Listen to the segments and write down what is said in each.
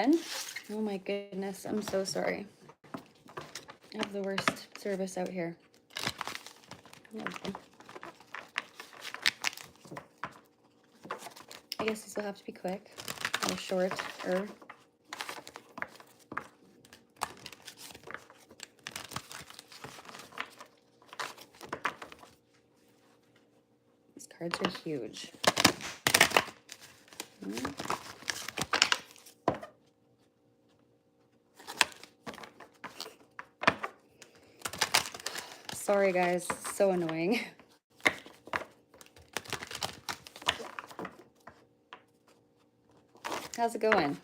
Oh my goodness, I'm so sorry. I have the worst service out here. Okay. I guess this will have to be quick or shorter. These cards are huge. Sorry guys, so annoying. How's it going?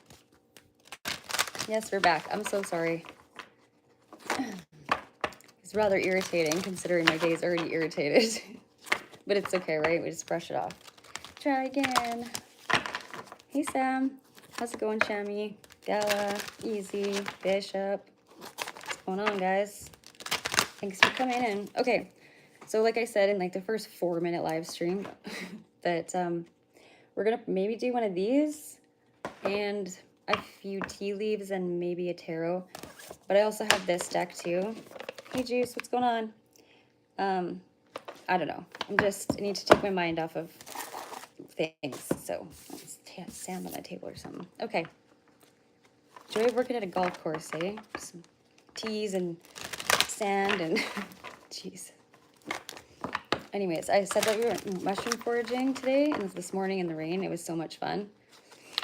Yes, we're back. I'm so sorry. It's rather irritating considering my day's already irritated. But it's okay, right? We just brush it off. Try again. Hey Sam. How's it going, Shammy? Gala, Easy, Bishop. What's going on, guys? Thanks for coming in. Okay, so like I said in like the first 4-minute live stream that we're gonna maybe do one of these and a few tea leaves and maybe a tarot. But I also have this deck too. Hey Juice, what's going on? I don't know. I need to take my mind off of things. So let's sand on my table or something. Okay. Joy working at a golf course, eh? Some teas and sand and jeez. Anyways, I said that we were mushroom foraging today and this morning in the rain. It was so much fun.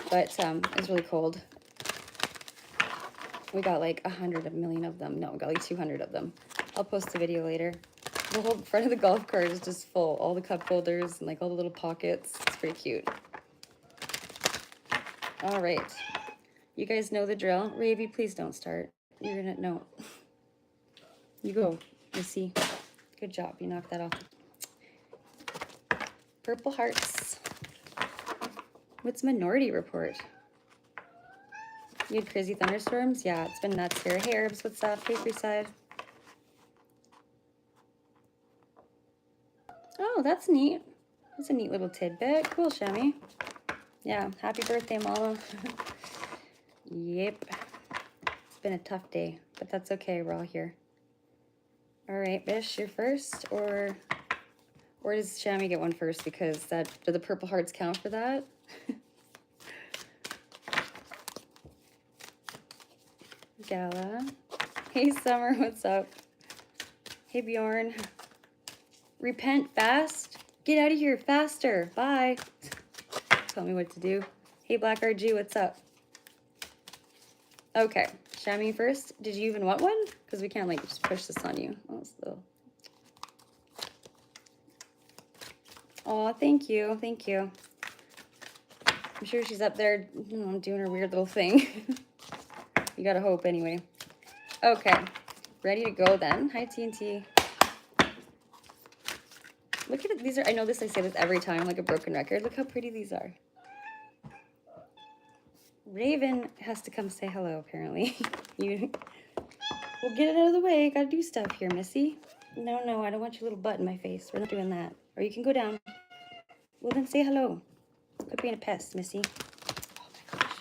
But it was really cold. We got like 100 million of them. No, we got like 200 of them. I'll post the video later. The whole front of the golf cart is just full. All the cup holders and like all the little pockets. It's pretty cute. All right. You guys know the drill. Ravy, please don't start. You're gonna, no. You go, Missy. Good job. You knocked that off. Purple hearts. What's Minority Report? You had crazy thunderstorms? Yeah, it's been nuts here. Hey, Herbs, what's up? Hey, Freeside. Oh, that's neat. That's a neat little tidbit. Cool, Shammy. Yeah, happy birthday, Mama. Yep. It's been a tough day, but that's okay. We're all here. All right, Bish, you're first, or does Shammy get one first? Because do the purple hearts count for that? Gala. Hey, Summer, what's up? Hey, Bjorn. Repent fast. Get out of here faster. Bye. Tell me what to do. Hey, Black RG, what's up? Okay, Shammy first. Did you even want one? Because we can't like just push this on you. Oh, thank you. Thank you. I'm sure she's up there doing her weird little thing. You gotta hope anyway. Okay, ready to go then. Hi, TNT. Look at it. These are, I know this, I say this every time, like a broken record. Look how pretty these are. Raven has to come say hello, apparently. Well, get it out of the way. Gotta do stuff here, Missy. No, I don't want your little butt in my face. We're not doing that. Or you can go down. Well, then say hello. Quit being a pest, Missy. Oh my gosh.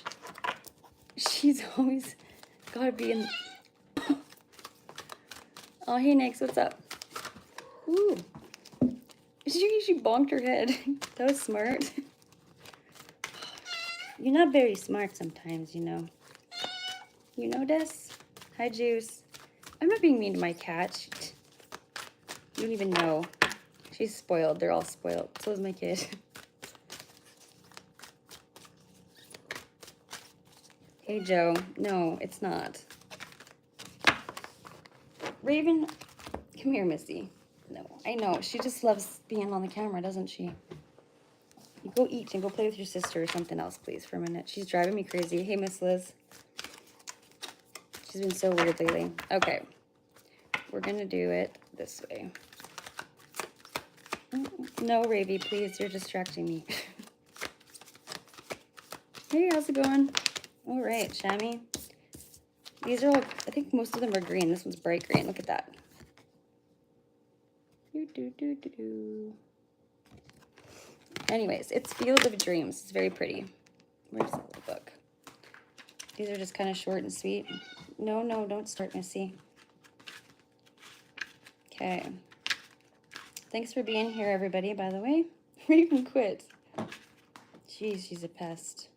She's always gotta be in. Oh, hey, Nix, what's up? Ooh. She bonked her head. That was smart. You're not very smart sometimes, you know. You know this? Hi, Juice. I'm not being mean to my cat. You don't even know. She's spoiled. They're all spoiled. So is my kid. Hey, Joe. No, it's not. Raven, come here, Missy. No, I know. She just loves being on the camera, doesn't she? You go eat and go play with your sister or something else, please, for a minute. She's driving me crazy. Hey, Miss Liz. She's been so weird lately. Okay. We're going to do it this way. No, Ravy, please. You're distracting me. Hey, how's it going? All right, Shammy. These are all, I think most of them are green. This one's bright green. Look at that. Anyways, it's Field of Dreams. It's very pretty. Where's that little book? These are just kind of short and sweet. No, no, don't start, Missy. Okay. Thanks for being here, everybody, by the way. Raven quit. Jeez, she's a pest.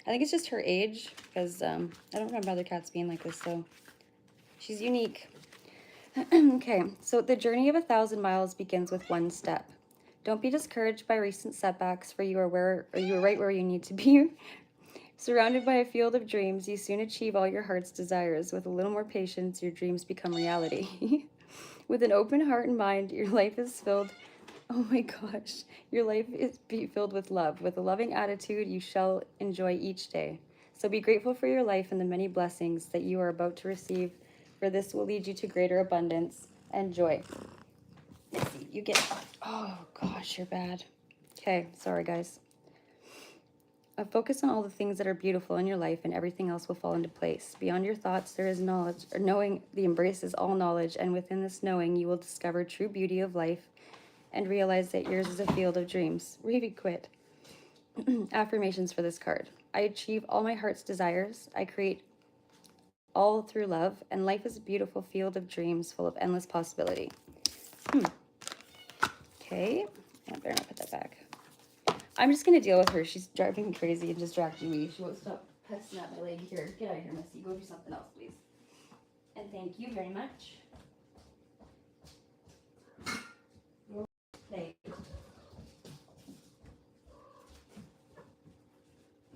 I think it's just her age, because I don't remember other cats being like this, so she's unique. Okay, so the journey of 1,000 miles begins with one step. Don't be discouraged by recent setbacks, for you are right where you need to be. Surrounded by a field of dreams, you soon achieve all your heart's desires. With a little more patience, your dreams become reality. With an open heart and mind, your life is filled. Oh my gosh, your life is filled with love. With a loving attitude, you shall enjoy each day. So be grateful for your life and the many blessings that you are about to receive, for this will lead you to greater abundance and joy. Let's see, you get, oh gosh, you're bad. Okay, sorry guys. Focus on all the things that are beautiful in your life, and everything else will fall into place. Beyond your thoughts, there is knowledge, or knowing the embraces all knowledge, and within this knowing, you will discover true beauty of life and realize that yours is a field of dreams. Really quit. Affirmations for this card. I achieve all my heart's desires. I create all through love, and life is a beautiful field of dreams full of endless possibility. Okay, I better not put that back. I'm just going to deal with her. She's driving me crazy and distracting. She won't stop pesting at my leg here. Get out of here, Missy. Go do something else, please. And thank you very much. Play.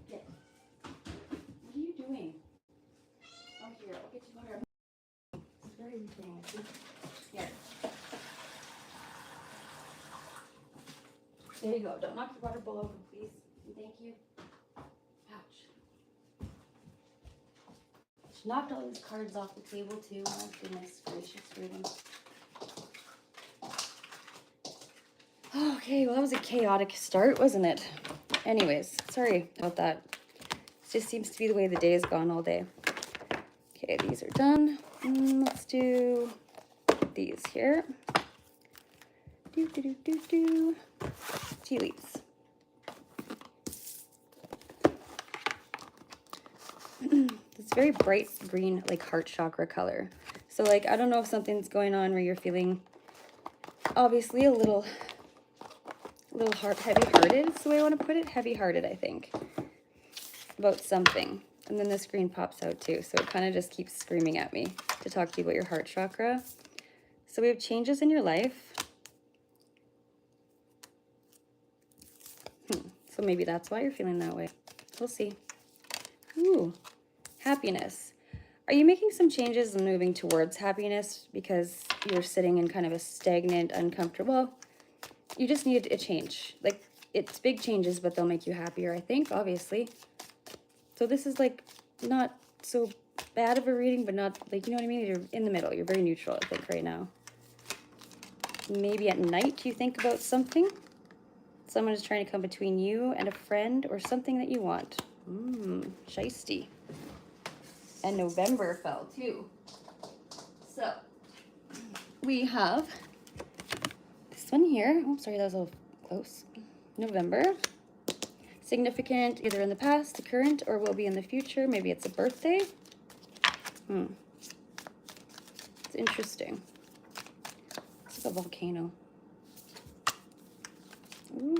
Get. What are you doing? Oh, here. I'll get you water. It's very irritating, Missy. Here. There you go. Don't knock the water bowl over, please. And thank you. Ouch. She knocked all these cards off the table, too. Oh, goodness gracious, Raven. Okay, well, that was a chaotic start, wasn't it? Anyways, sorry about that. It just seems to be the way the day has gone all day. Okay, these are done. Let's do these here. Tea leaves. It's very bright green, like heart chakra color. So like, I don't know if something's going on where you're feeling obviously a little heavy-hearted is the way I want to put it. Heavy-hearted, I think, about something. And then this green pops out too. So it kind of just keeps screaming at me to talk to you about your heart chakra. So we have changes in your life. So maybe that's why you're feeling that way. We'll see. Ooh, happiness. Are you making some changes and moving towards happiness because you're sitting in kind of a stagnant, uncomfortable? Well, you just need a change. Like, it's big changes, but they'll make you happier, I think, obviously. So this is like not so bad of a reading, but not like, you know what I mean? You're in the middle. You're very neutral, I think, right now. Maybe at night you think about something. Someone is trying to come between you and a friend or something that you want. Shiesty. And November fell too. So we have this one here. Oh, sorry, that was a little close. November. Significant either in the past, the current, or will be in the future. Maybe it's a birthday. It's interesting. It's like a volcano. Ooh.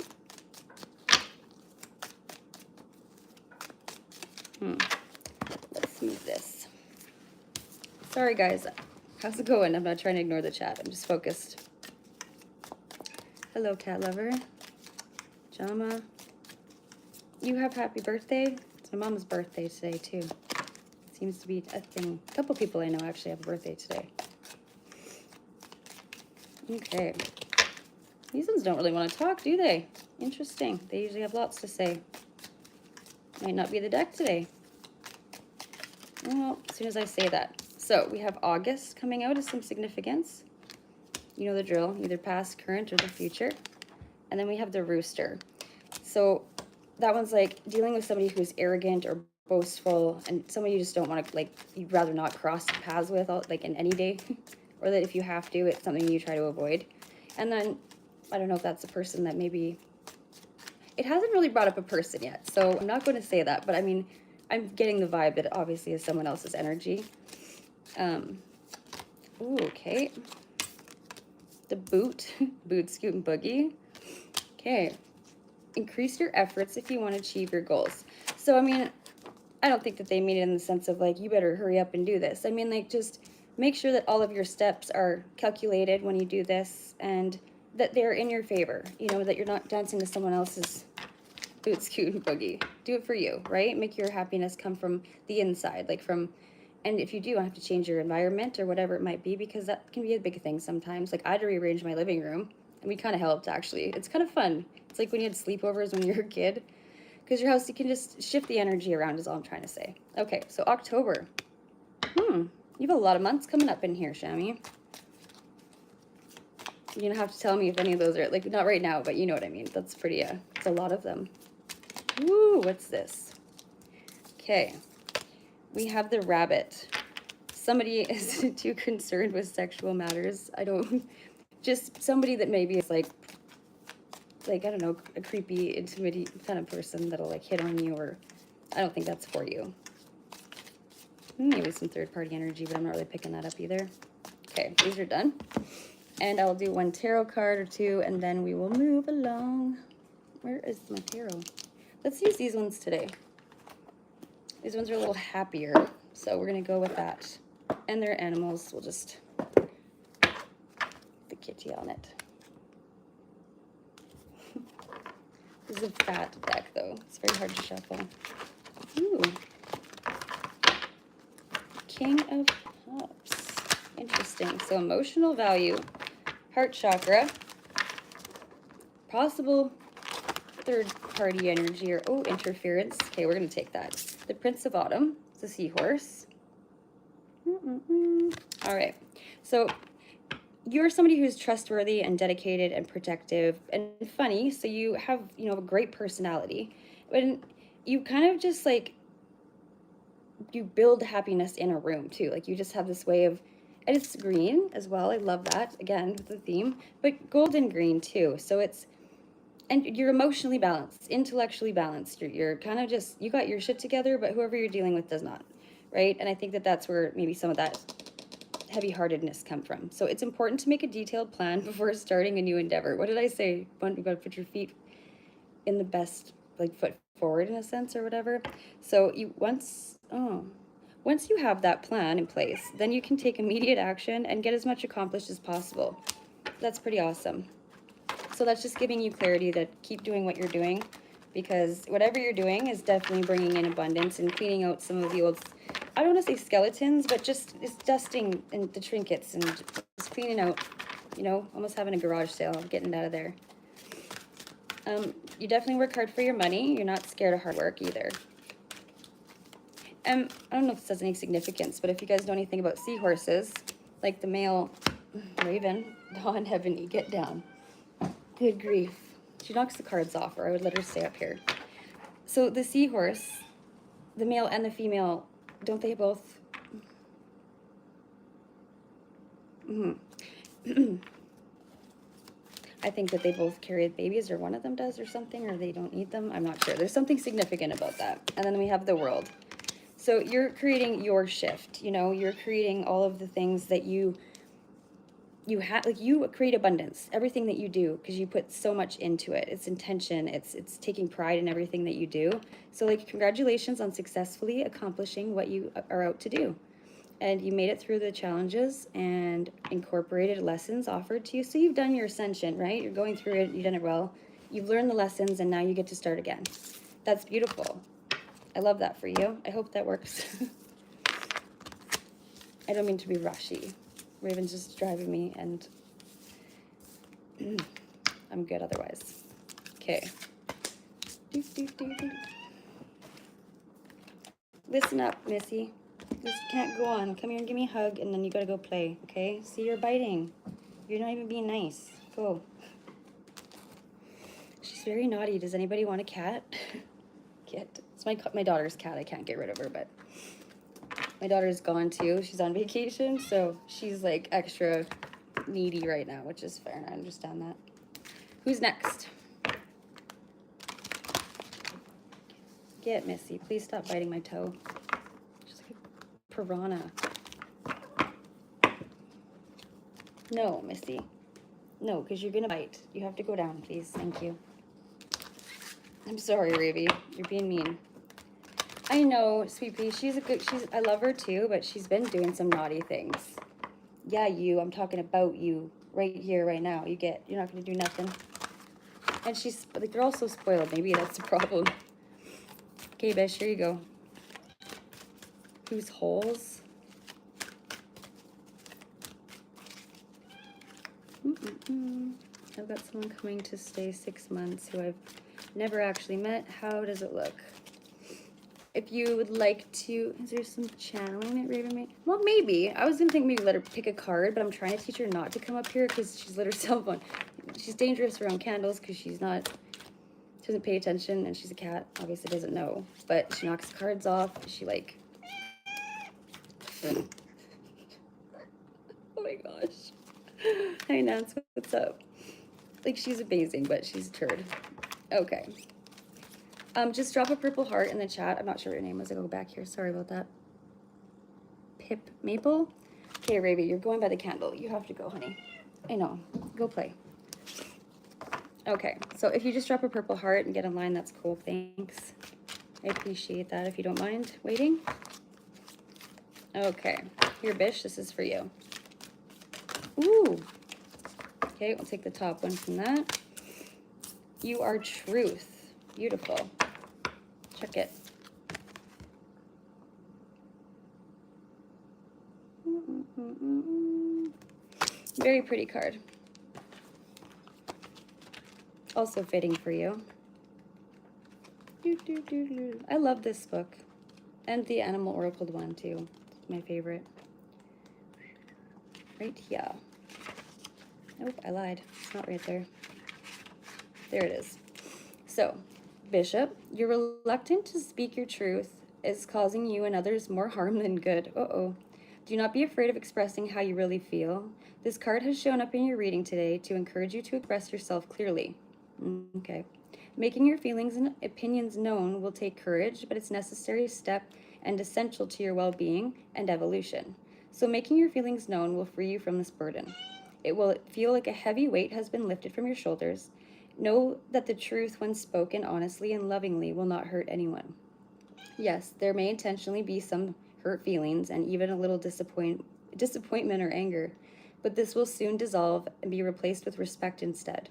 Let's move this. Sorry, guys. How's it going? I'm not trying to ignore the chat. I'm just focused. Hello, cat lover. Jama. You have happy birthday. It's my mom's birthday today, too. Seems to be a thing. A couple people I know actually have a birthday today. Okay. These ones don't really want to talk, do they? Interesting. They usually have lots to say. Might not be the deck today. Well, as soon as I say that. So we have August coming out as some significance. You know the drill, either past, current, or the future. And then we have the Rooster. So that one's like dealing with somebody who's arrogant or boastful, and somebody you just don't want to, like, you'd rather not cross paths with, like in any day. Or that if you have to, it's something you try to avoid. And then I don't know if that's a person that maybe, it hasn't really brought up a person yet, so I'm not going to say that, but I mean, I'm getting the vibe that it obviously is someone else's energy. Ooh, okay. The boot, scoot, and boogie. Okay. Increase your efforts if you want to achieve your goals. So, I mean, I don't think that they mean it in the sense of like, you better hurry up and do this. I mean, like, just make sure that all of your steps are calculated when you do this and that they're in your favor. You know, that you're not dancing to someone else's boot, scoot, and boogie. Do it for you, right? Make your happiness come from the inside, like from, and if you do have to change your environment or whatever it might be, because that can be a big thing sometimes. Like I had to rearrange my living room and we kind of helped actually. It's kind of fun. It's like when you had sleepovers when you were a kid, because your house, you can just shift the energy around is all I'm trying to say. Okay, so October. You have a lot of months coming up in here, Shammy. You're gonna have to tell me if any of those are, like, not right now, but you know what I mean. That's pretty, it's a lot of them. Woo, what's this? Okay, we have the rabbit. Somebody is too concerned with sexual matters. I don't, just somebody that maybe is like, I don't know, a creepy, intimate kind of person that'll like hit on you, or I don't think that's for you. Maybe some third-party energy, but I'm not really picking that up either. Okay, these are done. And I'll do one tarot card or two, and then we will move along. Where is my tarot? Let's use these ones today. These ones are a little happier, so we're going to go with that. And their animals, we'll just the kitty on it. This is a fat deck, though. It's very hard to shuffle. Ooh. King of Cups. Interesting. So emotional value, heart chakra, possible third-party energy, or, oh, interference. Okay, we're going to take that. The Prince of Autumn. It's a seahorse. All right. So you're somebody who's trustworthy and dedicated and protective and funny. So you have, you know, a great personality. And you kind of just like, you build happiness in a room too. Like you just have this way of, and it's green as well. I love that, again, with the theme, but golden green too. So it's, and you're emotionally balanced, intellectually balanced. You're kind of just, you got your shit together, but whoever you're dealing with does not, right? And I think that that's where maybe some of that heavy-heartedness come from. So it's important to make a detailed plan before starting a new endeavor. What did I say? You've got to put your feet in the best, like, foot forward in a sense or whatever. So you once you have that plan in place, then you can take immediate action and get as much accomplished as possible. That's pretty awesome. So that's just giving you clarity to keep doing what you're doing, because whatever you're doing is definitely bringing in abundance and cleaning out some of the old, I don't want to say skeletons, but just it's dusting and the trinkets and just cleaning out, you know, almost having a garage sale, getting it out of there. You definitely work hard for your money. You're not scared of hard work either. I don't know if this has any significance, but if you guys know anything about seahorses, like the male raven, Dawn Heavenly, get down. Good grief. She knocks the cards off, or I would let her stay up here. So the seahorse, the male and the female, don't they both? I think that they both carry babies, or one of them does or something, or they don't need them. I'm not sure. There's something significant about that. And then we have the world. So you're creating your shift, you know, you're creating all of the things that you have, like you create abundance, everything that you do, because you put so much into it. It's intention, it's taking pride in everything that you do. So like, congratulations on successfully accomplishing what you are out to do. And you made it through the challenges and incorporated lessons offered to you. So you've done your ascension, right? You're going through it, you've done it well. You've learned the lessons, and now you get to start again. That's beautiful. I love that for you. I hope that works. I don't mean to be rushy. Raven's just driving me, and I'm good otherwise. Okay. Listen up, Missy. This can't go on. Come here and give me a hug, and then you gotta go play, okay? See, you're biting. You're not even being nice. Go. She's very naughty. Does anybody want a cat? Kit. It's my daughter's cat. I can't get rid of her, but my daughter's gone too. She's on vacation, so she's like extra needy right now, which is fair. I understand that. Who's next? Get Missy. Please stop biting my toe. She's like a piranha. No, Missy. No, because you're going to bite. You have to go down, please. Thank you. I'm sorry, Ravi. You're being mean. I know, Sweet Pea. I love her too, but she's been doing some naughty things. Yeah, you. I'm talking about you right here, right now. You're not going to do nothing. And she's, like, they're all so spoiled. Maybe that's the problem. Okay, Bish, here you go. Whose holes? I've got someone coming to stay 6 months who I've never actually met. How does it look? If you would like to, is there some channeling that Raven made? Well, maybe. I was gonna think maybe let her pick a card, but I'm trying to teach her not to come up here because she's lit her cell phone. She's dangerous around candles because she doesn't pay attention, and she's a cat. Obviously doesn't know, but she knocks cards off. She like, oh my gosh. Hi, Nance, what's up? Like, she's amazing, but she's a turd. Okay. Just drop a purple heart in the chat. I'm not sure what your name was. I'll go back here. Sorry about that. Pip Maple. Okay, Ravi, you're going by the candle. You have to go, honey. I know. Go play. Okay, so if you just drop a purple heart and get in line, that's cool. Thanks. I appreciate that if you don't mind waiting. Okay, here, Bish, this is for you. Ooh. Okay, we'll take the top one from that. You are truth. Beautiful. Check it. Very pretty card. Also fitting for you. I love this book. And the Animal Oracle one too. It's my favorite. Right here. Nope, I lied. It's not right there. There it is. So, Bishop, you're reluctant to speak your truth is causing you and others more harm than good. Uh-oh. Do not be afraid of expressing how you really feel. This card has shown up in your reading today to encourage you to express yourself clearly. Okay. Making your feelings and opinions known will take courage, but it's a necessary step and essential to your well-being and evolution. So making your feelings known will free you from this burden. It will feel like a heavy weight has been lifted from your shoulders. Know that the truth, when spoken honestly and lovingly, will not hurt anyone. Yes, there may intentionally be some hurt feelings and even a little disappointment or anger, but this will soon dissolve and be replaced with respect instead.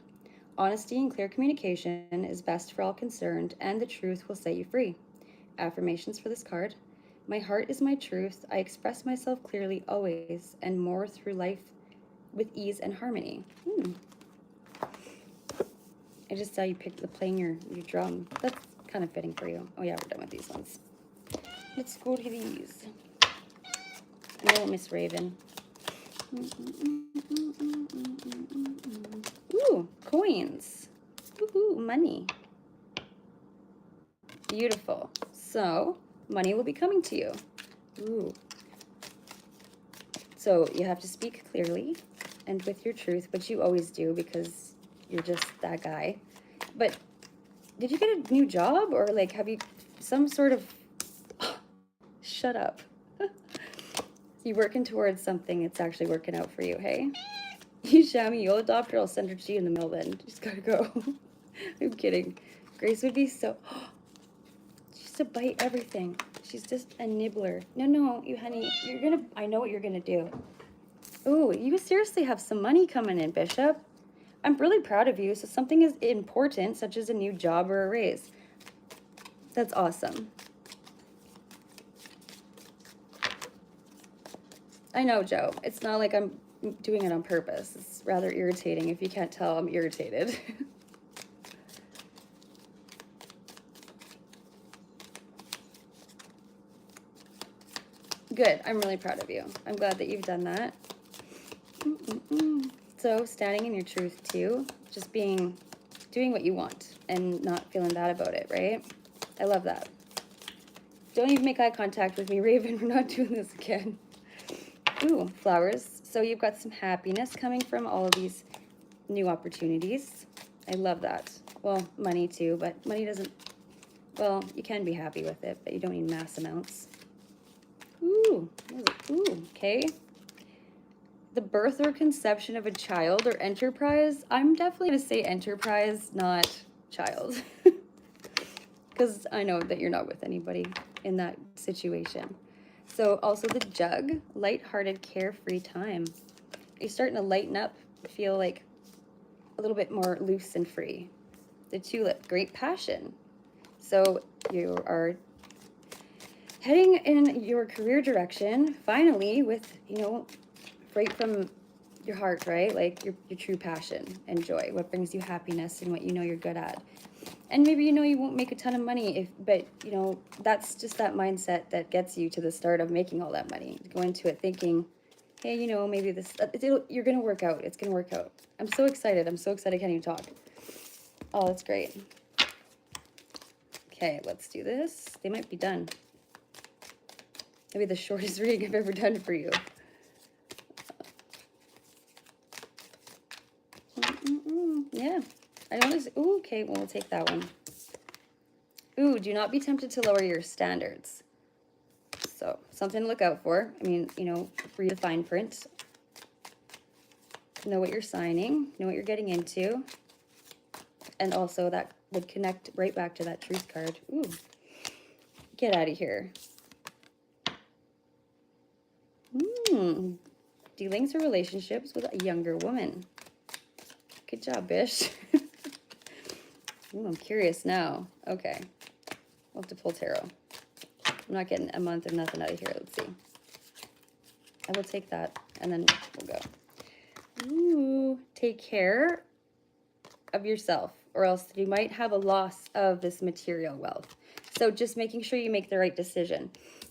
Honesty and clear communication is best for all concerned, and the truth will set you free. Affirmations for this card. My heart is my truth. I express myself clearly always and more through life with ease and harmony. I just saw you playing your drum. That's kind of fitting for you. Oh yeah, we're done with these ones. Let's go to these. No, Miss Raven. Ooh, coins. Ooh, money. Beautiful. So, money will be coming to you. Ooh. So, you have to speak clearly and with your truth, which you always do because you're just that guy. But did you get a new job, or like have you some sort of shut up? You working towards something, it's actually working out for you, hey? You Shammy, you'll adopt her, I'll send her to you in the mail then. Just gotta go. I'm kidding. Grace would be so she's to bite everything. She's just a nibbler. No, you honey, I know what you're gonna do. Ooh, you seriously have some money coming in, Bishop. I'm really proud of you. So something is important, such as a new job or a raise. That's awesome. I know, Joe. It's not like I'm doing it on purpose. It's rather irritating. If you can't tell, I'm irritated. Good. I'm really proud of you. I'm glad that you've done that. So standing in your truth too, just doing what you want and not feeling bad about it, right? I love that. Don't even make eye contact with me, Raven. We're not doing this again. Ooh, flowers. So you've got some happiness coming from all of these new opportunities. I love that. Well, money too, but money doesn't Well, you can be happy with it, but you don't need mass amounts. Ooh, ooh, okay. The birth or conception of a child or enterprise. I'm definitely going to say enterprise, not child. Because I know that you're not with anybody in that situation. So also the jug, lighthearted, carefree time. You're starting to lighten up, feel like a little bit more loose and free. The tulip, great passion. So you are heading in your career direction, finally, with, you know, right from your heart, right? Like your true passion and joy, what brings you happiness and what you know you're good at. And maybe you know you won't make a ton of money, but you know, that's just that mindset that gets you to the start of making all that money. Go into it thinking, hey, you know, maybe this, you're going to work out. It's going to work out. I'm so excited. I can't even talk. Oh, that's great. Okay, let's do this. They might be done. Maybe the shortest reading I've ever done for you. Yeah. I don't. Ooh, okay, well, we'll take that one. Ooh, do not be tempted to lower your standards. So, something to look out for. I mean, you know, read the fine print. Know what you're signing. Know what you're getting into. And also that would connect right back to that truth card. Ooh. Get out of here. Dealings or relationships with a younger woman. Good job, Bish. Ooh, I'm curious now. Okay. We'll have to pull tarot. I'm not getting a month of nothing out of here. Let's see. I will take that, and then we'll go. Ooh, take care of yourself, or else you might have a loss of this material wealth. So just making sure you make the right decision.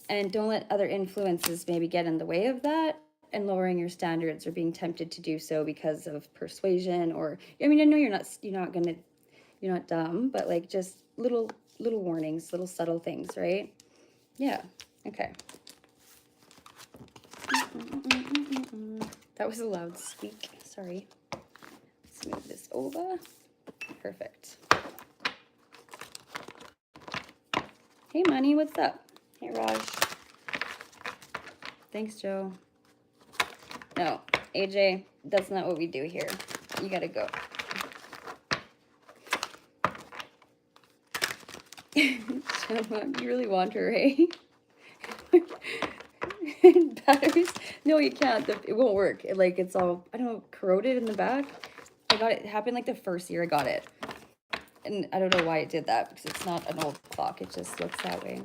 And don't let other influences maybe get in the way of that and lowering your standards or being tempted to do so because of persuasion or, I mean, I know you're not dumb, but like just little warnings, little subtle things, right? Yeah. Okay. That was a loud squeak. Sorry. Let's move this over. Perfect. Hey, Money, what's up? Hey, Raj. Thanks, Joe. No, AJ, that's not what we do here. You gotta go. You really want her, eh? Batteries? No, you can't. It won't work. It's all, I don't know, corroded in the back. It happened like the first year I got it. And I don't know why it did that, because it's not an old clock. It just looks that way.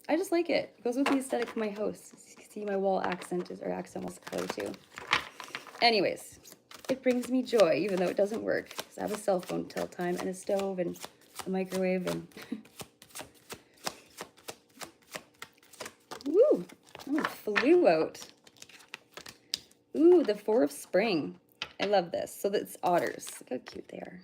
I just like it. It goes with the aesthetic of my house. You can see my wall accent was color too. Anyways, it brings me joy, even though it doesn't work. Because I have a cell phone till time, and a stove, and a microwave, and... Woo! Oh, it flew out. Ooh, the 4 of Spring. I love this. So that's otters. Look how cute they are.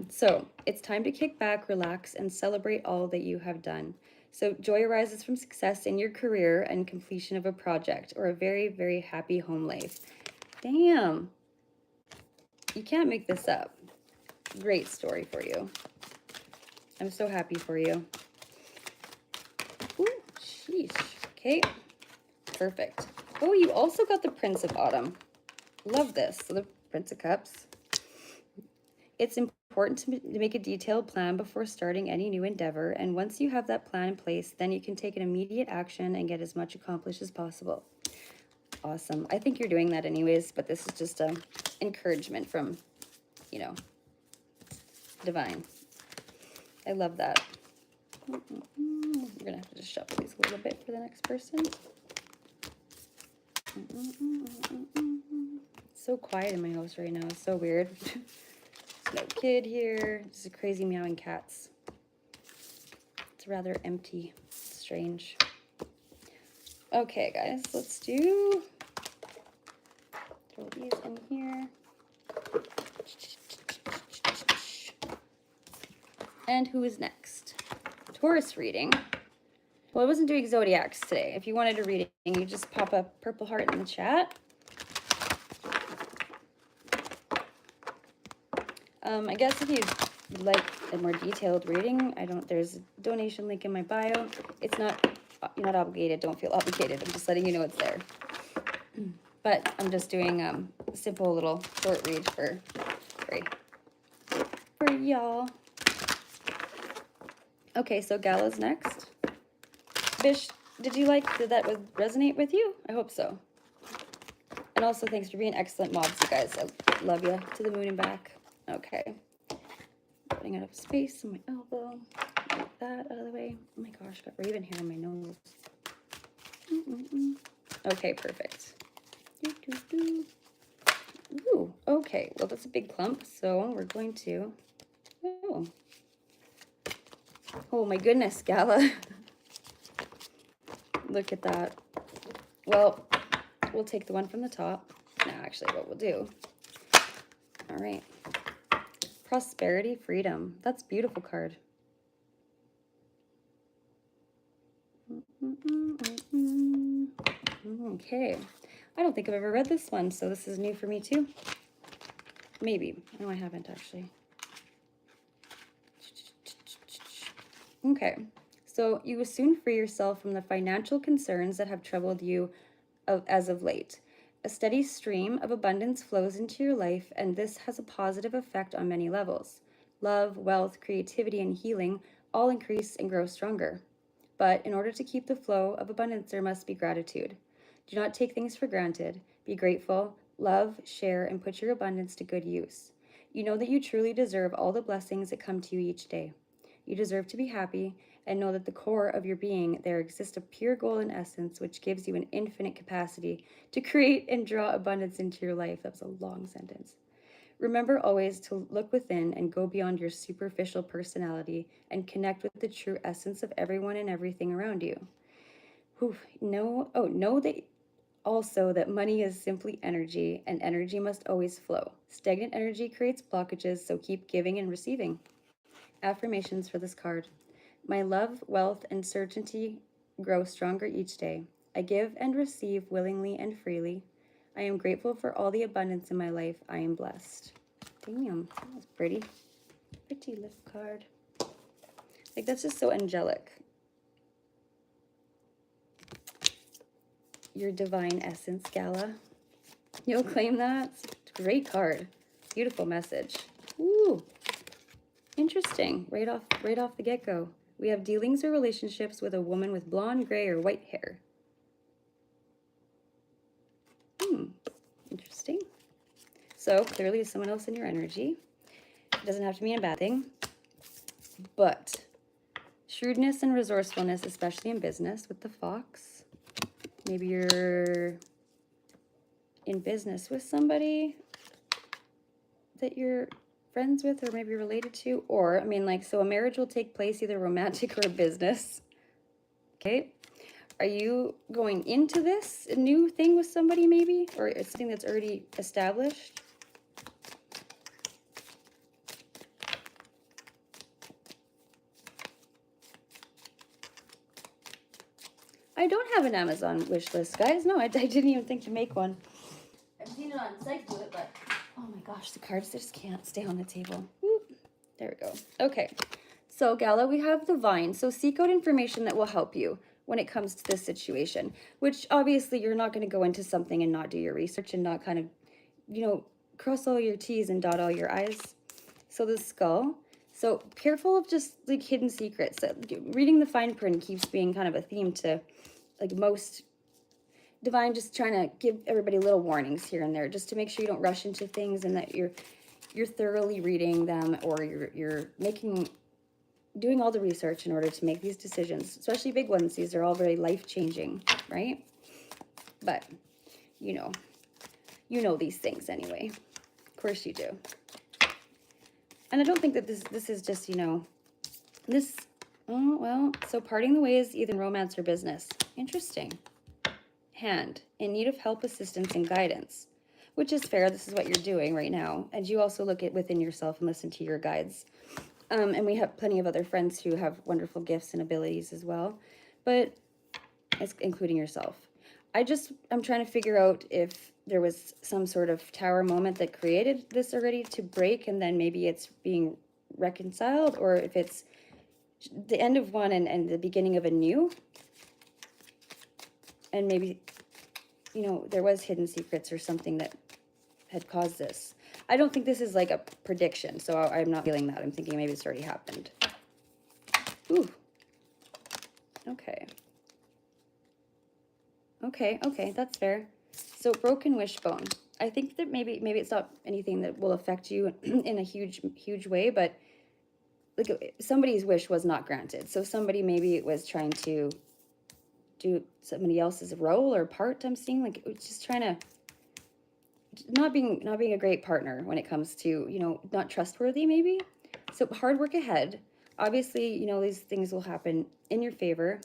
So it's time to kick back, relax, and celebrate all that you have done. So joy arises from success in your career and completion of a project or a very, very happy home life. Damn. You can't make this up. Great story for you. I'm so happy for you. Ooh, sheesh. Okay. Perfect. Oh, you also got the Prince of Autumn. Love this. So the Prince of Cups. It's important to make a detailed plan before starting any new endeavor, and once you have that plan in place, then you can take an immediate action and get as much accomplished as possible. Awesome. I think you're doing that anyways, but this is just an encouragement from, you know, divine. I love that. We're gonna have to just shuffle these a little bit for the next person. It's so quiet in my house right now. It's so weird. No kid here. This is crazy meowing cats. It's rather empty. It's strange. Okay, guys, let's do. Throw these in here. And who is next? Taurus reading. Well, I wasn't doing zodiacs today. If you wanted a reading, you just pop a purple heart in the chat. I guess if you'd like a more detailed reading, there's a donation link in my bio. It's not, you're not obligated. Don't feel obligated. I'm just letting you know it's there. But I'm just doing a simple little short read for y'all. Okay, so Gala's next. Bish, did that resonate with you? I hope so. And also thanks for being excellent mobs, you guys. I love you to the moon and back. Okay. Putting out of space on my elbow. Get that out of the way. Oh my gosh, got raven hair on my nose. Okay, perfect. Ooh, okay. Well, that's a big clump, so we're going to... Oh my goodness, Gala. Look at that. Well, we'll take the one from the top. No, actually, what we'll do... All right. Prosperity, freedom. That's a beautiful card. Okay. I don't think I've ever read this one, so this is new for me too. Maybe. No, I haven't actually. Okay. So you will soon free yourself from the financial concerns that have troubled you as of late. A steady stream of abundance flows into your life, and this has a positive effect on many levels. Love, wealth, creativity, and healing all increase and grow stronger. But in order to keep the flow of abundance, there must be gratitude. Do not take things for granted. Be grateful, love, share, and put your abundance to good use. You know that you truly deserve all the blessings that come to you each day. You deserve to be happy, and know that the core of your being, there exists a pure golden essence which gives you an infinite capacity to create and draw abundance into your life. That was a long sentence. Remember always to look within and go beyond your superficial personality and connect with the true essence of everyone and everything around you. Know that also that money is simply energy, and energy must always flow. Stagnant energy creates blockages, so keep giving and receiving. Affirmations for this card. My love, wealth, and certainty grow stronger each day. I give and receive willingly and freely. I am grateful for all the abundance in my life. I am blessed. Damn, that was pretty. Pretty little card. Like, that's just so angelic. Your divine essence, Gala. You'll claim that? It's a great card. Beautiful message. Ooh. Interesting. Right off the get-go. We have dealings or relationships with a woman with blonde, gray, or white hair. Interesting. So, clearly there's someone else in your energy. It doesn't have to mean a bad thing. But shrewdness and resourcefulness, especially in business with the fox. Maybe you're in business with somebody that you're friends with or maybe related to. Or, I mean, like, so a marriage will take place either romantic or business. Okay. Are you going into this new thing with somebody maybe? Or it's something that's already established? I don't have an Amazon wish list, guys. No, I didn't even think to make one. I've seen it on site do it, but oh my gosh, the cards just can't stay on the table. Whoop. There we go. Okay. So, Gala, we have the vine. So seek out information that will help you when it comes to this situation, which obviously you're not going to go into something and not do your research and not kind of, you know, cross all your T's and dot all your I's. So the skull. So careful of just like hidden secrets. Reading the fine print keeps being kind of a theme to like most divine, just trying to give everybody little warnings here and there just to make sure you don't rush into things and that you're thoroughly reading them, or you're doing all the research in order to make these decisions, especially big ones. These are all very life-changing, right? But you know these things anyway. Of course you do. And I don't think that this is just, this, oh, well, so parting the ways, either in romance or business. Interesting. Hand, in need of help, assistance, and guidance, which is fair. This is what you're doing right now. And you also look at within yourself and listen to your guides. And we have plenty of other friends who have wonderful gifts and abilities as well, but including yourself. I'm trying to figure out if there was some sort of tower moment that created this already to break, and then maybe it's being reconciled, or if it's the end of one and the beginning of a new. And maybe, you know, there was hidden secrets or something that had caused this. I don't think this is like a prediction, so I'm not feeling that. I'm thinking maybe it's already happened. Ooh. Okay. Okay, that's fair. So broken wishbone. I think that maybe it's not anything that will affect you in a huge way, but like somebody's wish was not granted. So somebody maybe was trying to do somebody else's role or part. I'm seeing like it's just trying to not being a great partner when it comes to, you know, not trustworthy maybe. So hard work ahead. Obviously, you know, these things will happen in your favor.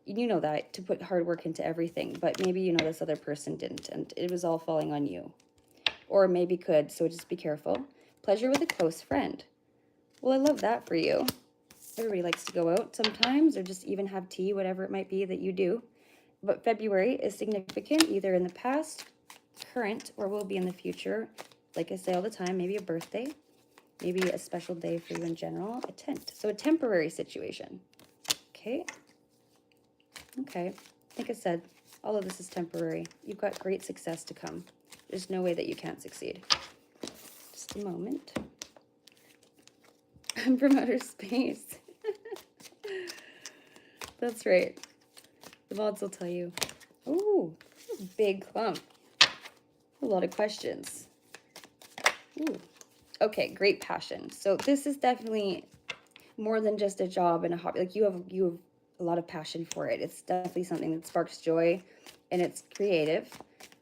You know that, to put hard work into everything, but maybe, you know, this other person didn't, and it was all falling on you. Or maybe could, so just be careful. Pleasure with a close friend. Well, I love that for you. Everybody likes to go out sometimes, or just even have tea, whatever it might be that you do. But February is significant, either in the past, current, or will be in the future. Like I say all the time, maybe a birthday, maybe a special day for you in general, a tent. So a temporary situation. Okay. Okay. Like I said, all of this is temporary. You've got great success to come. There's no way that you can't succeed. Just a moment. I'm from outer space. That's right. The mods will tell you. Ooh, big clump. A lot of questions. Ooh. Okay, great passion. So this is definitely more than just a job and a hobby. Like you have a lot of passion for it. It's definitely something that sparks joy, and it's creative.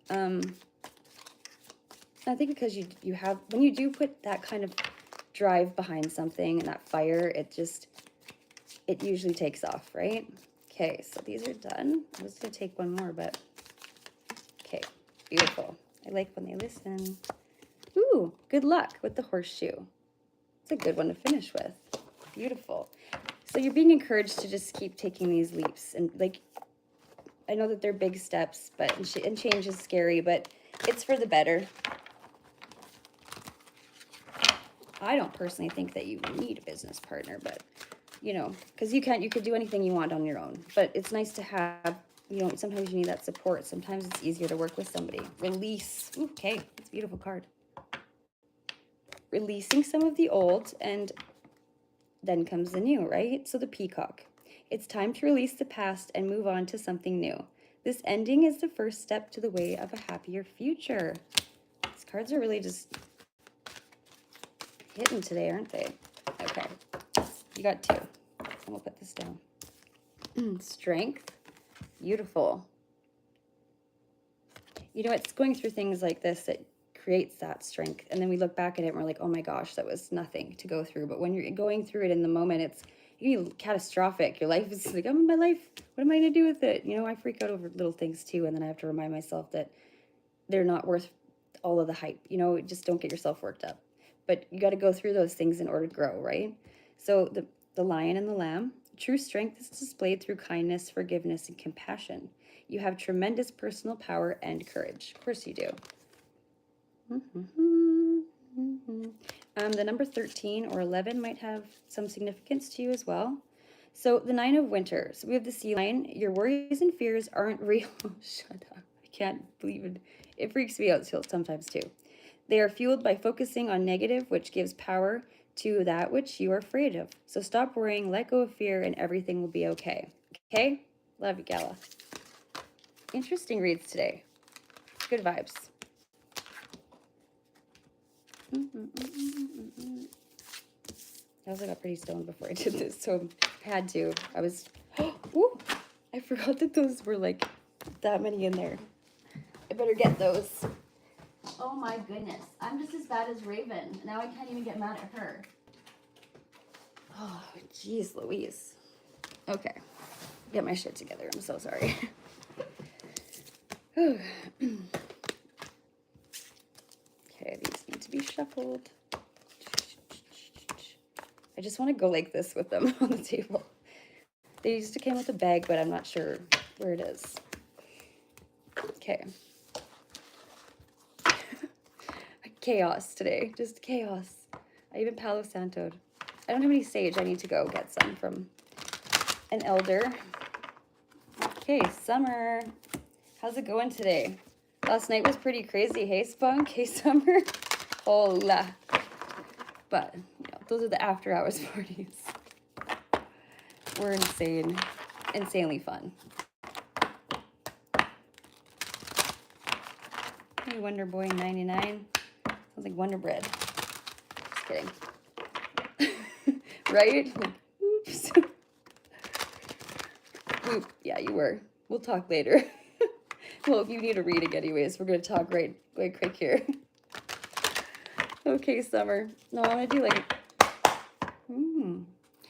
I think because you have, when you do put that kind of drive behind something and that fire, it usually takes off, right? Okay, so these are done. I was gonna take one more, but okay, beautiful. I like when they listen. Ooh, good luck with the horseshoe. It's a good one to finish with. Beautiful. So you're being encouraged to just keep taking these leaps, and like, I know that they're big steps, but and change is scary, but it's for the better. I don't personally think that you need a business partner, but you know, because you could do anything you want on your own, but it's nice to have, you know, sometimes you need that support. Sometimes it's easier to work with somebody. Release. Ooh, okay, it's a beautiful card. Releasing some of the old, and then comes the new, right? So the peacock. It's time to release the past and move on to something new. This ending is the first step to the way of a happier future. These cards are really just hitting today, aren't they? Okay, you got two. And we'll put this down. Strength. Beautiful. You know, it's going through things like this that creates that strength, and then we look back at it and we're like, oh my gosh, that was nothing to go through. But when you're going through it in the moment, it's catastrophic. Your life is like, oh, my life, what am I gonna do with it? You know, I freak out over little things too, and then I have to remind myself that they're not worth all of the hype. You know, just don't get yourself worked up. But you got to go through those things in order to grow, right? So the lion and the lamb. True strength is displayed through kindness, forgiveness, and compassion. You have tremendous personal power and courage. Of course you do. The number 13 or 11 might have some significance to you as well. So the 9 of winter. So we have the sea lion. Your worries and fears aren't real. Shut up. I can't believe it. It freaks me out sometimes too. They are fueled by focusing on negative, which gives power to that which you are afraid of. So stop worrying, let go of fear, and everything will be okay. Okay? Love you, Gala. Interesting reads today. Good vibes. I also got pretty stoned before I did this, so I had to. I was, woo, I forgot that those were like that many in there. I better get those. Oh my goodness. I'm just as bad as Raven. Now I can't even get mad at her. Oh, jeez Louise. Okay. Get my shit together. I'm so sorry. Okay, these need to be shuffled. I just want to go like this with them on the table. They used to come with a bag, but I'm not sure where it is. Okay. chaos today. Just chaos. I even Palo Santo'd. I don't have any sage. I need to go get some from an elder. Okay, Summer. How's it going today? Last night was pretty crazy. Hey, Spunk. Hey, Summer. Hola. But, you know, those are the after hours parties. We're insane. Insanely fun. Hey, Wonder Boy 99. Sounds like Wonder Bread. Just kidding. Right? Like, oops. Oop. Yeah, you were. We'll talk later. Well, if you need a reading anyways, we're going to talk right quick here. Okay, Summer. No, I want to do like...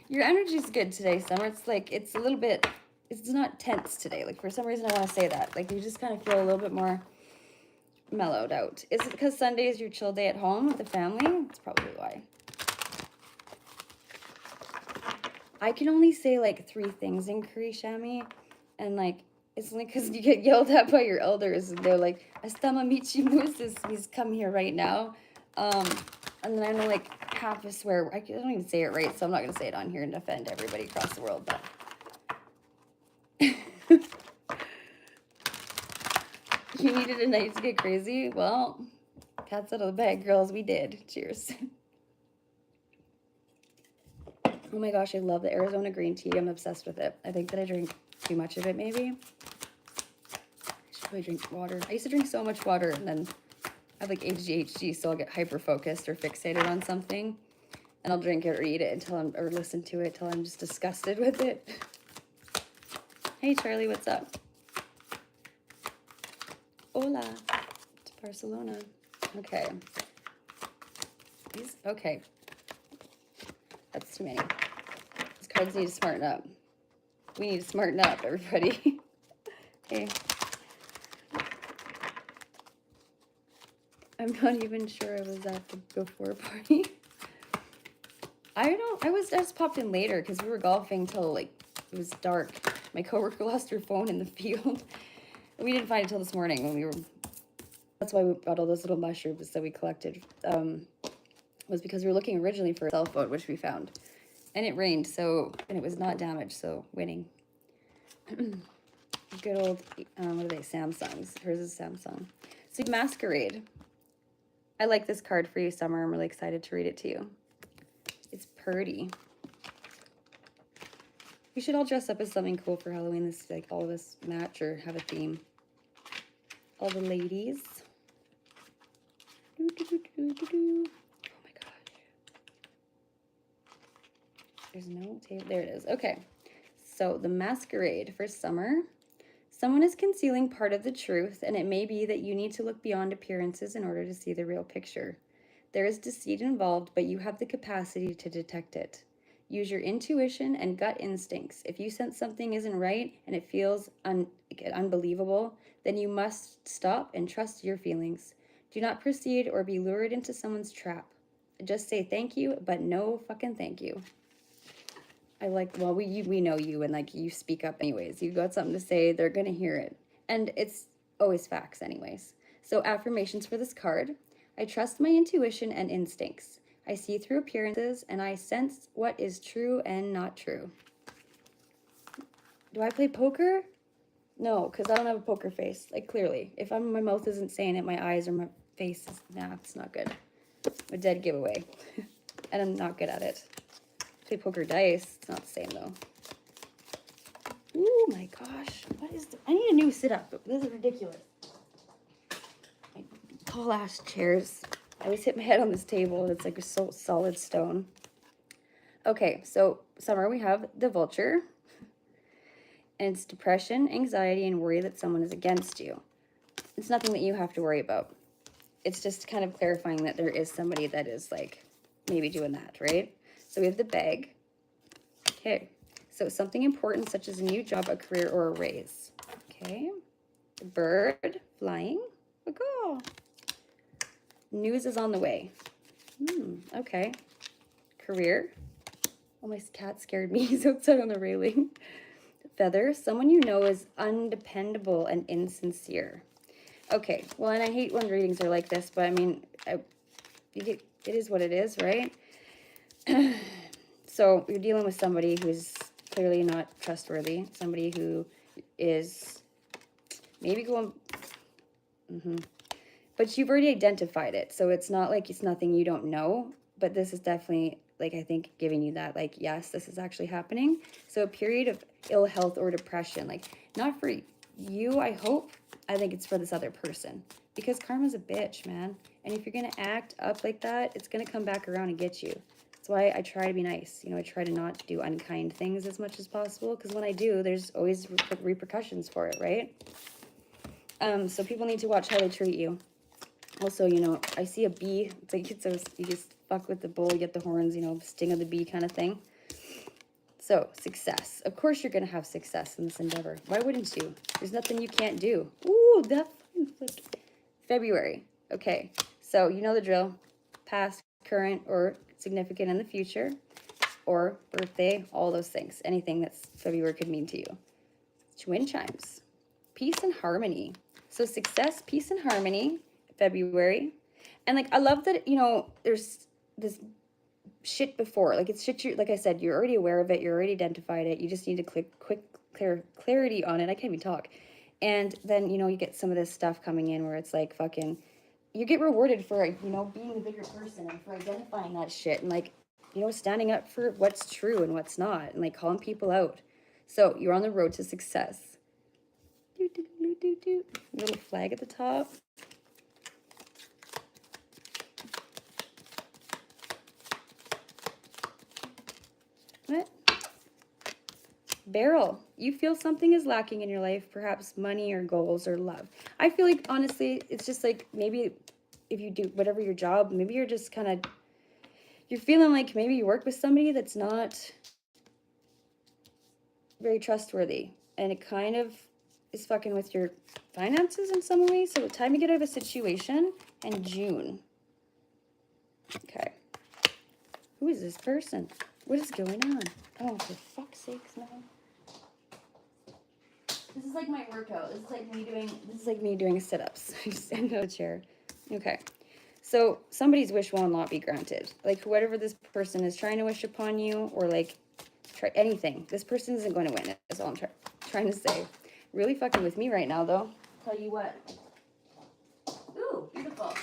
Your energy's good today, Summer. It's like, it's a little bit... It's not tense today. Like, for some reason, I want to say that. Like, you just kind of feel a little bit more mellowed out. Is it because Sunday is your chill day at home with the family? That's probably why. I can only say, like, 3 things in Korea, Shammy. And, like, it's only because you get yelled at by your elders. And they're like, Astama Michimus, he's come here right now. And then I know, like, half a swear. I don't even say it right, so I'm not going to say it on here and offend everybody across the world. But you needed a night to get crazy? Well, cats out of the bag, girls. We did. Cheers. Oh my gosh, I love the Arizona green tea. I'm obsessed with it. I think that I drink too much of it, maybe. I should probably drink water. I used to drink so much water, and then I have like ADHD, so I'll get hyper-focused or fixated on something, and I'll drink it or eat it until I'm, or listen to it until I'm just disgusted with it. Hey, Charlie, what's up? Hola. To Barcelona. Okay. Okay. That's too many. These cards need to smarten up. We need to smarten up, everybody. Okay. I'm not even sure I was at the before party. I just popped in later because we were golfing till like it was dark. My coworker lost her phone in the field. And we didn't find it till this morning when we were. That's why we got all those little mushrooms that we collected. Was because we were looking originally for a cell phone, which we found. And it rained, and it was not damaged, so winning. Good old, what are they, Samsungs. Hers is Samsung. So Masquerade. I like this card for you, Summer. I'm really excited to read it to you. It's pretty. We should all dress up as something cool for Halloween. This, like, all of us match or have a theme. All the ladies. There's no tape. There it is. Okay. So the Masquerade for Summer. Someone is concealing part of the truth, and it may be that you need to look beyond appearances in order to see the real picture. There is deceit involved, but you have the capacity to detect it. Use your intuition and gut instincts. If you sense something isn't right and it feels unbelievable, then you must stop and trust your feelings. Do not proceed or be lured into someone's trap. Just say thank you, but no fucking thank you. I like, well, we know you, and like you speak up anyways. You've got something to say, they're gonna hear it. And it's always facts anyways. So affirmations for this card. I trust my intuition and instincts. I see through appearances, and I sense what is true and not true. Do I play poker? No, because I don't have a poker face. Like, clearly. If my mouth isn't saying it, my eyes or my face is, nah, it's not good. A dead giveaway. And I'm not good at it. Play poker dice. It's not the same though. Oh my gosh. What is I need a new sit-up. This is ridiculous. My tall ass chairs. I always hit my head on this table and it's like a so solid stone. Okay, so Summer, we have the Vulture. And it's depression, anxiety, and worry that someone is against you. It's nothing that you have to worry about. It's just kind of clarifying that there is somebody that is like maybe doing that, right? So we have the Bag. Okay. So something important such as a new job, a career, or a raise. Okay. The Bird, flying. Oh, news is on the way. Okay. Career. Oh, my cat scared me. He's outside on the railing. Feather, someone you know is undependable and insincere. Okay, well, and I hate when readings are like this, but I mean, it is what it is, right? So you're dealing with somebody who's clearly not trustworthy, somebody who is maybe going, but you've already identified it. So it's not like it's nothing you don't know, but this is definitely, like, I think giving you that, like, yes, this is actually happening. So a period of ill health or depression, like, not for you, I hope. I think it's for this other person, because karma's a bitch, man. And if you're going to act up like that, it's going to come back around and get you. That's why I try to be nice. You know, I try to not do unkind things as much as possible, because when I do, there's always repercussions for it, right? So people need to watch how they treat you. Also, you know, I see a bee. It's like, it's so, you just fuck with the bull, you get the horns, you know, sting of the bee kind of thing. So, success. Of course you're going to have success in this endeavor. Why wouldn't you? There's nothing you can't do. Ooh, that February. Okay, so you know the drill. Past, current, or significant in the future. Or birthday, all those things. Anything that February could mean to you. Twin chimes. Peace and harmony. So success, peace and harmony, February. And like, I love that, you know, there's this shit before, like, it's shit, like I said, you're already aware of it, you're already identified it, you just need to clarity on it. I can't even talk. And then, you know, you get some of this stuff coming in where it's like, fucking, you get rewarded for, you know, being the bigger person and for identifying that shit and, like, you know, standing up for what's true and what's not, and like calling people out. So you're on the road to success. Little flag at the top. What? Barrel. You feel something is lacking in your life, perhaps money or goals or love. I feel like, honestly, it's just like, maybe if you do whatever your job, maybe you're just kind of, you're feeling like maybe you work with somebody that's not very trustworthy, and it kind of is fucking with your finances in some way. So time to get out of a situation. And June. Okay. Who is this person? What is going on? Oh, for fuck's sakes, no. This is like my workout. This is like me doing sit-ups. I just stand on a chair. Okay. So somebody's wish will not be granted. Like, whatever this person is trying to wish upon you, or like try anything, this person isn't going to win. That's all I'm trying to say. Really fucking with me right now, though. Tell you what. Ooh, beautiful.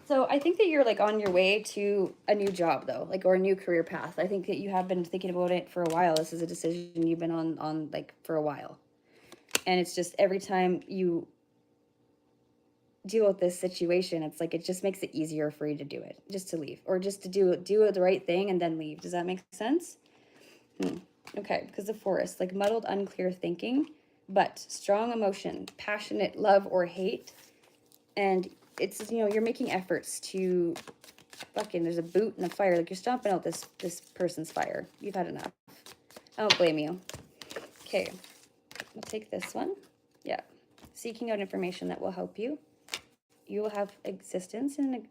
So I think that you're like on your way to a new job, though, like, or a new career path. I think that you have been thinking about it for a while. This is a decision you've been on like for a while. And it's just every time you deal with this situation, it's like, it just makes it easier for you to do it, just to leave, or just to do the right thing and then leave. Does that make sense? Okay, because the forest, like muddled, unclear thinking, but strong emotion, passionate love or hate. And it's, you know, you're making efforts to fucking, there's a boot and a fire, like you're stomping out this person's fire. You've had enough. I don't blame you. Okay, we'll take this one. Yeah, seeking out information that will help you. You will have existence, and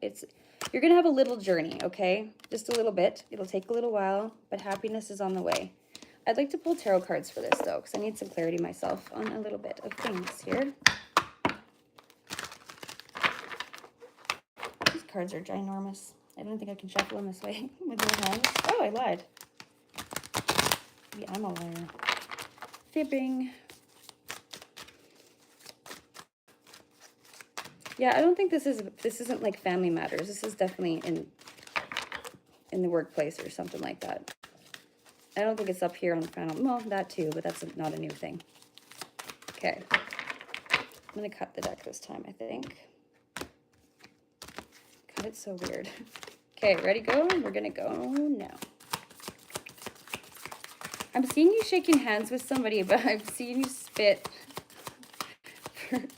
you're gonna have a little journey, okay? Just a little bit. It'll take a little while, but happiness is on the way. I'd like to pull tarot cards for this, though, because I need some clarity myself on a little bit of things here. These cards are ginormous. I don't think I can shuffle them this way with my hands. Oh, I lied. Yeah, I'm a liar. Fibbing. Yeah, I don't think this isn't like family matters. This is definitely in the workplace or something like that. I don't think it's up here on the panel. Well, that too, but that's not a new thing. Okay. I'm going to cut the deck this time, I think. God, it's so weird. Okay, ready, go? We're going to go now. I'm seeing you shaking hands with somebody, but I'm seeing you spit.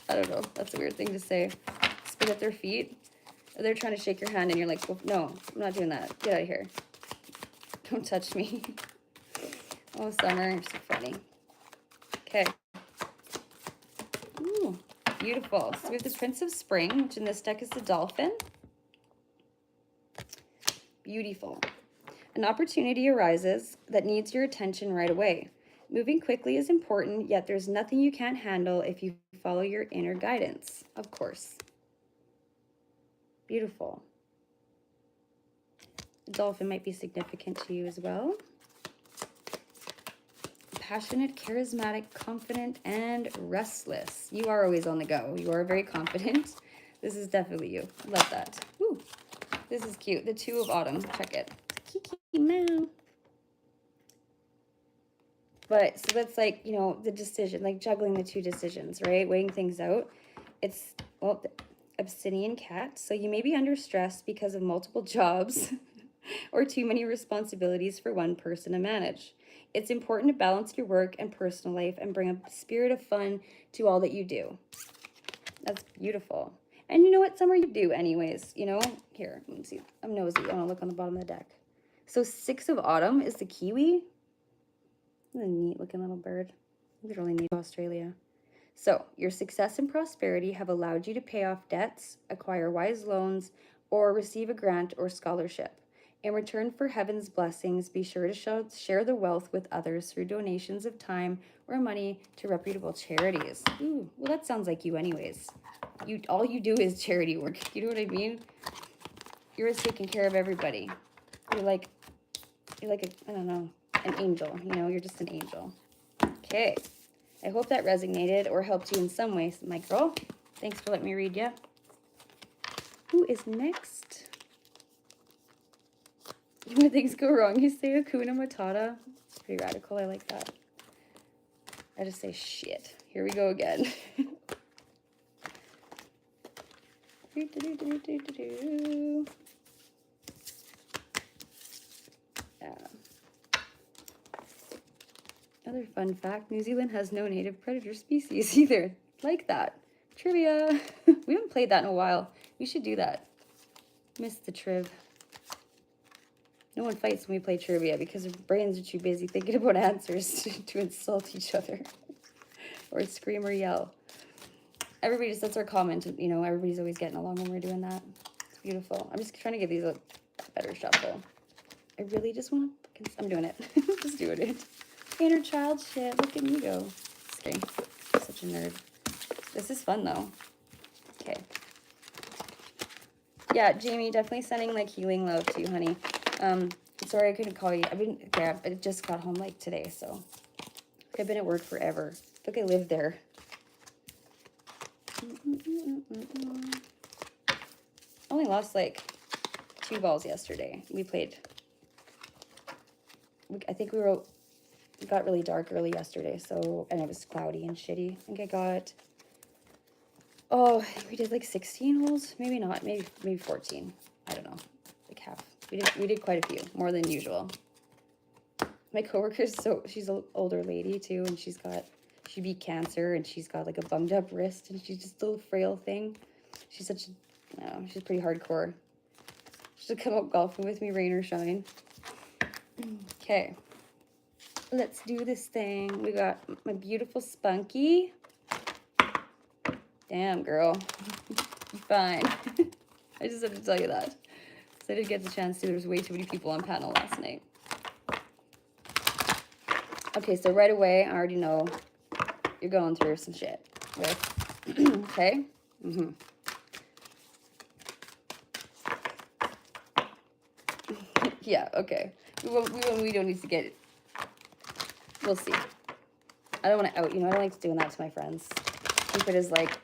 I don't know. That's a weird thing to say. Spit at their feet. Or they're trying to shake your hand and you're like, well, no, I'm not doing that. Get out of here. Don't touch me. Oh, Summer, you're so funny. Okay. Ooh, beautiful. So we have the Prince of Spring, which in this deck is the Dolphin. Beautiful. An opportunity arises that needs your attention right away. Moving quickly is important, yet there's nothing you can't handle if you follow your inner guidance, of course. Beautiful. dolphin might be significant to you as well. Passionate, charismatic, confident, and restless. You are always on the go. You are very confident. This is definitely you. Love that. Ooh, this is cute. The Two of Autumn. Check it. Kiki meow. But so that's like, you know, the decision, like juggling the two decisions, right? Weighing things out. It's, well, Obsidian cat. So you may be under stress because of multiple jobs or too many responsibilities for one person to manage. It's important to balance your work and personal life and bring a spirit of fun to all that you do. That's beautiful. And you know what? Some are you do anyways, you know? Here, let me see. I'm nosy. I want to look on the bottom of the deck. So 6 of Autumn is the kiwi. What a neat looking little bird. It's really neat. Australia. So your success and prosperity have allowed you to pay off debts, acquire wise loans, or receive a grant or scholarship. In return for heaven's blessings, be sure to share the wealth with others through donations of time or money to reputable charities. Ooh, well, that sounds like you anyways. All you do is charity work. You know what I mean? You're always taking care of everybody. You're like I don't know, an angel. You know, you're just an angel. Okay. I hope that resonated or helped you in some way, my girl. Thanks for letting me read you. Who is next? When things go wrong, you say Hakuna Matata. It's pretty radical. I like that. I just say shit. Here we go again. Another fun fact, New Zealand has no native predator species either. Like that. Trivia. We haven't played that in a while. We should do that. Missed the triv. No one fights when we play trivia because their brains are too busy thinking about answers to insult each other or scream or yell. Everybody just, that's our comment, you know, everybody's always getting along when we're doing that. It's beautiful. I'm just trying to give these a better shuffle. I really just want to, I'm doing it. Just doing it. Inner child shit. Look at me go. Okay. Such a nerd. This is fun though. Okay. Yeah, Jamie, definitely sending like healing love to you, honey. Sorry I couldn't call you. I just got home like today, so I've been at work forever. I think I lived there. I only lost like 2 balls yesterday. We played. I think it got really dark early yesterday, so, and it was cloudy and shitty. I think I got, oh, we did like 16 holes, maybe not, maybe 14. I don't know, like half. We did quite a few, more than usual. My coworker's she's an older lady too, and she beat cancer, and she's got like a bunged up wrist, and she's just a little frail thing. She's she's pretty hardcore. She'll come out golfing with me, rain or shine. Okay. Let's do this thing. We got my beautiful Spunky. Damn, girl. Fine. I just have to tell you that. So I didn't get the chance to. There was way too many people on panel last night. Okay, so right away, I already know you're going through some shit. Right? Okay? Mm-hmm. Yeah, okay. We don't need to get... We'll see. I don't want to out, you know, I don't like doing that to my friends. Keep it as like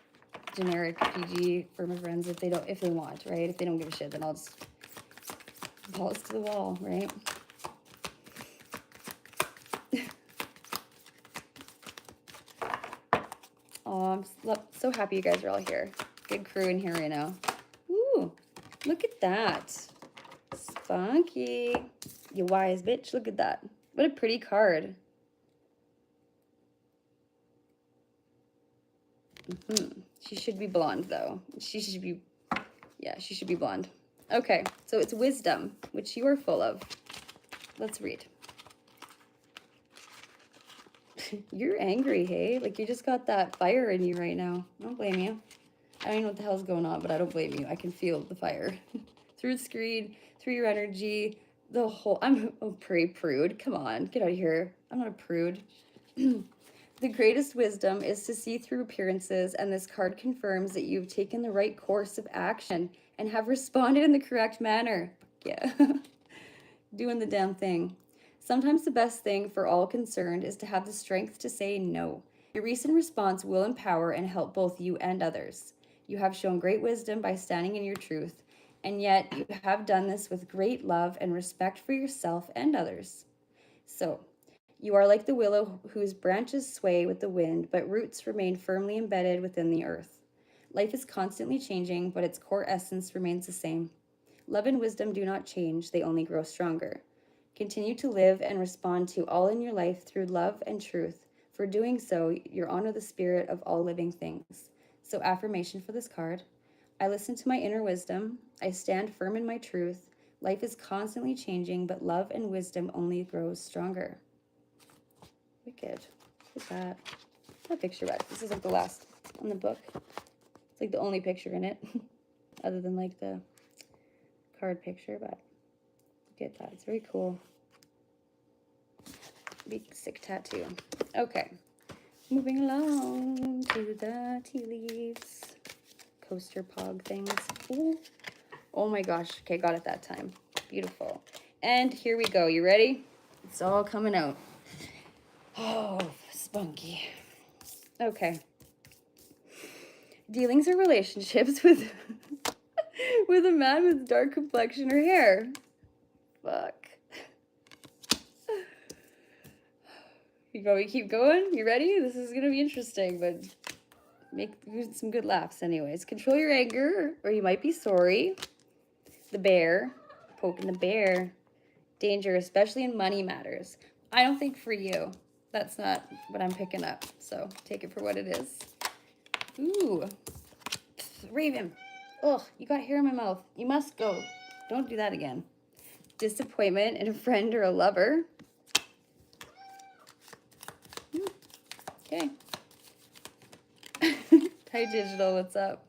generic PG for my friends if they want, right? If they don't give a shit, then I'll just balls to the wall, right? Oh, I'm so happy you guys are all here. Good crew in here right now. Ooh, look at that. Spunky. You wise bitch, look at that. What a pretty card. She should be blonde, though. She should be blonde. Okay, so it's wisdom, which you are full of. Let's read. You're angry, hey? Like, you just got that fire in you right now. I don't blame you. I don't even know what the hell's going on, but I don't blame you. I can feel the fire. Through the screen, through your energy, the whole... I'm a pretty prude. Come on, get out of here. I'm not a prude. The greatest wisdom is to see through appearances, and this card confirms that you've taken the right course of action and have responded in the correct manner. Yeah. doing the damn thing. Sometimes the best thing for all concerned is to have the strength to say no. Your recent response will empower and help both you and others. You have shown great wisdom by standing in your truth, and yet you have done this with great love and respect for yourself and others. So, you are like the willow whose branches sway with the wind, but roots remain firmly embedded within the earth. Life is constantly changing, but its core essence remains the same. Love and wisdom do not change, they only grow stronger. Continue to live and respond to all in your life through love and truth. For doing so, you honor the spirit of all living things. So, affirmation for this card: I listen to my inner wisdom. I stand firm in my truth. Life is constantly changing, but love and wisdom only grows stronger. Wicked. Look at that. That picture back. This is like the last on the book. It's like the only picture in it, other than like the card picture, but look at that. It's very cool. Big sick tattoo. Okay. Moving along to the tea leaves. Coaster pog things. Ooh. Oh my gosh. Okay, got it that time. Beautiful. And here we go. You ready? It's all coming out. Oh, Spunky. Okay. Dealings or relationships with with a man with dark complexion or hair. Fuck. We keep going? You ready? This is gonna be interesting, but make some good laughs anyways. Control your anger, or you might be sorry. The bear. Poking the bear. Danger, especially in money matters. I don't think for you. That's not what I'm picking up, so take it for what it is. Ooh. Raven. Ugh, you got hair in my mouth. You must go. Don't do that again. Disappointment in a friend or a lover. Okay. Hi, Digital. What's up?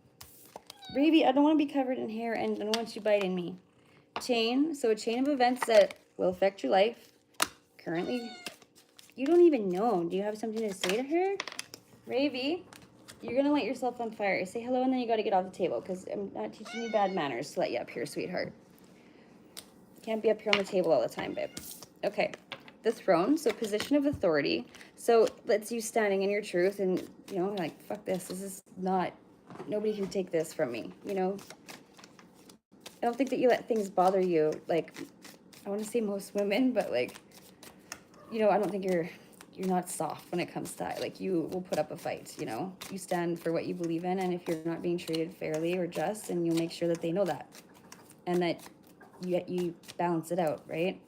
Baby, I don't want to be covered in hair, and I don't want you biting me. Chain. So a chain of events that will affect your life. Currently, you don't even know. Do you have something to say to her? Ravi, you're going to light yourself on fire. Say hello, and then you got to get off the table, because I'm not teaching you bad manners to let you up here, sweetheart. You can't be up here on the table all the time, babe. Okay. The throne, so position of authority. So that's you standing in your truth and, you know, like, fuck this. This is not, nobody can take this from me, you know? I don't think that you let things bother you. Like, I want to say most women, but, like, you know, I don't think you're not soft when it comes to that. Like, you will put up a fight, you know? You stand for what you believe in, and if you're not being treated fairly or just, and you'll make sure that they know that. And that you balance it out, right?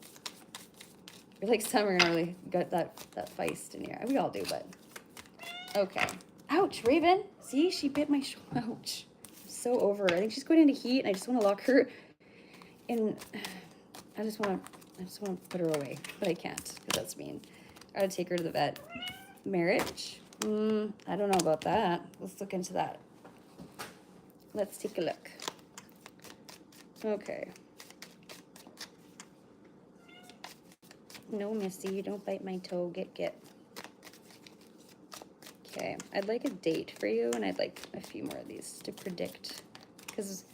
You're like Summer and Arlie. You got that feist in here. We all do, but okay. Ouch, Raven. See, she bit my shoulder. Ouch. I'm so over her. I think she's going into heat, and I just want to lock her in. I just want to put her away, but I can't because that's mean. I gotta take her to the vet. Marriage. I don't know about that. Let's look into that. Let's take a look. Okay. No, Missy, you don't bite my toe. Get. Okay, I'd like a date for you, and I'd like a few more of these to predict, because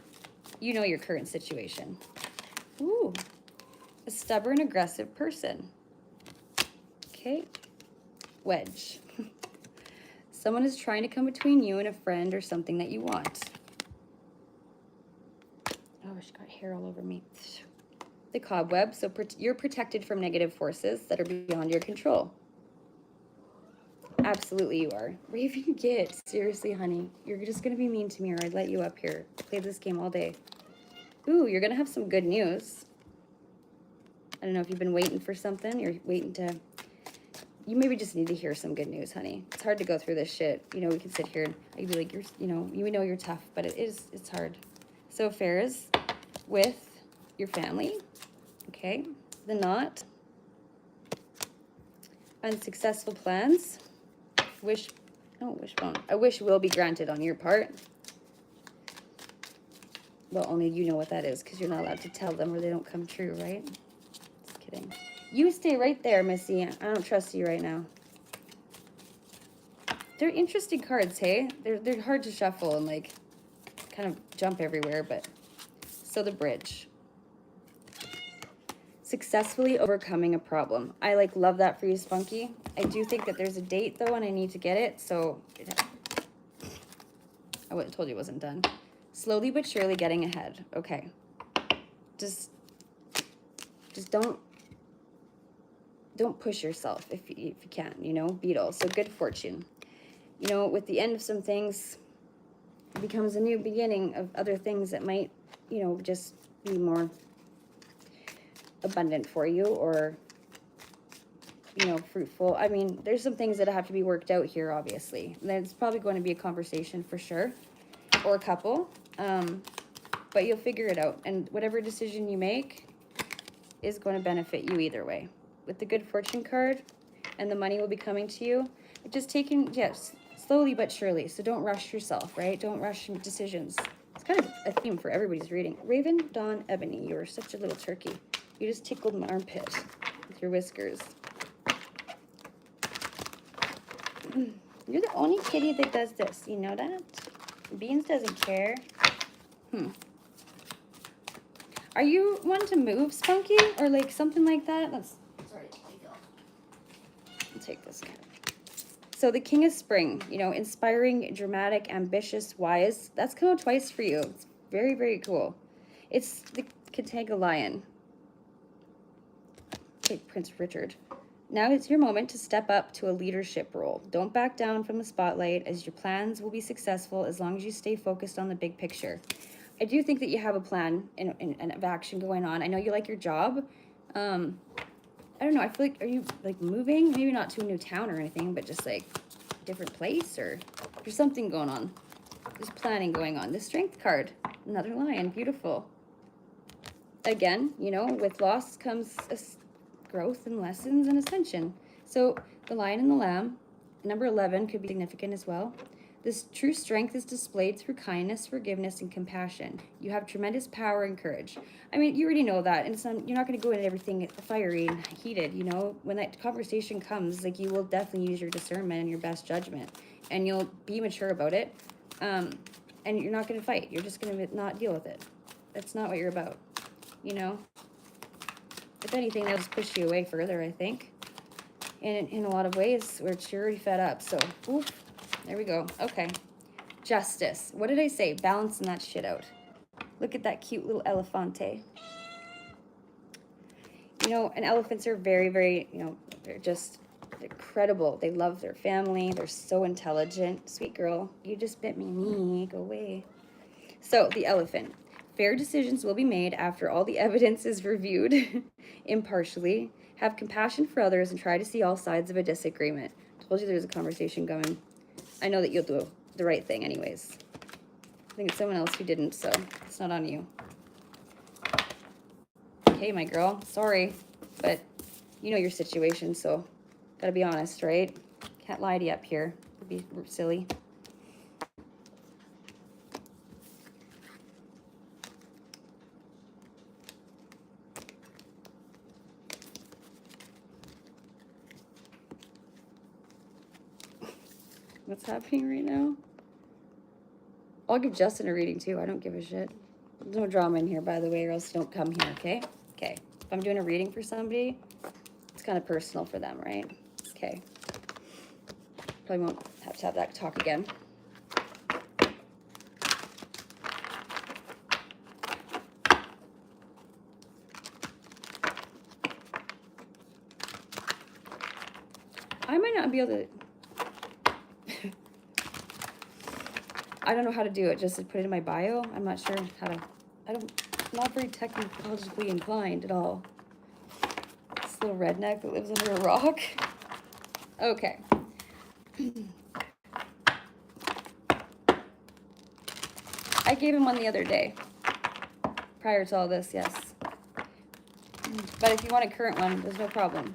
you know your current situation. Ooh, a stubborn, aggressive person. Okay, wedge. Someone is trying to come between you and a friend or something that you want. Oh, she got hair all over me. The cobweb, so you're protected from negative forces that are beyond your control. Absolutely you are. Raven, get. Seriously, honey. You're just going to be mean to me, or I'd let you up here. Play this game all day. Ooh, you're going to have some good news. I don't know if you've been waiting for something. You're waiting to... You maybe just need to hear some good news, honey. It's hard to go through this shit. You know, we can sit here and I'd be like, you know you're tough, but it's hard. So affairs with your family. Okay, the knot. Unsuccessful plans. Wishbone. A wish will be granted on your part. Well, only you know what that is, because you're not allowed to tell them or they don't come true, right? Just kidding. You stay right there, Missy. I don't trust you right now. They're interesting cards, hey? They're hard to shuffle and, like, kind of jump everywhere, but... So the bridge. successfully overcoming a problem. I like love that for you, Spunky. I do think that there's a date though, and I need to get it. So I told you it wasn't done. Slowly but surely getting ahead. Okay. Just don't push yourself if you can, you know, Beetle. So good fortune. You know, with the end of some things, it becomes a new beginning of other things that might, you know, just be more abundant for you, or, you know, fruitful. I mean, there's some things that have to be worked out here, obviously. There's probably going to be a conversation for sure, or a couple, but you'll figure it out. And whatever decision you make is going to benefit you either way. With the good fortune card, and the money will be coming to you, just taking, yes, slowly but surely. So don't rush yourself, right? Don't rush decisions. It's kind of a theme for everybody's reading. Raven Dawn Ebony, you're such a little turkey. You just tickled my armpit with your whiskers. You're the only kitty that does this. You know that? Beans doesn't care. Are you one to move, Spunky? Or like something like that? Sorry, I'll take this card. So the King of Spring, you know, inspiring, dramatic, ambitious, wise. That's come out twice for you. It's very, very cool. It's the Katanga Lion. Take Prince Richard. Now it's your moment to step up to a leadership role. Don't back down from the spotlight, as your plans will be successful as long as you stay focused on the big picture. I do think that you have a plan and of action going on. I know you like your job. I don't know. I feel like, are you like moving? Maybe not to a new town or anything, but just like a different place, or there's something going on. There's planning going on. The Strength card, another lion, beautiful. Again, you know, with loss comes growth and lessons and ascension. So the lion and the lamb, number 11 could be significant as well. This true strength is displayed through kindness, forgiveness, and compassion. You have tremendous power and courage. I mean, you already know that, and you're not going to go into everything fiery and heated, you know? When that conversation comes, like, you will definitely use your discernment and your best judgment, and you'll be mature about it, and you're not going to fight. You're just going to not deal with it. That's not what you're about, you know? If anything, that'll just push you away further, I think, in a lot of ways, where you're already fed up, so, oof. There we go. Okay. Justice. What did I say? Balancing that shit out. Look at that cute little elefante. You know, and elephants are very, very, you know, they're incredible. They love their family. They're so intelligent. Sweet girl. You just bit my knee. Go away. So, the elephant. Fair decisions will be made after all the evidence is reviewed impartially. Have compassion for others and try to see all sides of a disagreement. Told you there's a conversation coming. I know that you'll do the right thing anyways. I think it's someone else who didn't, so it's not on you. Okay, my girl. Sorry, but you know your situation, so gotta be honest, right? Can't lie to you up here. It'd be silly. What's happening right now? I'll give Justin a reading too. I don't give a shit. There's no drama in here, by the way, or else don't come here, okay? Okay. If I'm doing a reading for somebody, it's kind of personal for them, right? Okay. Probably won't have to have that talk again. I might not be able to... I don't know how to do it. Just to put it in my bio. I'm not sure how to... I'm not very technologically inclined at all. This little redneck that lives under a rock. Okay. I gave him one the other day. Prior to all this, yes. But if you want a current one, there's no problem.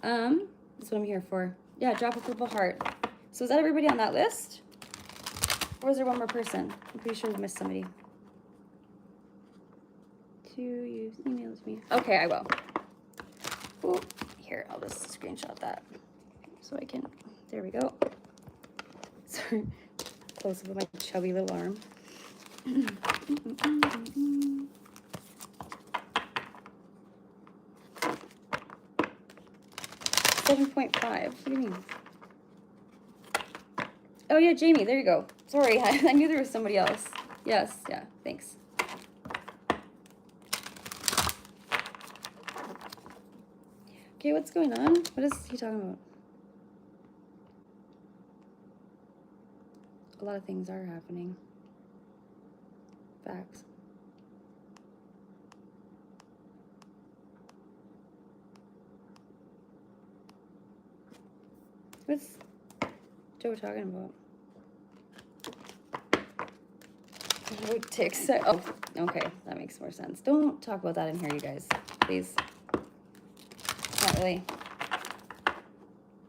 That's what I'm here for. Yeah, drop a purple heart. So is that everybody on that list? Or is there one more person? I'm pretty sure we missed somebody. To use email to me. Okay, I will. Ooh, here, I'll just screenshot that. So I can, there we go. Sorry, close up with my chubby little arm. 7.5. What do you mean? Oh, yeah, Jamie. There you go. Sorry, I knew there was somebody else. Yes, yeah, thanks. Okay, what's going on? What is he talking about? A lot of things are happening. Facts. What's Joe talking about? Oh, ticks. Oh, okay. That makes more sense. Don't talk about that in here, you guys. Please. Not really. You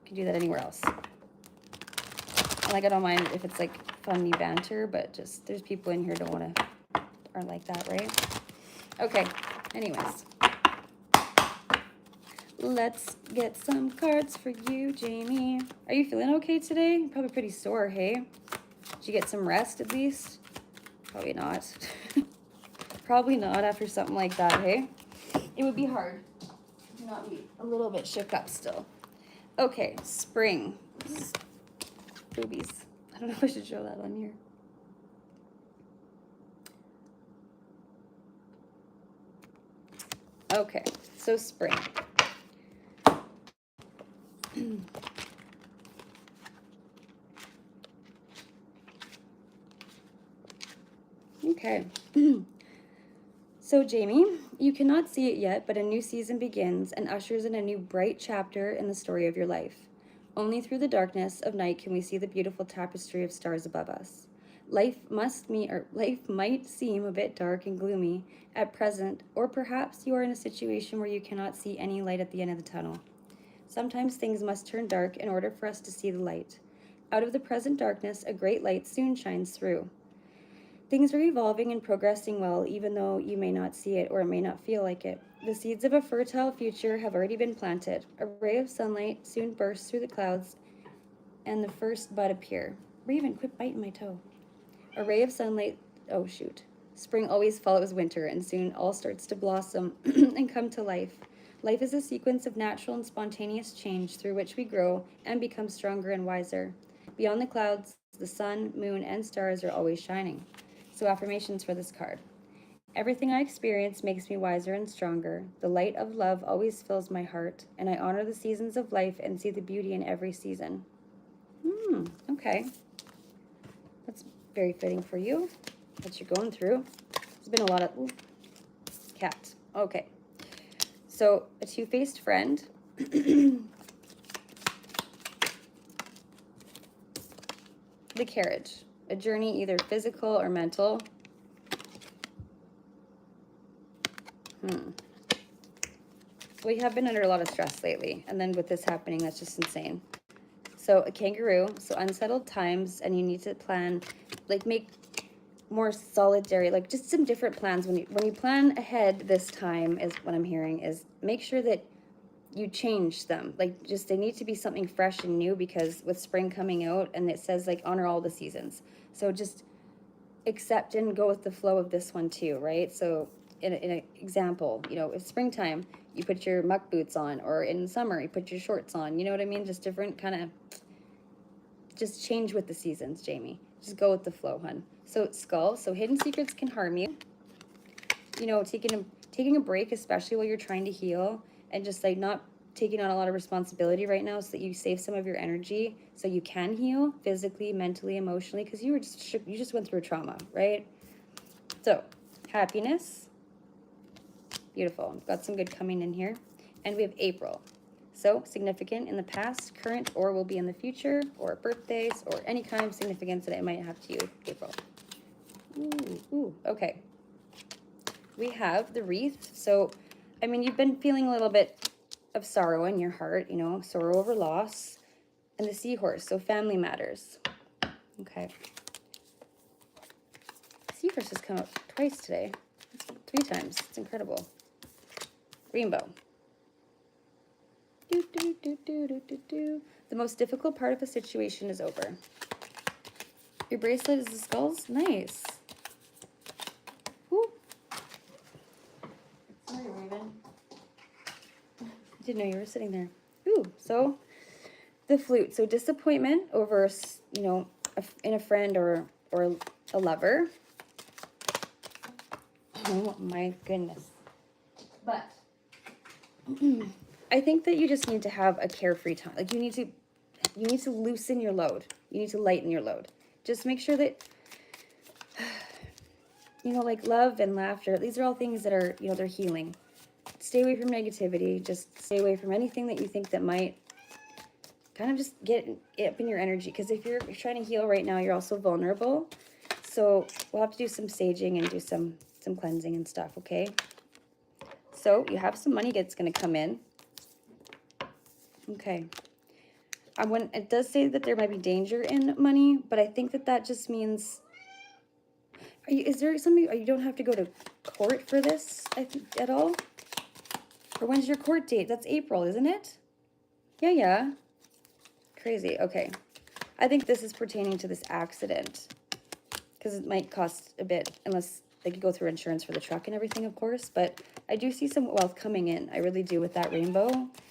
can do that anywhere else. Like, I don't mind if it's like funny banter, but just there's people in here aren't like that, right? Okay. Anyways. Let's get some cards for you, Jamie. Are you feeling okay today? Probably pretty sore, hey? Did you get some rest at least? Probably not. Probably not after something like that, hey? It would be hard to not be a little bit shook up still. Okay, spring. Boobies. I don't know if I should show that on here. Okay, so spring. Okay. So, Jamie, you cannot see it yet, but a new season begins and ushers in a new bright chapter in the story of your life. Only through the darkness of night can we see the beautiful tapestry of stars above us. Life might seem a bit dark and gloomy at present, or perhaps you are in a situation where you cannot see any light at the end of the tunnel. Sometimes things must turn dark in order for us to see the light. Out of the present darkness, a great light soon shines through. Things are evolving and progressing well, even though you may not see it or it may not feel like it. The seeds of a fertile future have already been planted. A ray of sunlight soon bursts through the clouds, and the first bud appear. Raven, quit biting my toe. A ray of sunlight, oh shoot. Spring always follows winter, and soon all starts to blossom and come to life. Life is a sequence of natural and spontaneous change through which we grow and become stronger and wiser. Beyond the clouds, the sun, moon, and stars are always shining. So affirmations for this card. Everything I experience makes me wiser and stronger. The light of love always fills my heart, and I honor the seasons of life and see the beauty in every season. Okay. That's very fitting for you, what you're going through. There's been a lot of... Ooh, cat. Okay. So, a two-faced friend. The carriage. A journey either physical or mental. We have been under a lot of stress lately, and then with this happening, that's just insane. So a kangaroo, so unsettled times, and you need to plan, like make more solitary, like just some different plans. When you plan ahead this time, is what I'm hearing, is make sure that you change them. Like just they need to be something fresh and new, because with spring coming out, and it says like honor all the seasons. So just accept and go with the flow of this one too, right? So in an example, you know, it's springtime, you put your muck boots on, or in summer, you put your shorts on, you know what I mean? Just different kind of, just change with the seasons, Jamie. Just go with the flow, hun. So skull, so hidden secrets can harm you. You know, taking a break, especially while you're trying to heal, and just like not taking on a lot of responsibility right now, so that you save some of your energy so you can heal physically, mentally, emotionally, because you just went through a trauma, right? So happiness, beautiful. Got some good coming in here. And we have April, so significant in the past, current, or will be in the future, or birthdays, or any kind of significance that it might have to you. April. Ooh, okay. We have the wreath. So I mean, you've been feeling a little bit of sorrow in your heart, you know, sorrow over loss. And the seahorse, so family matters. Okay. Seahorse has come out twice today. 3 times. It's incredible. Rainbow. The most difficult part of a situation is over. Your bracelet is the skulls? Nice. Woo. Sorry, Raven. I didn't know you were sitting there. Ooh, Woo! So the flute. So disappointment over, you know, in a friend or a lover. Oh my goodness. But I think that you just need to have a carefree time. Like you need to loosen your load. You need to lighten your load. Just make sure that, you know, like love and laughter, these are all things that are, you know, they're healing. Stay away from negativity. Just stay away from anything that you think that might kind of just get up in your energy. Because if you're trying to heal right now, you're also vulnerable. So we'll have to do some saging and do some cleansing and stuff, okay? So you have some money that's going to come in. Okay. When it does say that there might be danger in money, but I think that just means, is there something, you don't have to go to court for this, I think, at all? Or when's your court date? That's April, isn't it? Yeah. Crazy, okay. I think this is pertaining to this accident, because it might cost a bit, unless they could go through insurance for the truck and everything, of course, but I do see some wealth coming in. I really do with that rainbow.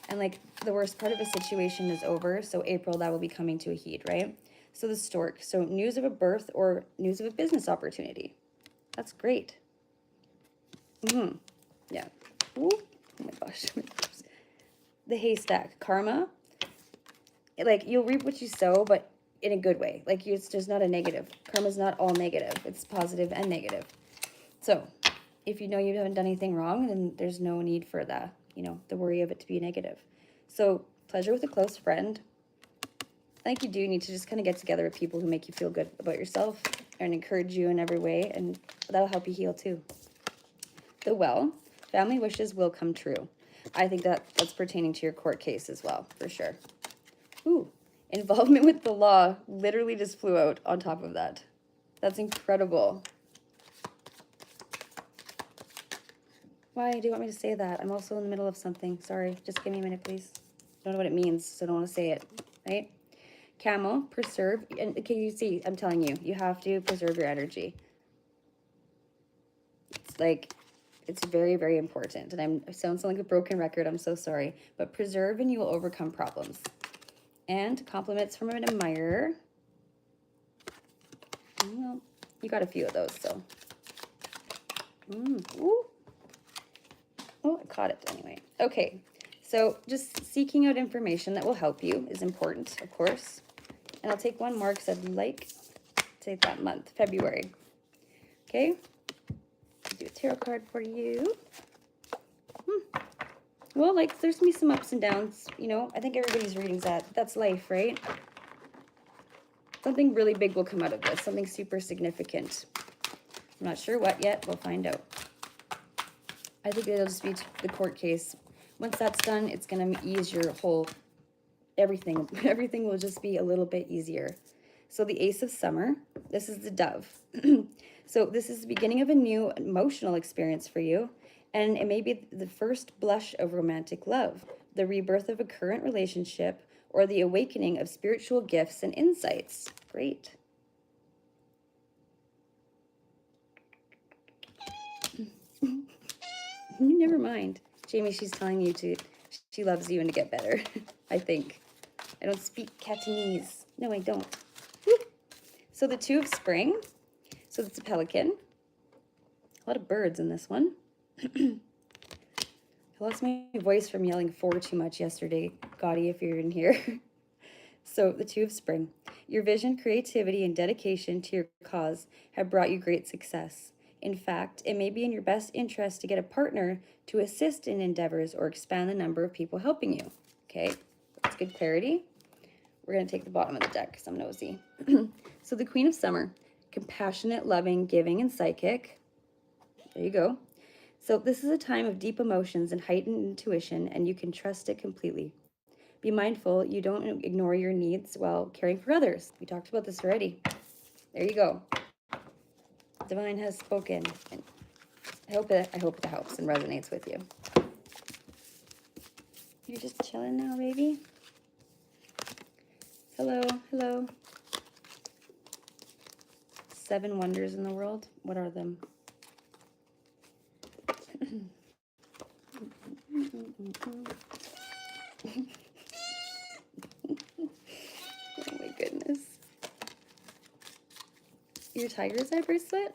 And like the worst part of a situation is over. So April, that will be coming to a heat, right? So the stork. So news of a birth or news of a business opportunity. That's great. Yeah. Ooh. Oh my gosh. The haystack. Karma. Like you'll reap what you sow, but in a good way. Like it's just not a negative. Karma's not all negative. It's positive and negative. So if you know you haven't done anything wrong, then there's no need for the, you know, the worry of it to be negative. So pleasure with a close friend. I think you do need to just kind of get together with people who make you feel good about yourself and encourage you in every way, and that'll help you heal too. The well, family wishes will come true. I think that's pertaining to your court case as well, for sure. Ooh, involvement with the law literally just flew out on top of that. That's incredible. Why do you want me to say that? I'm also in the middle of something. Sorry, just give me a minute, please. I don't know what it means, so I don't want to say it, right? Camel, preserve, and okay, you see, I'm telling you, you have to preserve your energy. It's like, it's very, very important. And I sound like a broken record, I'm so sorry. But preserve and you will overcome problems. And compliments from an admirer. Well, you got a few of those, so. Ooh. Oh, I caught it anyway. Okay, so just seeking out information that will help you is important, of course. And I'll take one more because I'd like to take that month, February. Okay, I'll do a tarot card for you. Well, like, there's going to be some ups and downs, you know. I think everybody's readings that's life, right? Something really big will come out of this, something super significant. I'm not sure what yet, we'll find out. I think it'll just be the court case. Once that's done, it's going to ease your whole, everything. Everything will just be a little bit easier. So the Ace of Summer, this is the Dove. So this is the beginning of a new emotional experience for you. And it may be the first blush of romantic love, the rebirth of a current relationship, or the awakening of spiritual gifts and insights. Great. Never mind. Jamie, she's telling you she loves you and to get better, I think. I don't speak Cantonese. No, I don't. Woo. So the Two of Spring. So it's a pelican. A lot of birds in this one. I lost my voice from yelling "for" too much yesterday. Gotti, if you're in here. So the Two of Spring. Your vision, creativity, and dedication to your cause have brought you great success. In fact, it may be in your best interest to get a partner to assist in endeavors or expand the number of people helping you. Okay, that's good clarity. We're going to take the bottom of the deck because I'm nosy. So the Queen of Summer, compassionate, loving, giving, and psychic. There you go. So this is a time of deep emotions and heightened intuition, and you can trust it completely. Be mindful you don't ignore your needs while caring for others. We talked about this already. There you go. Divine has spoken. And I hope it helps and resonates with you. You're just chilling now, baby. Hello, hello. 7 wonders in the world. What are them? your tiger's eye bracelet?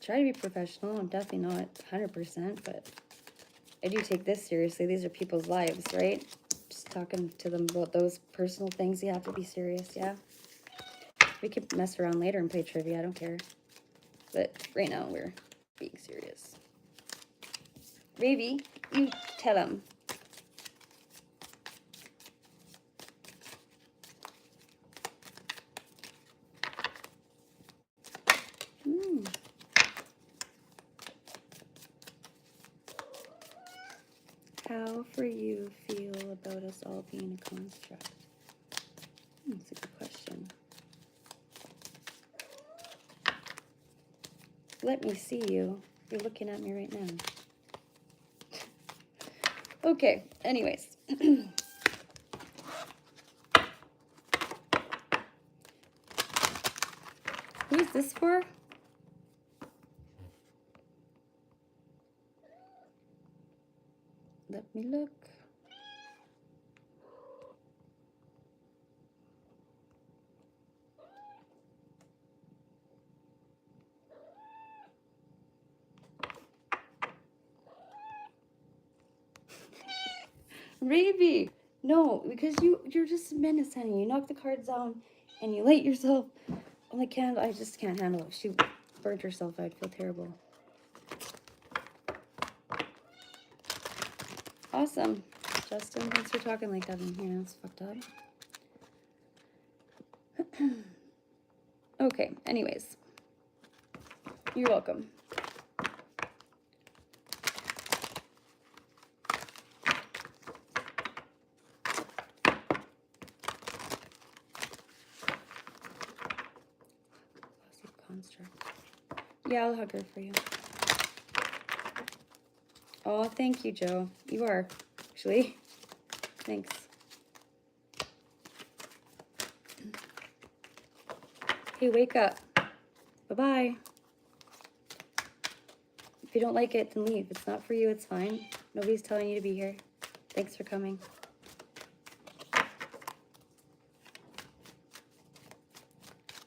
Try to be professional. I'm definitely not 100%, but I do take this seriously. These are people's lives, right? Just talking to them about those personal things. You have to be serious, yeah? We can mess around later and play trivia. I don't care. But right now, we're being serious. Baby, you tell them. How for you feel about us all being a construct? That's a good question. Let me see you. You're looking at me right now. Okay, anyways. Who is this for? Let me look. Raby! No, because you're just a menace, honey. You knock the cards down and you light yourself on the candle. I just can't handle it. She burnt herself. I'd feel terrible. Awesome. Justin, thanks for talking like that in here. That's fucked up. Okay, anyways. You're welcome. Construct. Yeah, I'll hug her for you. Oh, thank you, Joe. You are, actually. Thanks. Hey, wake up. Bye-bye. If you don't like it, then leave. It's not for you, it's fine. Nobody's telling you to be here. Thanks for coming.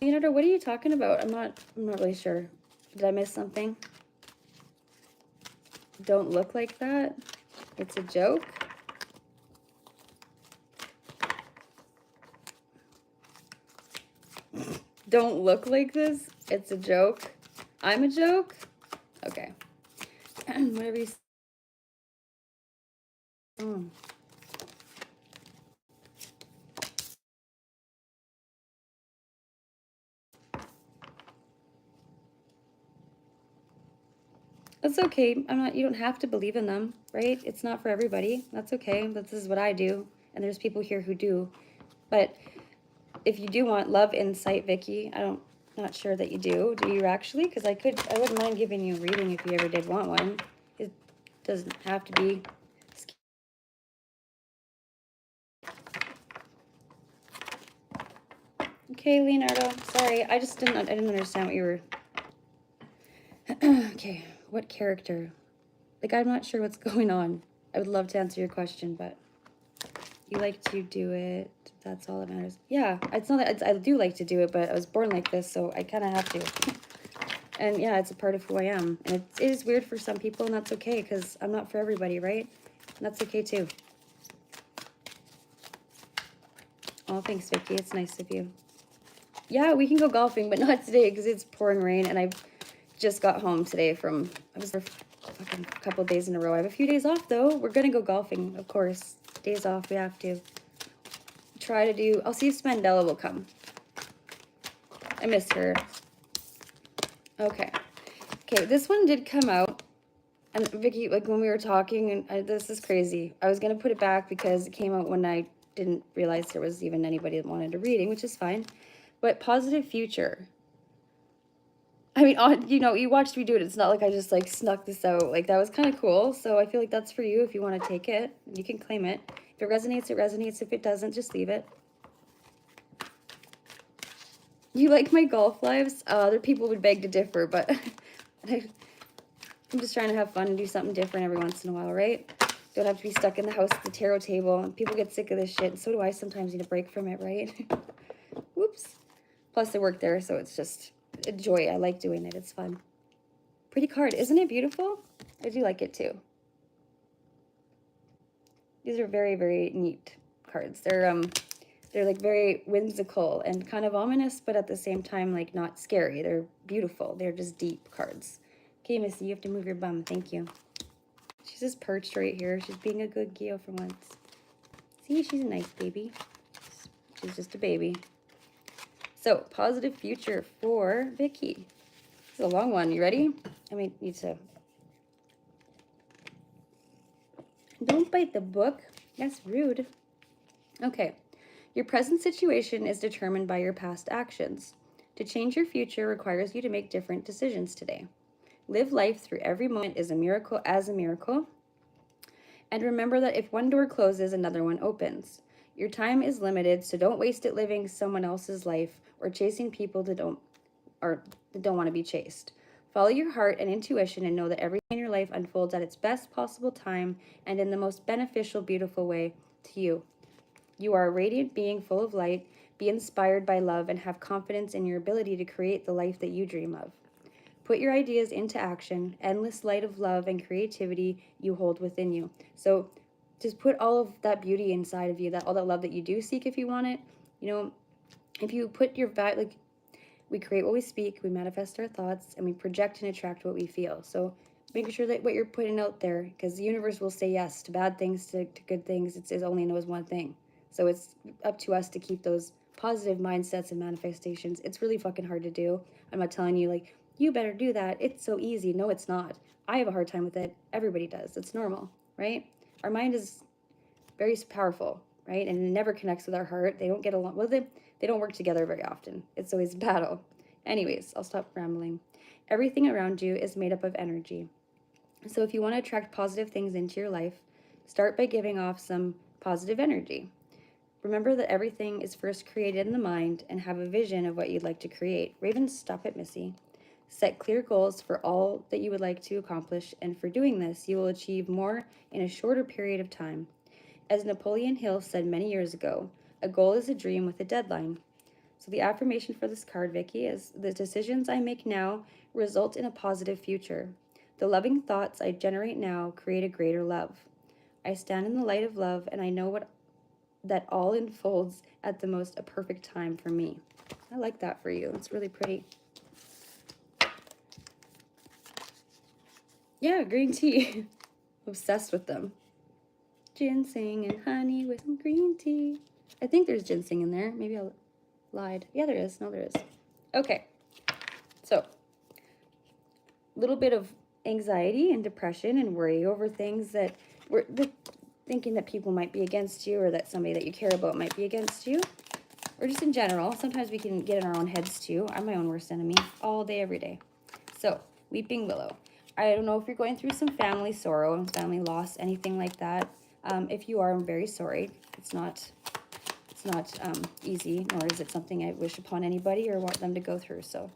Leonardo, what are you talking about? I'm not really sure. Did I miss something? Don't look like that? It's a joke? Don't look like this? It's a joke? I'm a joke? Okay. Whatever you say. Oh. That's okay. You don't have to believe in them, right? It's not for everybody. That's okay. This is what I do. And there's people here who do. But if you do want love insight, Vicki, not sure that you do. Do you actually? Because I wouldn't mind giving you a reading if you ever did want one. It doesn't have to be. Okay, Leonardo. Sorry, I didn't understand what you were. Okay, what character? Like, I'm not sure what's going on. I would love to answer your question, but you like to do it. That's all that matters. Yeah, it's not that I do like to do it, but I was born like this, so I kind of have to. And yeah, it's a part of who I am. And it is weird for some people, and that's okay, because I'm not for everybody, right? And that's okay, too. Oh, thanks, Vicki. It's nice of you. Yeah, we can go golfing, but not today, because it's pouring rain, and I just got home today from, I was there fucking a couple of days in a row. I have a few days off, though. We're going to go golfing, of course. Days off, we have to. Try to do, I'll see if Spandella will come. I miss her. Okay. Okay, this one did come out. And Vicki, like when we were talking, and this is crazy. I was going to put it back because it came out when I didn't realize there was even anybody that wanted a reading, which is fine. But positive future. I mean, you know, you watched me do it. It's not like I just like snuck this out. Like, that was kind of cool. So I feel like that's for you if you want to take it. You can claim it. If it resonates, it resonates. If it doesn't, just leave it. You like my golf lives? Other people would beg to differ, but I'm just trying to have fun and do something different every once in a while, right? Don't have to be stuck in the house at the tarot table. And people get sick of this shit. And so do I sometimes need a break from it, right? Whoops. Plus I work there, so it's just a joy. I like doing it. It's fun. Pretty card. Isn't it beautiful? I do like it too. These are very, very neat cards. They're like very whimsical and kind of ominous, but at the same time, like not scary. They're beautiful. They're just deep cards. Okay, Missy, you have to move your bum. Thank you. She's just perched right here. She's being a good Geo for once. See, she's a nice baby. She's just a baby. So, positive future for Vicki. This is a long one. You ready? I mean, need to... Don't bite the book. That's rude. Okay. Your present situation is determined by your past actions. To change your future requires you to make different decisions today. Live life through every moment as a miracle. And remember that if one door closes, another one opens. Your time is limited, so don't waste it living someone else's life or chasing people that don't want to be chased. Follow your heart and intuition and know that everything in your life unfolds at its best possible time and in the most beneficial, beautiful way to you. You are a radiant being full of light. Be inspired by love and have confidence in your ability to create the life that you dream of. Put your ideas into action, endless light of love and creativity you hold within you. So just put all of that beauty inside of you, all that love that you do seek if you want it. You know, if you put your we create what we speak, we manifest our thoughts, and we project and attract what we feel. So making sure that what you're putting out there, because the universe will say yes to bad things, to good things. It only knows one thing. So it's up to us to keep those positive mindsets and manifestations. It's really fucking hard to do. I'm not telling you, like, you better do that. It's so easy. No, it's not. I have a hard time with it. Everybody does. It's normal, right? Our mind is very powerful, right? And it never connects with our heart. They don't get along. Well, they don't work together very often. It's always a battle. Anyways, I'll stop rambling. Everything around you is made up of energy. So if you want to attract positive things into your life, start by giving off some positive energy. Remember that everything is first created in the mind and have a vision of what you'd like to create. Raven, stop it, Missy. Set clear goals for all that you would like to accomplish, and for doing this, you will achieve more in a shorter period of time. As Napoleon Hill said many years ago, a goal is a dream with a deadline. So the affirmation for this card, Vicki, is the decisions I make now result in a positive future. The loving thoughts I generate now create a greater love. I stand in the light of love, and I know that all unfolds at the most perfect time for me. I like that for you. It's really pretty. Yeah, green tea. Obsessed with them. Ginseng and honey with some green tea. I think there's ginseng in there. Maybe I lied. Yeah, there is. No, there is. Okay. So, a little bit of anxiety and depression and worry over things that we're thinking that people might be against you, or that somebody that you care about might be against you, or just in general. Sometimes we can get in our own heads too. I'm my own worst enemy all day, every day. So, Weeping Willow. I don't know if you're going through some family sorrow, family loss, anything like that. If you are, I'm very sorry. It's not easy, nor is it something I wish upon anybody or want them to go through. So,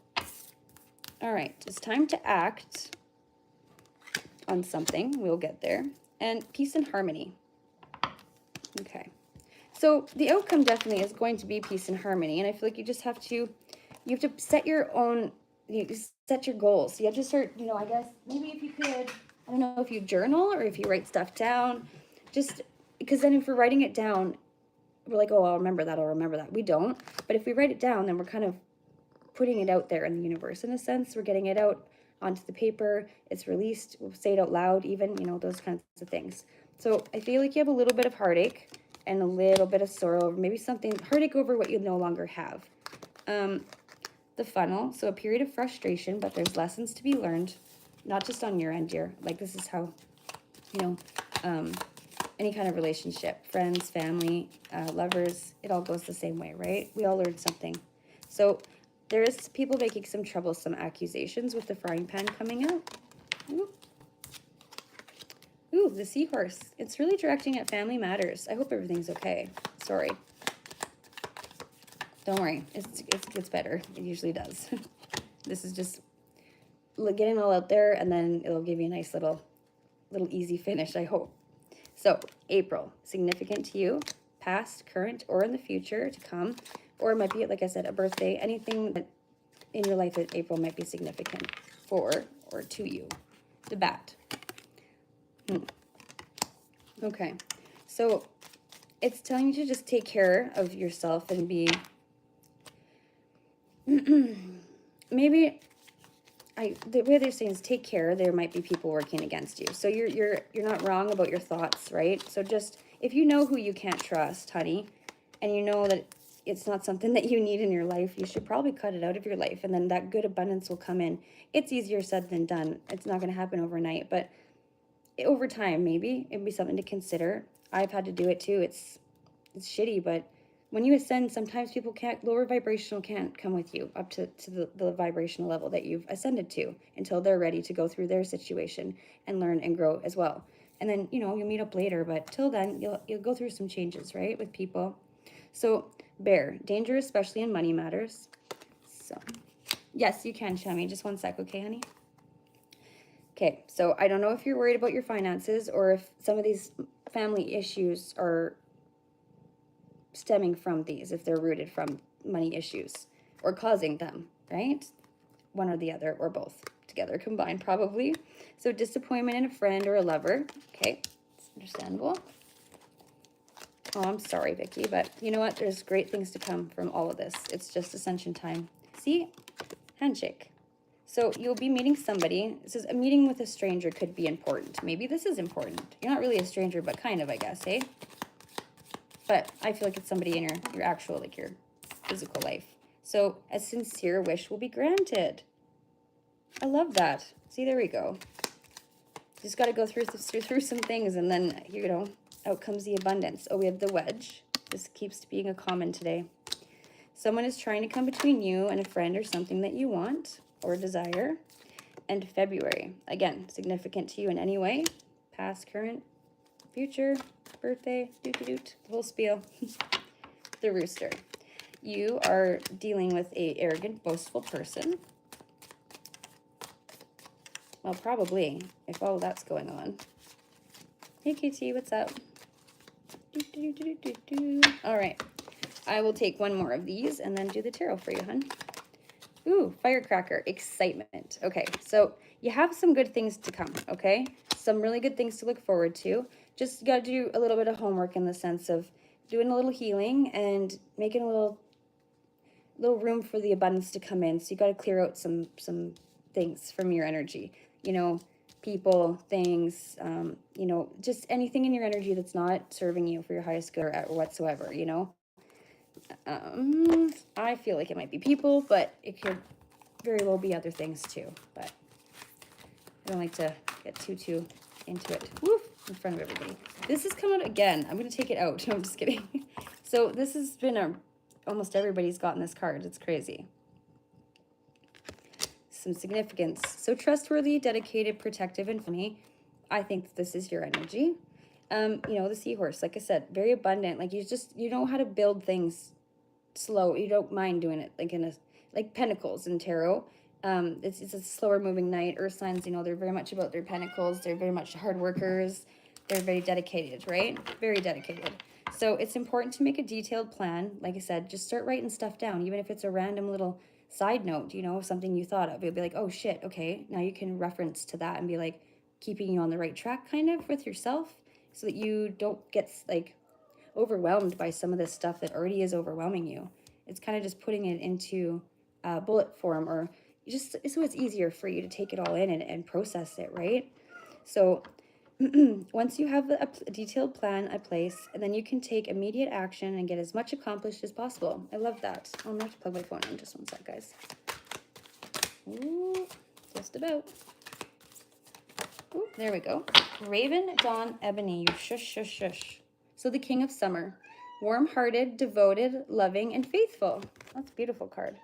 all right, it's time to act on something. We'll get there. And peace and harmony. Okay. So the outcome definitely is going to be peace and harmony. And I feel like you have to set your own, set your goals. You have to start, I guess, maybe if you could, I don't know if you journal or if you write stuff down, just because then if we're writing it down, we're like, oh, I'll remember that. We don't. But if we write it down, then we're kind of putting it out there in the universe. In a sense, we're getting it out onto the paper. It's released. We'll say it out loud even, those kinds of things. So I feel like you have a little bit of heartache and a little bit of sorrow, maybe heartache over what you no longer have. The funnel, so a period of frustration, but there's lessons to be learned, not just on your end, dear. Like, this is how, any kind of relationship, friends, family, lovers, it all goes the same way, right? We all learn something. So there is people making some troublesome accusations with the frying pan coming out. Ooh, the seahorse. It's really directing at family matters. I hope everything's okay. Sorry. Don't worry. It gets better. It usually does. This is just getting all out there, and then it'll give you a nice little easy finish, I hope. So April, significant to you, past, current, or in the future to come. Or it might be, like I said, a birthday, anything that in your life that April might be significant for or to you. The bat. Okay, so it's telling you to just take care of yourself and be maybe the way they're saying is take care. There might be people working against you, so you're not wrong about your thoughts, right? So just if you know who you can't trust, honey, and you know that it's not something that you need in your life, you should probably cut it out of your life, and then that good abundance will come in. It's easier said than done. It's not going to happen overnight, but over time, maybe it'd be something to consider. I've had to do it too. It's shitty, but when you ascend, sometimes people can't, lower vibrational can't come with you up to the vibrational level that you've ascended to until they're ready to go through their situation and learn and grow as well. And then, you know, you'll meet up later, but till then, you'll go through some changes, right, with people. So, bear, danger, especially in money matters. So, yes, you can, Shammy. Just one sec, okay, honey? Okay, so I don't know if you're worried about your finances or if some of these family issues are stemming from these, if they're rooted from money issues or causing them, right? One or the other, or both together combined, probably. So disappointment in a friend or a lover. Okay, it's understandable. Oh, I'm sorry, Vicki, but you know what? There's great things to come from all of this. It's just ascension time. See? Handshake. So you'll be meeting somebody. It says a meeting with a stranger could be important. Maybe this is important. You're not really a stranger, but kind of, I guess, eh? But I feel like it's somebody in your actual, like your physical life. So a sincere wish will be granted. I love that. See, there we go. Just got to go through some things, and then, you know, out comes the abundance. Oh, we have the wedge. This keeps being a common today. Someone is trying to come between you and a friend or something that you want or desire. And February, again, significant to you in any way. Past, current, future, birthday, doot-doot-doot, the whole spiel. The rooster. You are dealing with a arrogant, boastful person. Well, probably, if all that's going on. Hey, KT, what's up? All right. I will take one more of these and then do the tarot for you, hun. Ooh, firecracker, excitement. Okay, so you have some good things to come, okay? Some really good things to look forward to. Just got to do a little bit of homework in the sense of doing a little healing and making a little room for the abundance to come in. So you got to clear out some things from your energy. You know, people, things, you know, just anything in your energy that's not serving you for your highest good or whatsoever, you know? I feel like it might be people, but it could very well be other things too. But I don't like to get too into it. Woo, in front of everybody. This has come out again. I'm going to take it out. No, I'm just kidding. So this has been almost everybody's gotten this card. It's crazy. Some significance. So trustworthy, dedicated, protective, and funny. I think that this is your energy. You know, the seahorse, like I said, very abundant. Like you know how to build things slow. You don't mind doing it like pentacles in tarot. It's a slower moving night. Earth signs, you know, they're very much about their pentacles. They're very much hard workers. They're very dedicated, right? Very dedicated. So it's important to make a detailed plan. Like I said, just start writing stuff down, even if it's a random little side note, you know, something you thought of. You'll be like, oh shit, okay. Now you can reference to that and be like keeping you on the right track kind of with yourself so that you don't get like overwhelmed by some of this stuff that already is overwhelming you. It's kind of just putting it into bullet form or just so it's easier for you to take it all in and process it, right? So once you have a detailed plan in place, and then you can take immediate action and get as much accomplished as possible. I love that. I'm going to have to plug my phone in just one sec, guys. Ooh, just about. Ooh, there we go. Raven, Dawn, Ebony, you shush, shush, shush. So the King of Summer. Warm-hearted, devoted, loving, and faithful. That's a beautiful card.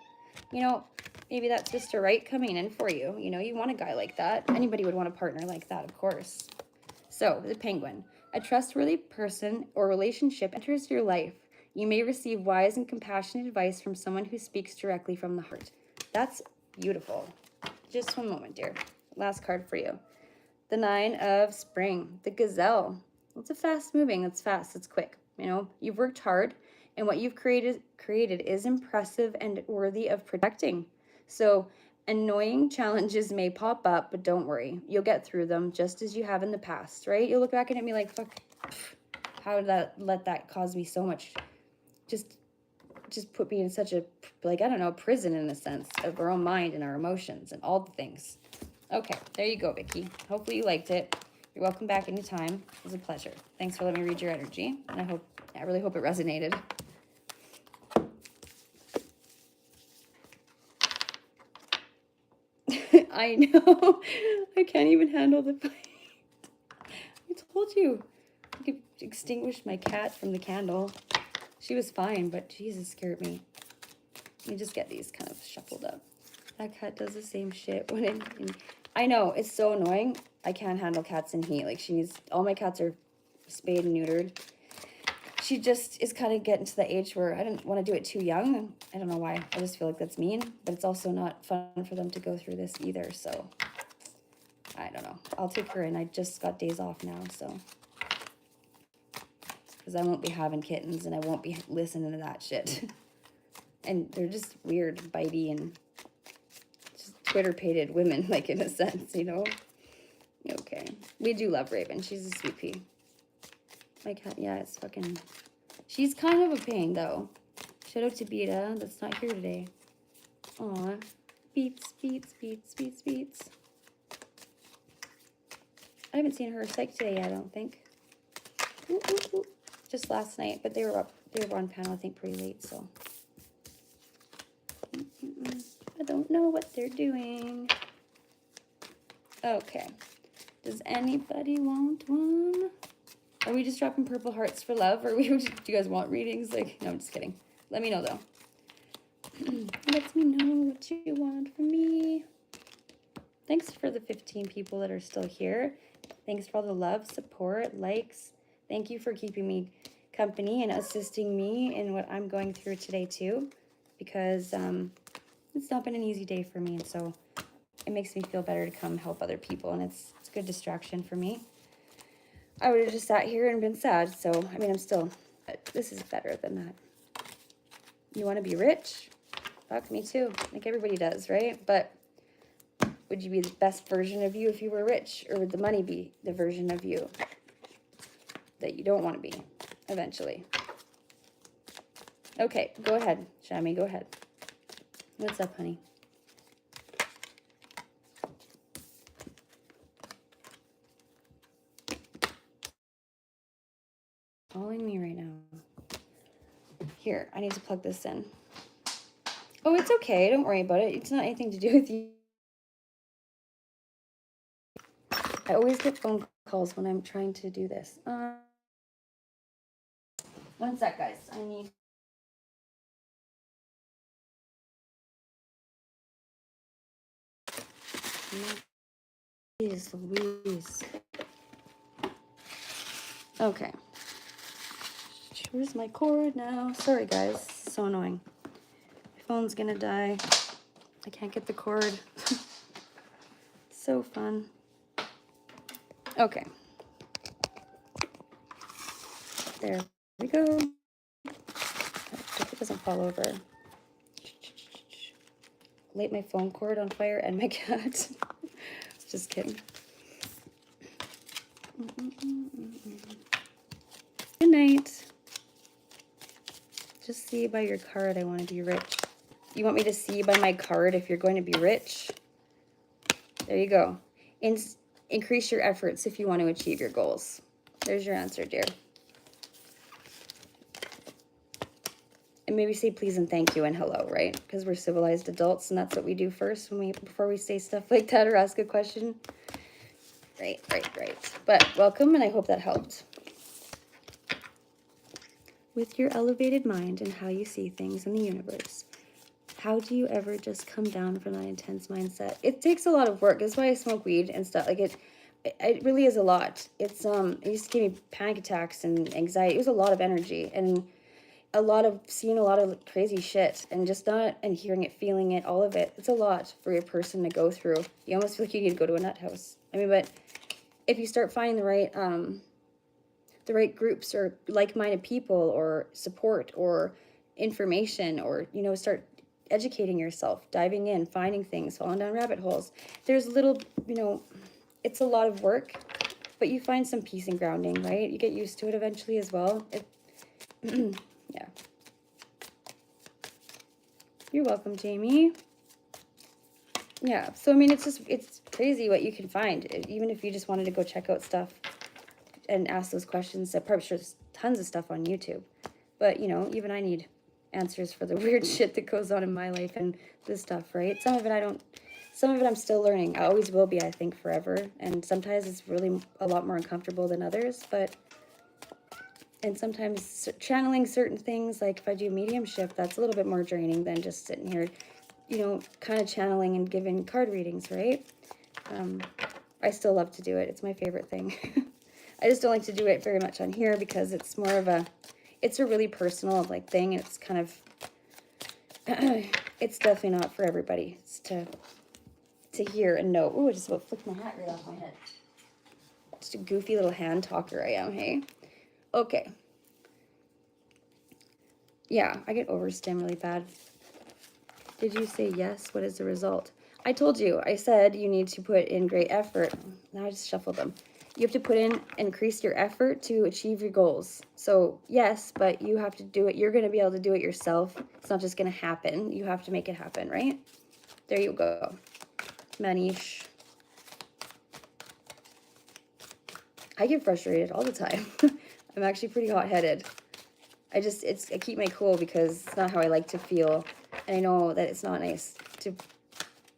You know, maybe that's Mr. Right coming in for you. You know, you want a guy like that. Anybody would want a partner like that, of course. So, the Penguin. A trustworthy person or relationship enters your life. You may receive wise and compassionate advice from someone who speaks directly from the heart. That's beautiful. Just one moment, dear. Last card for you. The Nine of Spring. The Gazelle. It's a fast moving. It's fast. It's quick. You know, you've worked hard, and what you've created is impressive and worthy of protecting. So annoying challenges may pop up, but don't worry. You'll get through them just as you have in the past, right? You'll look back at me like, fuck, how did that let that cause me so much? Just put me in such a, like, I don't know, prison in a sense of our own mind and our emotions and all the things. Okay, there you go, Vicki. Hopefully you liked it. You're welcome back anytime. It was a pleasure. Thanks for letting me read your energy. And I really hope it resonated. I know. I can't even handle the fight. I told you. I could extinguish my cat from the candle. She was fine, but Jesus scared me. Let me just get these kind of shuffled up. That cat does the same shit when I know, it's so annoying. I can't handle cats in heat. Like, all my cats are spayed and neutered. She just is kind of getting to the age where I didn't want to do it too young. I don't know why. I just feel like that's mean, but it's also not fun for them to go through this either. So I don't know. I'll take her in. I just got days off now, so. Because I won't be having kittens and I won't be listening to that shit. And they're just weird, bitey, and just Twitter-pated women, like, in a sense, you know? Okay. We do love Raven. She's a sweet pea. My cat, yeah, it's fucking... She's kind of a pain, though. Shout out to Beta, that's not here today. Aw. Beats, beats, beats, beats, beats. I haven't seen her psych today yet, I don't think. Ooh, ooh, ooh. Just last night, but they were on panel, I think, pretty late, so... I don't know what they're doing. Okay. Does anybody want one? Are we just dropping purple hearts for love? Or do you guys want readings? Like, no, I'm just kidding. Let me know, though. Let me know what you want from me. Thanks for the 15 people that are still here. Thanks for all the love, support, likes. Thank you for keeping me company and assisting me in what I'm going through today, too. Because, it's not been an easy day for me, and so it makes me feel better to come help other people, and it's a good distraction for me. I would have just sat here and been sad, so, I mean, I'm still, this is better than that. You want to be rich? Fuck, me too. Like everybody does, right? But would you be the best version of you if you were rich, or would the money be the version of you that you don't want to be eventually? Okay, go ahead, Shammy, go ahead. What's up, honey? Calling me right now. Here, I need to plug this in. Oh, it's okay. Don't worry about it. It's not anything to do with you. I always get phone calls when I'm trying to do this. One sec, guys. I need... Jeez Louise. Okay. Where's my cord now? Sorry, guys. So annoying. My phone's gonna die. I can't get the cord. So fun. Okay. There we go. Hope it doesn't fall over. Light my phone cord on fire and my cat. Just kidding. Good night. Just see by your card I want to be rich. You want me to see by my card if you're going to be rich? There you go. Increase your efforts if you want to achieve your goals. There's your answer, dear. And maybe say please and thank you and hello, right? Because we're civilized adults and that's what we do first before we say stuff like that or ask a question. Right. But welcome, and I hope that helped. With your elevated mind and how you see things in the universe, how do you ever just come down from that intense mindset? It takes a lot of work. That's why I smoke weed and stuff. Like it really is a lot. It's it used to give me panic attacks and anxiety. It was a lot of energy and seeing a lot of crazy shit and just not, and hearing it, feeling it, all of it. It's a lot for a person to go through. You almost feel like you need to go to a nut house. I mean, but if you start finding the right the right groups or like-minded people or support or information, or, you know, start educating yourself, diving in, finding things, falling down rabbit holes. There's little, you know, it's a lot of work, but you find some peace and grounding, right? You get used to it eventually as well. Yeah. You're welcome, Jamie. Yeah, so I mean, it's crazy what you can find, even if you just wanted to go check out stuff and ask those questions. I'm probably sure there's tons of stuff on YouTube, but, you know, even I need answers for the weird shit that goes on in my life and this stuff, right? Some of it I'm still learning. I always will be, I think, forever, and sometimes it's really a lot more uncomfortable than others, and sometimes channeling certain things, like if I do mediumship, that's a little bit more draining than just sitting here, you know, kind of channeling and giving card readings, right? I still love to do it. It's my favorite thing. I just don't like to do it very much on here because it's more of it's a really personal, like, thing. It's kind of, it's definitely not for everybody. It's to hear and know. Ooh, I just about flicked my hat right off my head. Just a goofy little hand talker I am, hey? Okay. Yeah, I get overstim really bad. Did you say yes? What is the result? I told you. I said you need to put in great effort. Now I just shuffled them. You have to put in, increase your effort to achieve your goals. So yes, but you have to do it. You're going to be able to do it yourself. It's not just going to happen. You have to make it happen, right? There you go. Manish. I get frustrated all the time. I'm actually pretty hot-headed. I keep my cool because it's not how I like to feel. And I know that it's not nice to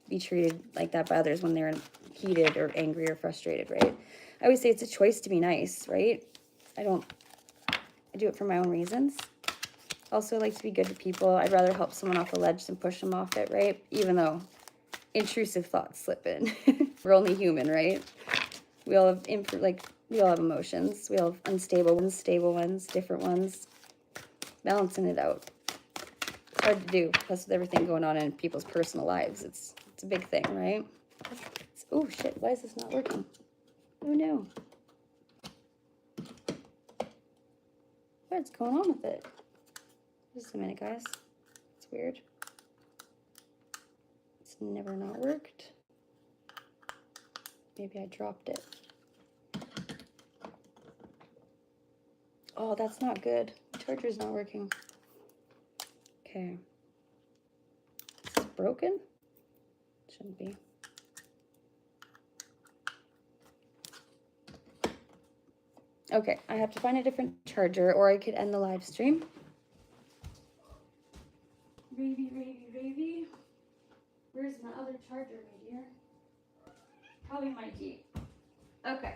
be treated like that by others when they're heated or angry or frustrated, right? I always say it's a choice to be nice, right? I do it for my own reasons. Also, I like to be good to people. I'd rather help someone off a ledge than push them off it, right? Even though intrusive thoughts slip in. We're only human, right? We all have emotions. We all have unstable ones, stable ones, different ones. Balancing it out. It's hard to do, plus with everything going on in people's personal lives. It's a big thing, right? Oh shit, why is this not working? Oh no. What's going on with it? Just a minute, guys. It's weird. It's never not worked. Maybe I dropped it. Oh, that's not good. The charger's not working. Okay. Is this broken? Shouldn't be. Okay, I have to find a different charger, or I could end the live stream. Ravy. Where's my other charger, my dear? Probably my Jeep. Okay.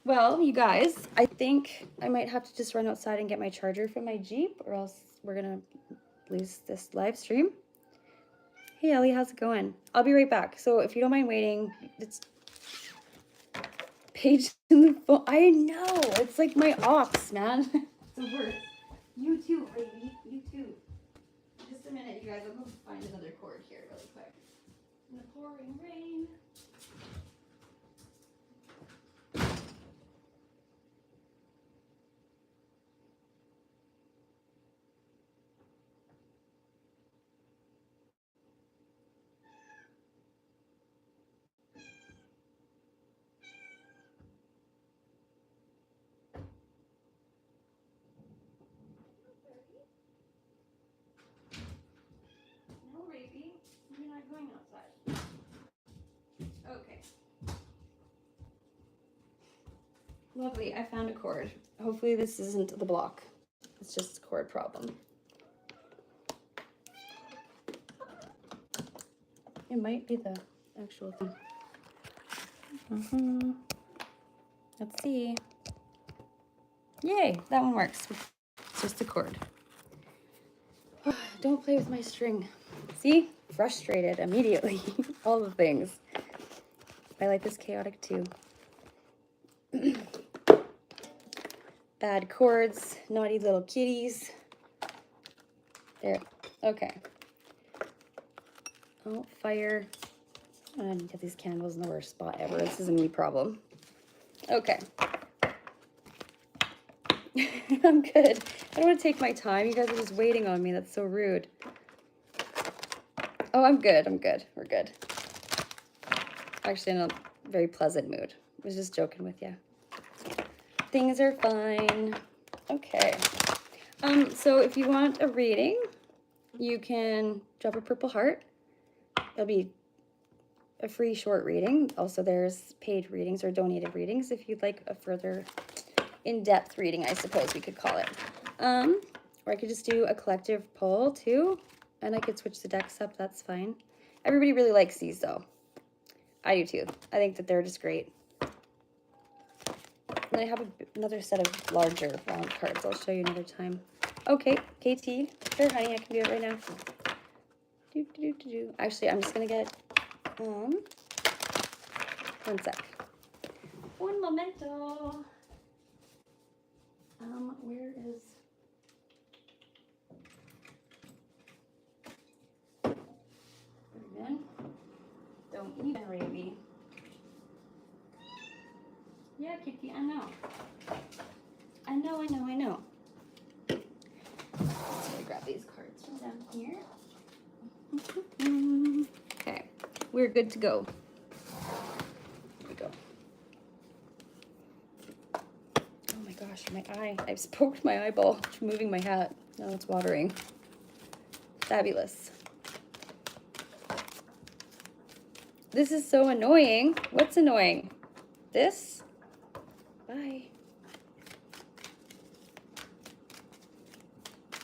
Well, you guys, I think I might have to just run outside and get my charger from my Jeep, or else we're gonna lose this live stream. Hey, Ellie, how's it going? I'll be right back. So if you don't mind waiting, it's Paige in the phone. I know. It's like my ops, man. It's the worst. You too, baby. You too. Just a minute, you guys. I'm going to find another cord here really quick. In the pouring rain. No, Ravy. You're not going outside. Okay. Lovely. I found a cord. Hopefully this isn't the block. It's just a cord problem. It might be the actual thing. Let's see. Yay, that one works. It's just a cord. Don't play with my string. See? Frustrated immediately. All the things. My life is chaotic too. Bad cords, naughty little kitties. There. Okay. Oh, fire. I didn't get these candles in the worst spot ever. This is a me problem. Okay. I'm good. I don't want to take my time. You guys are just waiting on me. That's so rude. Oh, I'm good. I'm good. We're good. Actually, in a very pleasant mood. I was just joking with you. Things are fine. Okay. So if you want a reading, you can drop a purple heart. It'll be a free short reading. Also, there's paid readings or donated readings if you'd like a further in-depth reading, I suppose we could call it. Or I could just do a collective pull too, and I could switch the decks up. That's fine. Everybody really likes these though. I do too. I think that they're just great. And I have another set of larger round cards. I'll show you another time. Okay, KT. Sure, honey, I can do it right now. Actually, I'm just gonna get one sec. Un momento. Where is Again? Don't even read me. Yeah, Kiki, I know. I know. So I grab these cards from down here. Okay, we're good to go. Here we go. Oh my gosh, my eye. I've poked my eyeball from moving my hat. Now it's watering. Fabulous. This is so annoying. What's annoying? This? Bye.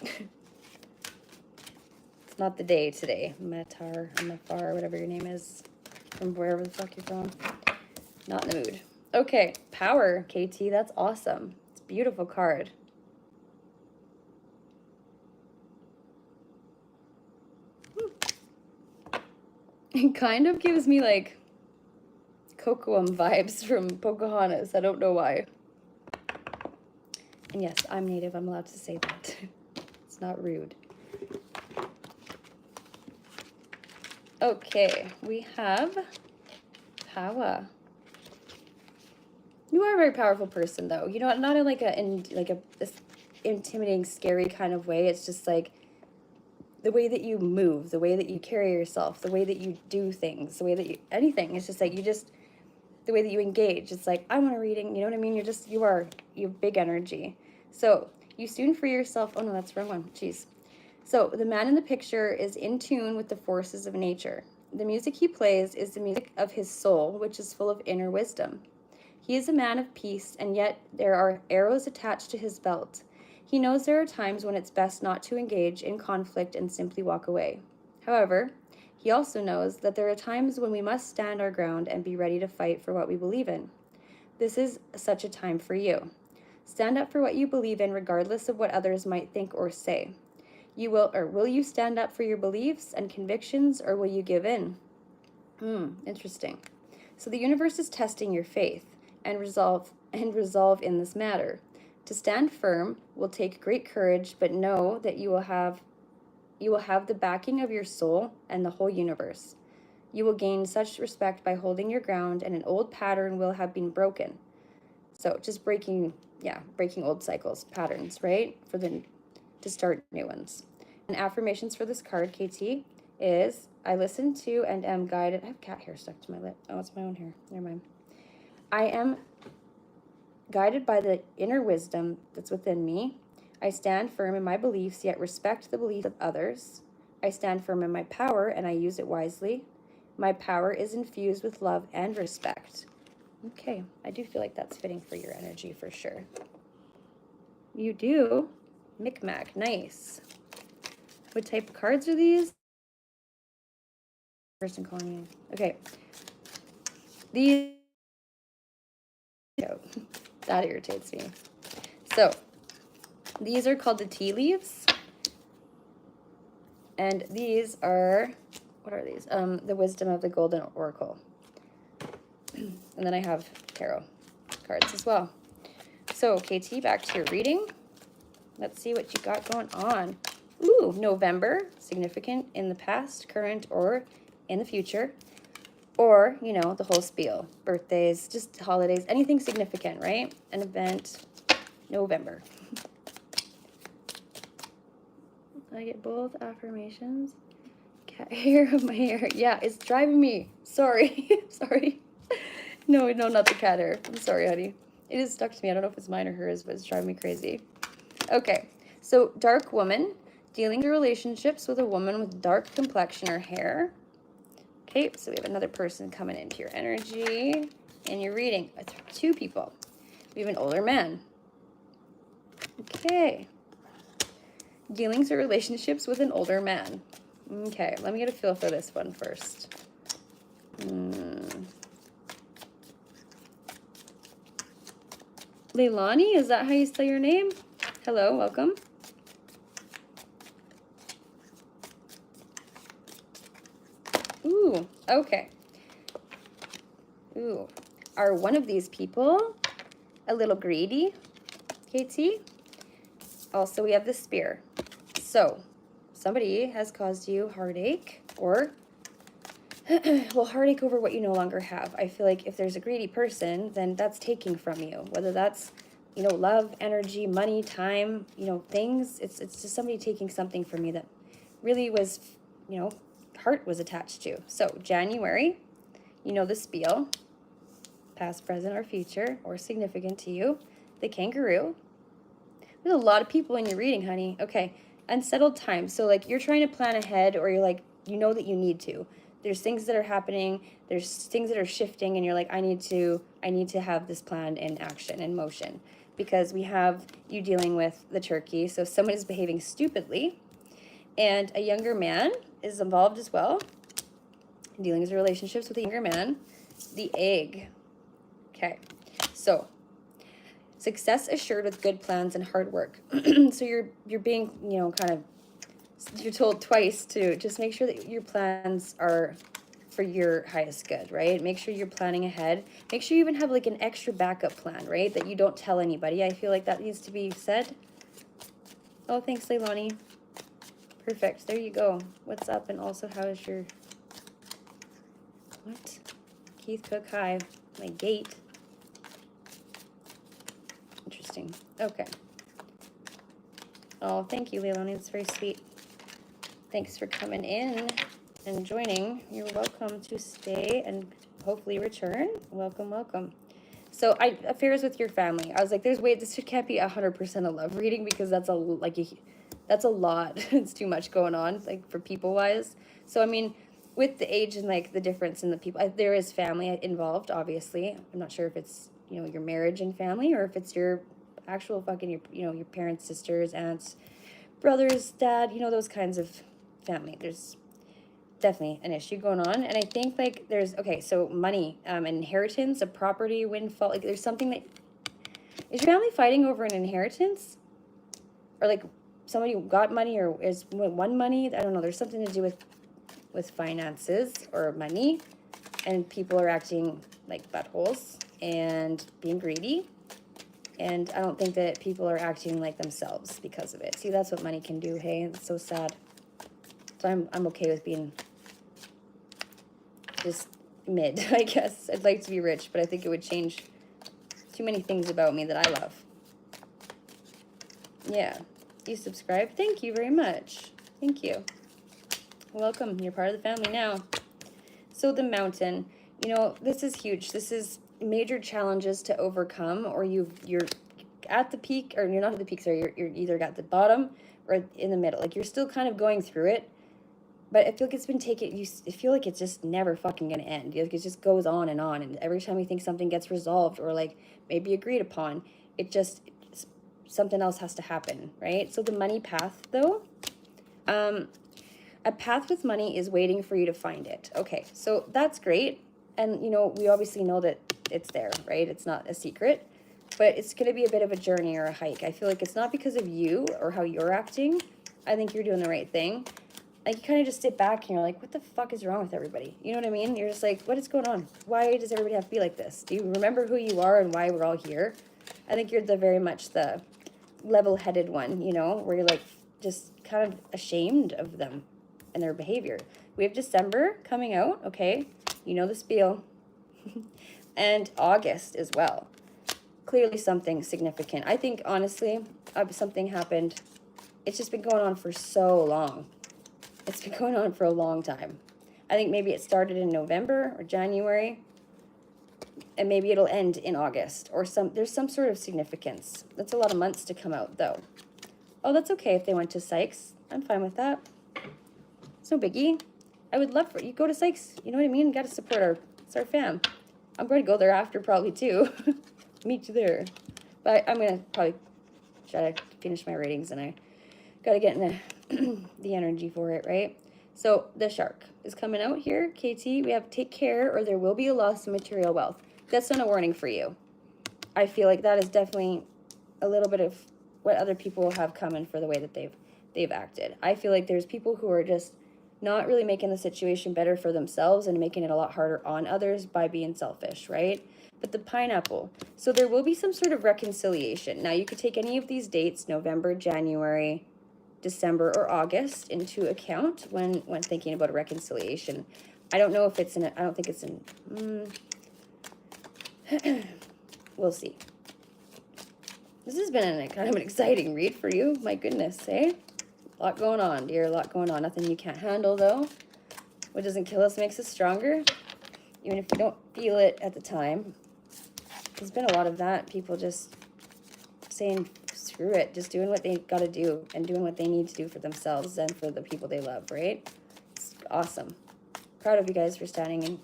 It's not the day today. Matar, whatever your name is, from wherever the fuck you're from. Not in the mood. Okay, power, KT. That's awesome. It's a beautiful card. It kind of gives me like Cocoam vibes from Pocahontas. I don't know why. And yes, I'm Native. I'm allowed to say that. It's not rude. Okay, we have power. You are a very powerful person, though. You know, not in like this intimidating, scary kind of way. It's just like the way that you move, the way that you carry yourself, the way that you do things, the way that you anything. It's just like the way that you engage. It's like, I want a reading. You know what I mean? You have big energy. So you soon free yourself. Oh no, that's the wrong one. Jeez. So the man in the picture is in tune with the forces of nature. The music he plays is the music of his soul, which is full of inner wisdom. He is a man of peace, and yet there are arrows attached to his belt. He knows there are times when it's best not to engage in conflict and simply walk away. However, he also knows that there are times when we must stand our ground and be ready to fight for what we believe in. This is such a time for you. Stand up for what you believe in regardless of what others might think or say. Will you stand up for your beliefs and convictions, or will you give in? Interesting. So the universe is testing your faith and resolve in this matter. To stand firm will take great courage, but know that you will have the backing of your soul and the whole universe. You will gain such respect by holding your ground, and an old pattern will have been broken. So just breaking old cycles, patterns, right? To start new ones. And affirmations for this card, KT, is I listen to and am guided. I have cat hair stuck to my lip. Oh, it's my own hair. Never mind. I am guided by the inner wisdom that's within me. I stand firm in my beliefs, yet respect the beliefs of others. I stand firm in my power, and I use it wisely. My power is infused with love and respect. Okay, I do feel like that's fitting for your energy for sure. You do? Micmac, nice. What type of cards are these? Person calling you. Okay. These. That irritates me. So, these are called the tea leaves. And these are, what are these? The Wisdom of the Golden Oracle. And then I have tarot cards as well. So, KT, back to your reading. Let's see what you got going on. Ooh, November, significant in the past, current, or in the future. Or, you know, the whole spiel. Birthdays, just holidays, anything significant, right? An event. November. I get both affirmations. Cat hair of my hair. Yeah, it's driving me. Sorry. Sorry. No, not the cat hair. I'm sorry, honey. It is stuck to me. I don't know if it's mine or hers, but it's driving me crazy. Okay, so dark woman. Dealing with relationships with a woman with dark complexion or hair. Okay, so we have another person coming into your energy. And you're reading 2 people. We have an older man. Okay. Dealings or relationships with an older man. Okay, let me get a feel for this one first. Leilani, is that how you say your name? Hello, welcome. Ooh, okay. Ooh, are one of these people a little greedy, KT? Also, we have the spear. So, somebody has caused you heartache or, well, heartache over what you no longer have. I feel like if there's a greedy person, then that's taking from you. Whether that's, you know, love, energy, money, time, you know, things. It's just somebody taking something from you that really was, you know, heart was attached to. So, January, you know the spiel. Past, present, or future, or significant to you. The kangaroo. There's a lot of people in your reading, honey. Okay, unsettled time. So, like, you're trying to plan ahead, or you're like, you know that you need to. There's things that are happening. There's things that are shifting, and you're like, I need to have this plan in action, in motion. Because we have you dealing with the turkey. So someone is behaving stupidly, and a younger man is involved as well. Dealing with relationships with a younger man. The egg. Okay, so success assured with good plans and hard work. So you're being, you know, kind of, you're told twice to just make sure that your plans are for your highest good, right? Make sure you're planning ahead. Make sure you even have like an extra backup plan, right? That you don't tell anybody. I feel like that needs to be said. Oh, thanks, Leilani. Perfect. There you go. What's up? And also, how is your... What? Keith Cook, hi. My gate. Interesting. Okay. Oh, thank you, Leilani. It's very sweet. Thanks for coming in and joining. You're welcome to stay and hopefully return. Welcome, welcome. So, affairs with your family. I was like, this can't be 100% a love reading because that's that's a lot. It's too much going on, like, for people-wise. So, I mean, with the age and, like, the difference in the people, there is family involved, obviously. I'm not sure if it's, you know, your marriage and family or if it's your actual fucking, your parents, sisters, aunts, brothers, dad, you know, those kinds of family. There's definitely an issue going on. And I think, like, there's, okay, so money, inheritance, a property, windfall, like, there's something that, is your family fighting over an inheritance? Or, like, somebody got money or is won money? I don't know. There's something to do with finances or money, and people are acting like buttholes and being greedy. And I don't think that people are acting like themselves because of it. See, that's what money can do, hey? It's so sad. So I'm okay with being just mid, I guess. I'd like to be rich, but I think it would change too many things about me that I love. Yeah. You subscribe? Thank you very much. Thank you. Welcome. You're part of the family now. So the mountain, you know, this is huge. This is major challenges to overcome, or you're at the peak, or you're not at the peak, sorry, you're either at the bottom or in the middle. Like, you're still kind of going through it, but I feel like it's been taken, I feel like it's just never fucking gonna end. Like, it just goes on, and every time you think something gets resolved or, like, maybe agreed upon, something else has to happen, right? So the money path, though, a path with money is waiting for you to find it. Okay, so that's great. And, you know, we obviously know that it's there, right? It's not a secret, but it's going to be a bit of a journey or a hike. I feel like it's not because of you or how you're acting. I think you're doing the right thing. Like, you kind of just sit back and you're like, what the fuck is wrong with everybody? You know what I mean? You're just like, what is going on? Why does everybody have to be like this? Do you remember who you are and why we're all here? I think you're very much the level-headed one, you know, where you're like just kind of ashamed of them and their behavior. We have December coming out, okay? You know the spiel. And August as well. clearly something significant. I think, honestly, something happened. It's just been going on for so long. It's been going on for a long time. I think maybe it started in November or January, and maybe it'll end in August, or there's some sort of significance. That's a lot of months to come out, though. Oh, that's okay if they went to Sykes. I'm fine with that. It's no biggie. I would love for you go to Sykes. You know what I mean? Got to support it's our fam. I'm going to go there after probably too. Meet you there. But I'm going to probably try to finish my ratings, and I got to get in the energy for it, right? So the shark is coming out here. KT, we have take care or there will be a loss of material wealth. That's not a warning for you. I feel like that is definitely a little bit of what other people have coming for the way that they've acted. I feel like there's people who are just not really making the situation better for themselves and making it a lot harder on others by being selfish, right? But the pineapple. So there will be some sort of reconciliation. Now, you could take any of these dates, November, January, December, or August, into account when thinking about a reconciliation. I don't know if it's in, I don't think it's in, we'll see. This has been kind of an exciting read for you. My goodness, eh? A lot going on, dear. A lot going on. Nothing you can't handle, though. What doesn't kill us makes us stronger. Even if you don't feel it at the time. There's been a lot of that. People just saying, screw it. Just doing what they got to do. And doing what they need to do for themselves and for the people they love, right? It's awesome. Proud of you guys for standing in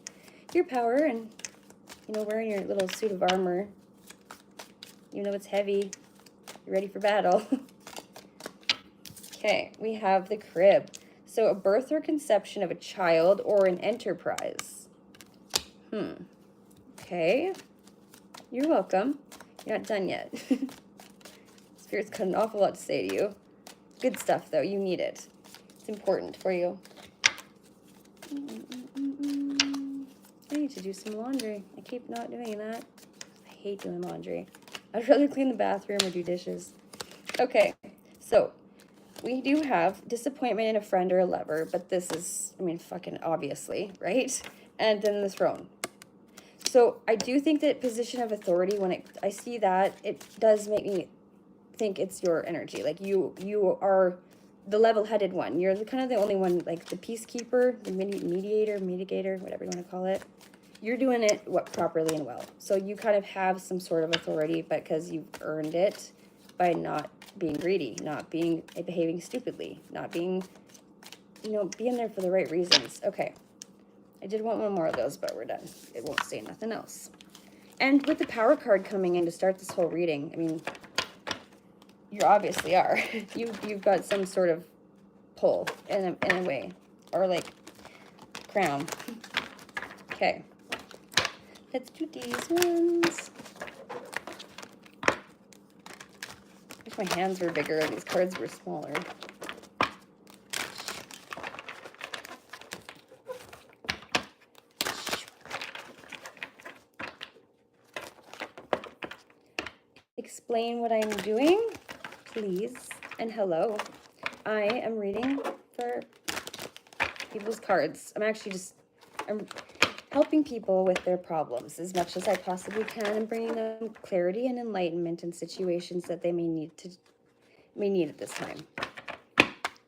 your power and, you know, wearing your little suit of armor. Even though it's heavy. You're ready for battle. Okay, we have the crib. So a birth or conception of a child or an enterprise. Okay. You're welcome. You're not done yet. Spirit's got an awful lot to say to you. Good stuff, though. You need it. It's important for you. I need to do some laundry. I keep not doing that. I hate doing laundry. I'd rather clean the bathroom or do dishes. Okay, so we do have disappointment in a friend or a lover, but this is, I mean, fucking obviously, right? And then the throne. So I do think that position of authority, when I see that, it does make me think it's your energy. Like you are the level-headed one. You're kind of the only one, like the peacekeeper, the mitigator, whatever you want to call it. You're doing it properly and well. So you kind of have some sort of authority, but because you've earned it by not being greedy, not behaving stupidly, not being, you know, being there for the right reasons. Okay. I did want one more of those, but we're done. It won't say nothing else. And with the power card coming in to start this whole reading, I mean, you obviously are. You've got some sort of pull in a way, or like crown. Okay. Let's do these ones. Wish my hands were bigger and these cards were smaller. Explain what I'm doing, please, and hello. I am reading for people's cards. I'm helping people with their problems as much as I possibly can and bringing them clarity and enlightenment in situations that they may need at this time.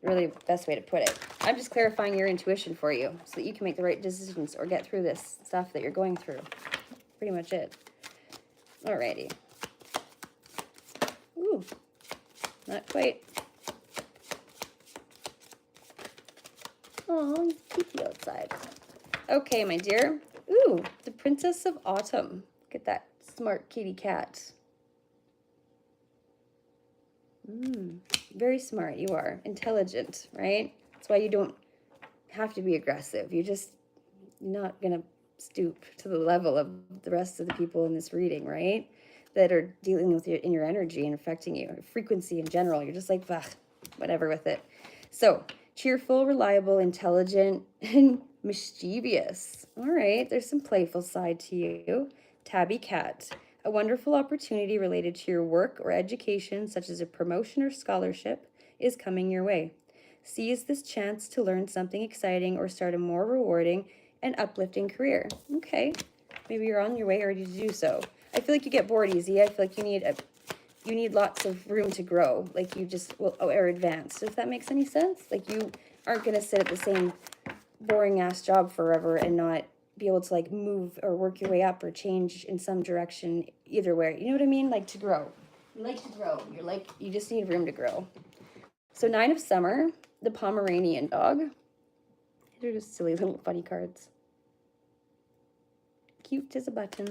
Really best way to put it. I'm just clarifying your intuition for you so that you can make the right decisions or get through this stuff that you're going through. Pretty much it. Alrighty. Ooh, not quite. Oh, creepy outside. Okay, my dear. Ooh, the Princess of Autumn. Look at that smart kitty cat. Very smart you are. Intelligent, right? That's why you don't have to be aggressive. You're not going to stoop to the level of the rest of the people in this reading, right? That are dealing with in your energy and affecting you. Frequency in general. You're just like, whatever with it. So, cheerful, reliable, intelligent, and mischievous. All right, there's some playful side to you. Tabby cat. A wonderful opportunity related to your work or education, such as a promotion or scholarship, is coming your way. Seize this chance to learn something exciting or start a more rewarding and uplifting career. Okay, maybe you're on your way already to do so. I feel like you get bored easy. I feel like you need lots of room to grow. Like you just will, or advance, if that makes any sense. Like you aren't going to sit at the same boring ass job forever and not be able to like move or work your way up or change in some direction either way. You know what I mean? Like to grow. You like to grow. You just need room to grow. So 9 of Summer, the Pomeranian dog. They're just silly little funny cards. Cute as a button.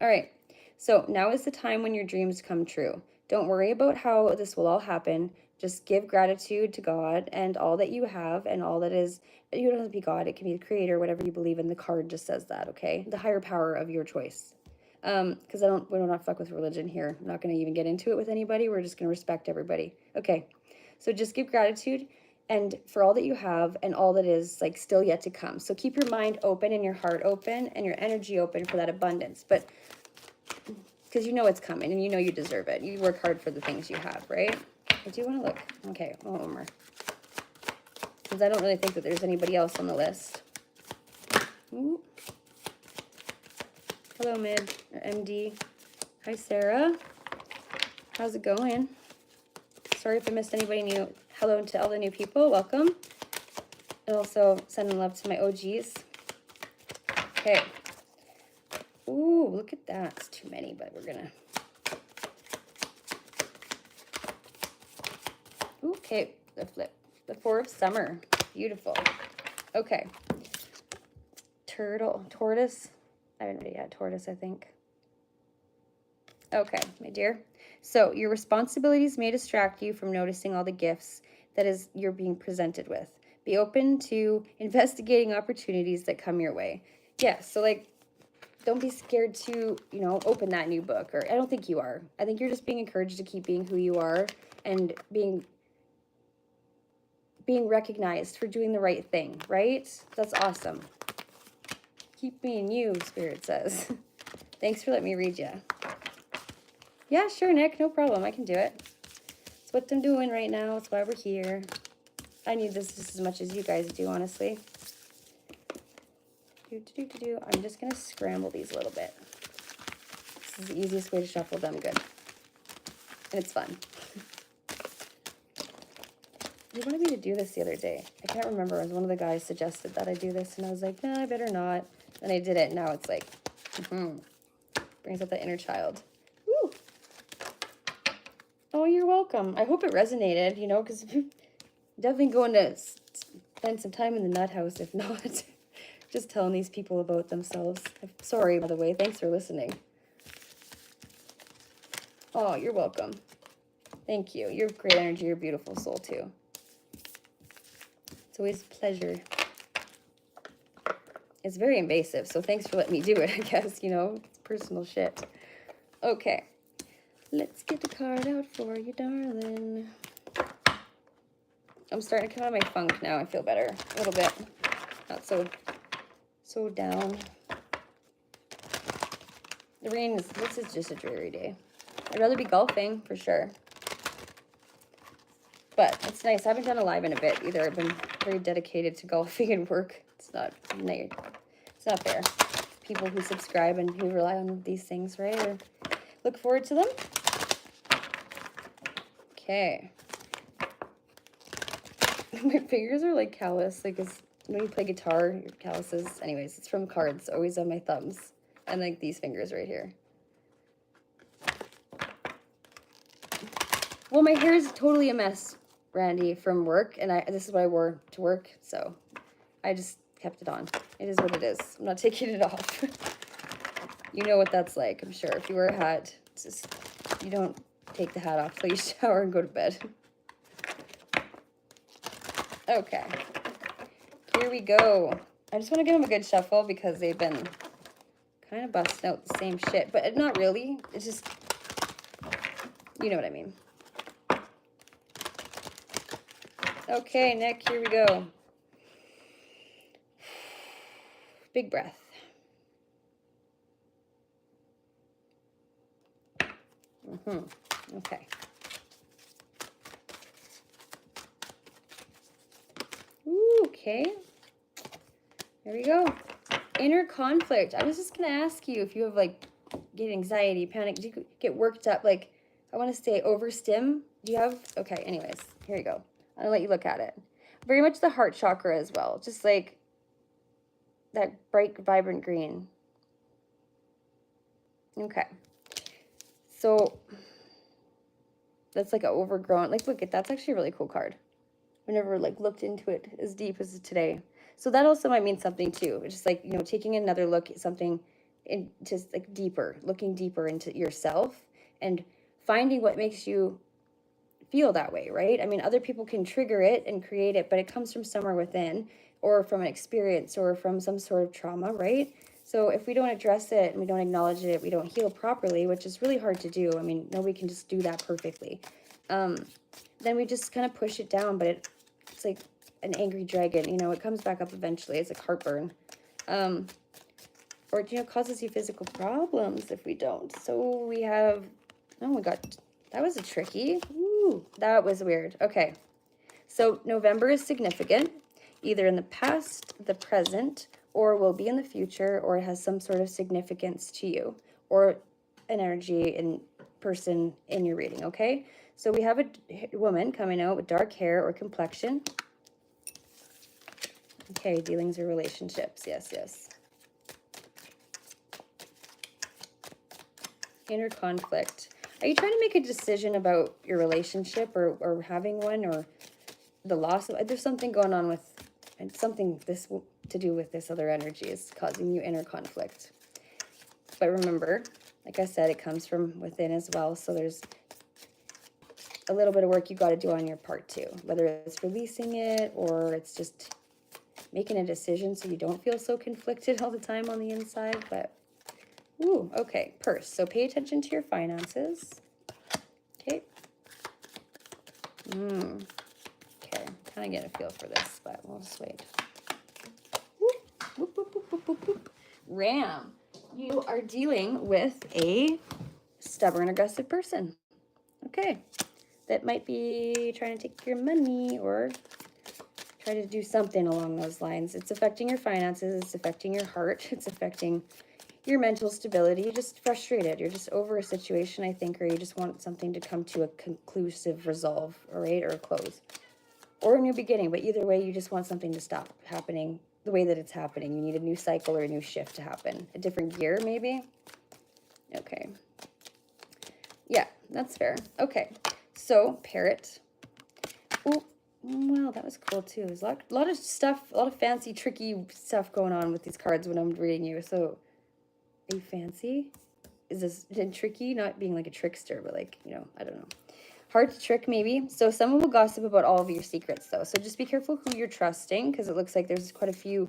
All right. So now is the time when your dreams come true. Don't worry about how this will all happen. Just give gratitude to God and all that you have and all that is. You don't have to be God. It can be the creator, whatever you believe in. The card just says that, okay? The higher power of your choice. Because we don't not fuck with religion here. I'm not going to even get into it with anybody. We're just going to respect everybody. Okay. So just give gratitude and for all that you have and all that is like still yet to come. So keep your mind open and your heart open and your energy open for that abundance. But because you know it's coming and you know you deserve it. You work hard for the things you have, right? I do want to look. Okay, one more. Because I don't really think that there's anybody else on the list. Ooh. Hello, Mid, or MD. Hi, Sarah. How's it going? Sorry if I missed anybody new. Hello to all the new people. Welcome. And also sending love to my OGs. Okay. Ooh, look at that. It's too many, but we're gonna. Okay, the flip. The 4 of Summer. Beautiful. Okay. Tortoise. I haven't already had tortoise, I think. Okay, my dear. So your responsibilities may distract you from noticing all the gifts that you're being presented with. Be open to investigating opportunities that come your way. Yeah, so like, don't be scared to, open that new book. Or I don't think you are. I think you're just being encouraged to keep being who you are and being recognized for doing the right thing, right? That's awesome. Keep being you, Spirit says. Thanks for letting me read you. Yeah, sure, Nick. No problem. I can do it. It's what I'm doing right now. It's why we're here. I need this just as much as you guys do, honestly. I'm just going to scramble these a little bit. This is the easiest way to shuffle them good. And it's fun. You wanted me to do this the other day. I can't remember. It was one of the guys suggested that I do this, and I was like, no, I better not. And I did it, and now it's like, brings out the inner child. Woo! Oh, you're welcome. I hope it resonated, because definitely going to spend some time in the nut house, if not. Just telling these people about themselves. I'm sorry, by the way. Thanks for listening. Oh, you're welcome. Thank you. You're great energy. You're a beautiful soul, too. It's always a pleasure. It's very invasive, so thanks for letting me do it, I guess. It's personal shit. Okay. Let's get the card out for you, darling. I'm starting to come out of my funk now. I feel better. A little bit. Not so down. The rain this is just a dreary day. I'd rather be golfing, for sure. But it's nice. I haven't done a live in a bit either. I've been very dedicated to golfing and work. It's not fair. People who subscribe and who rely on these things, right? Or look forward to them. Okay. My fingers are like callous. Like when you play guitar, your calluses. Anyways, it's from cards. Always on my thumbs. And like these fingers right here. Well, my hair is totally a mess, Randy, from work. And this is what I wore to work. So I just kept it on. It is what it is. I'm not taking it off. You know what that's like, I'm sure. If you wear a hat, it's just, you don't take the hat off till you shower and go to bed. Okay. Here we go. I just want to give them a good shuffle because they've been kind of busting out the same shit. But not really. It's just, you know what I mean. Okay, Nick, here we go. Big breath. Okay. Ooh, okay. There we go. Inner conflict. I was just going to ask you if you have, like, get anxiety, panic? Do you get worked up? Like, I want to say overstim. Do you have? Okay, anyways, here you go. I'll let you look at it. Very much the heart chakra as well. Just like that bright, vibrant green. Okay. So that's like an overgrown, like, look at that's actually a really cool card. I never like looked into it as deep as today. So that also might mean something too. It's just like, you know, taking another look at something in just like deeper, looking deeper into yourself and finding what makes you feel that way, right? I mean, other people can trigger it and create it, but it comes from somewhere within or from an experience or from some sort of trauma, right? So if we don't address it and we don't acknowledge it, we don't heal properly, which is really hard to do. I mean, nobody can just do that perfectly. Then we just kind of push it down, but it's like an angry dragon, you know, it comes back up eventually. It's like heartburn. Or, you know, causes you physical problems if we don't. So we have, oh, we got, that was a tricky. Ooh, that was weird. Okay. So November is significant, either in the past, the present, or will be in the future, or it has some sort of significance to you, or an energy in person in your reading, okay? So we have a woman coming out with dark hair or complexion. Okay, dealings or relationships. Yes, yes. Inner conflict. Are you trying to make a decision about your relationship or having one or the loss of, there's something going on with, and something this to do with this other energy is causing you inner conflict. But remember, like I said, it comes from within as well. So there's a little bit of work you got to do on your part too, whether it's releasing it or it's just making a decision so you don't feel so conflicted all the time on the inside. But ooh, okay, purse. So pay attention to your finances. Okay. Okay, kind of get a feel for this, but we'll just wait. Whoop, whoop, whoop, whoop, whoop, whoop, whoop. Ram, you are dealing with a stubborn, aggressive person. Okay, that might be trying to take your money or try to do something along those lines. It's affecting your finances. It's affecting your heart. It's affecting your mental stability. You're just frustrated. You're just over a situation, I think, or you just want something to come to a conclusive resolve, all right, or a close, or a new beginning. But either way, you just want something to stop happening the way that it's happening. You need a new cycle or a new shift to happen. A different gear, maybe? Okay. Yeah, that's fair. Okay. So, parrot. Oh, well, that was cool, too. There's a lot of stuff, a lot of fancy, tricky stuff going on with these cards when I'm reading you. So, are you fancy? Is this tricky? Not being like a trickster, but like, you know, I don't know. Hard to trick, maybe. So someone will gossip about all of your secrets, though. So just be careful who you're trusting, because it looks like there's quite a few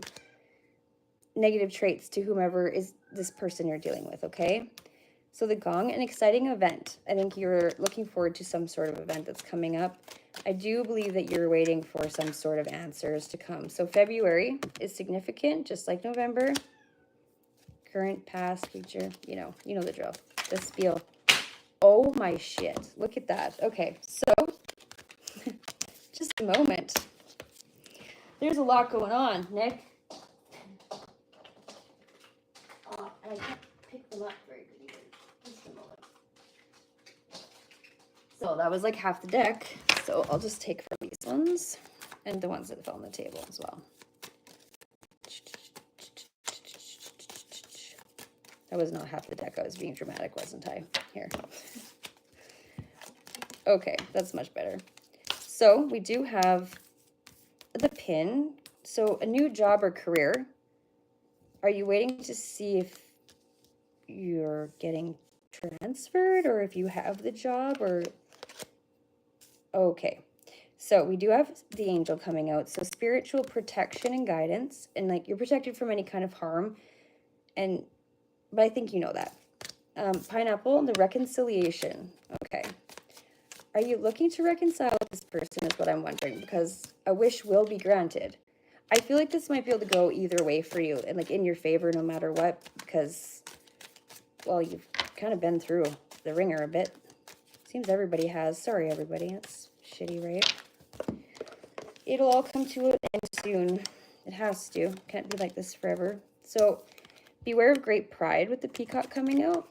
negative traits to whomever is this person you're dealing with, okay? So the gong, an exciting event. I think you're looking forward to some sort of event that's coming up. I do believe that you're waiting for some sort of answers to come. So February is significant, just like November. Current, past, future, you know the drill. The spiel. Oh my shit. Look at that. Okay, so just a moment. There's a lot going on, Nick. And I can't pick them up very good either. Just a moment. So that was like half the deck. So I'll just take from these ones and the ones that fell on the table as well. That was not half the deck. I was being dramatic, wasn't I? Here. Okay, that's much better. So we do have the pin. So a new job or career. Are you waiting to see if you're getting transferred or if you have the job or... Okay. So we do have the angel coming out. So spiritual protection and guidance. And like you're protected from any kind of harm. But I think you know that. Pineapple, the reconciliation. Okay. Are you looking to reconcile with this person is what I'm wondering, because a wish will be granted. I feel like this might be able to go either way for you and like in your favor no matter what, because, well, you've kind of been through the ringer a bit. Seems everybody has. Sorry, everybody. That's shitty, right? It'll all come to an end soon. It has to. Can't be like this forever. So beware of great pride with the peacock coming out.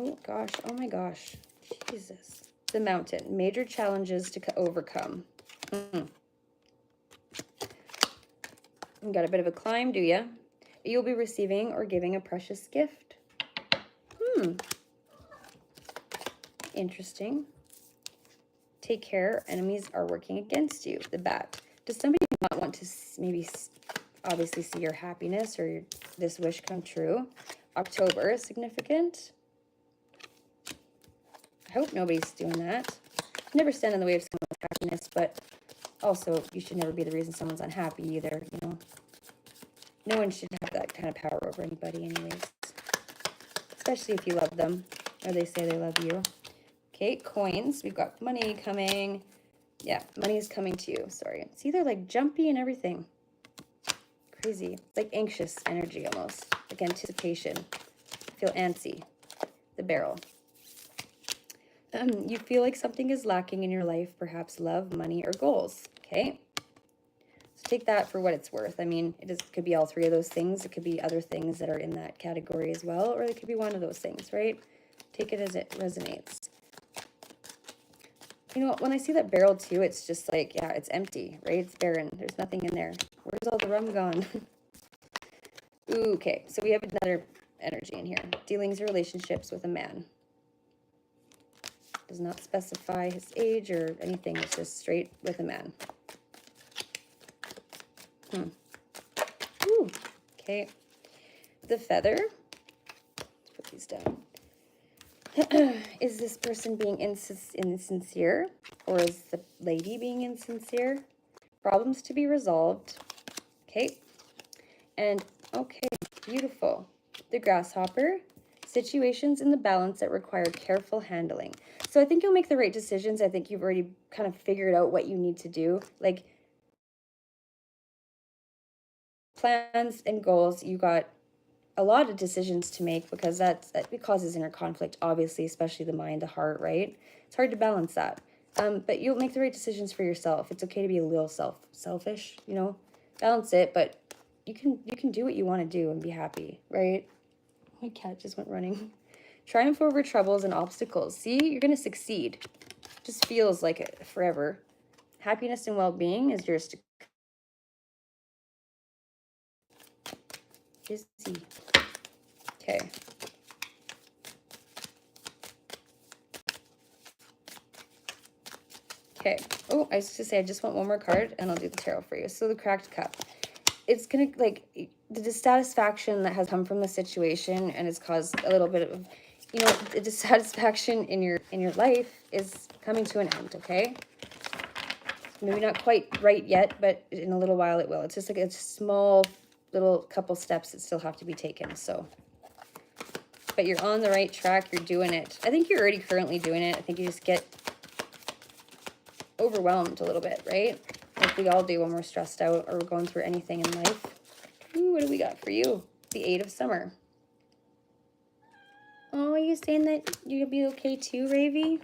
Oh gosh, oh my gosh. Jesus. The Mountain. Major challenges to overcome. You got a bit of a climb, do ya? You'll be receiving or giving a precious gift. Interesting. Take care, enemies are working against you. The Bat. Does somebody not want to maybe obviously see your happiness or this wish come true? October is significant. I hope nobody's doing that. Never stand in the way of someone's happiness, but also you should never be the reason someone's unhappy either, you know. No one should have that kind of power over anybody anyways. Especially if you love them or they say they love you. Okay, coins. We've got money coming. Yeah, money is coming to you. Sorry. See, they're like jumpy and everything. Crazy. It's like anxious energy almost. Like anticipation. I feel antsy. The Barrel. You feel like something is lacking in your life, perhaps love, money, or goals. Okay. So take that for what it's worth. I mean, could be all three of those things. It could be other things that are in that category as well, or it could be one of those things, right? Take it as it resonates. You know, when I see that barrel too, it's just like, yeah, it's empty, right? It's barren. There's nothing in there. Where's all the rum gone? Ooh, okay, so we have another energy in here. Dealings or relationships with a man. Does not specify his age or anything. It's just straight with a man. Ooh, okay. The Feather. Let's put these down. Is this person being insincere, or is the lady being insincere? Problems to be resolved. Okay. And, okay, beautiful. The Grasshopper. Situations in the balance that require careful handling. So I think you'll make the right decisions. I think you've already kind of figured out what you need to do. Like, plans and goals, you got a lot of decisions to make because it causes inner conflict, obviously, especially the mind, the heart, right? It's hard to balance that. But you'll make the right decisions for yourself. It's okay to be a little selfish, you know, balance it, but you can do what you want to do and be happy, right? My cat just went running. Triumph over troubles and obstacles. See, you're going to succeed. Just feels like it forever. Happiness and well-being is yours to busy. Okay. Okay. Oh, I was just say I just want one more card and I'll do the tarot for you. So the Cracked Cup. It's gonna, like, the dissatisfaction that has come from the situation and has caused a little bit of, you know, the dissatisfaction in your life is coming to an end, okay? Maybe not quite right yet, but in a little while it will. It's just like a small little couple steps that still have to be taken, so. But you're on the right track, you're doing it. I think you're already currently doing it. I think you just get overwhelmed a little bit, right? Like we all do when we're stressed out or we're going through anything in life. Ooh, what do we got for you? The Eight of Summer. Oh, are you saying that you'll be okay too, Ravy?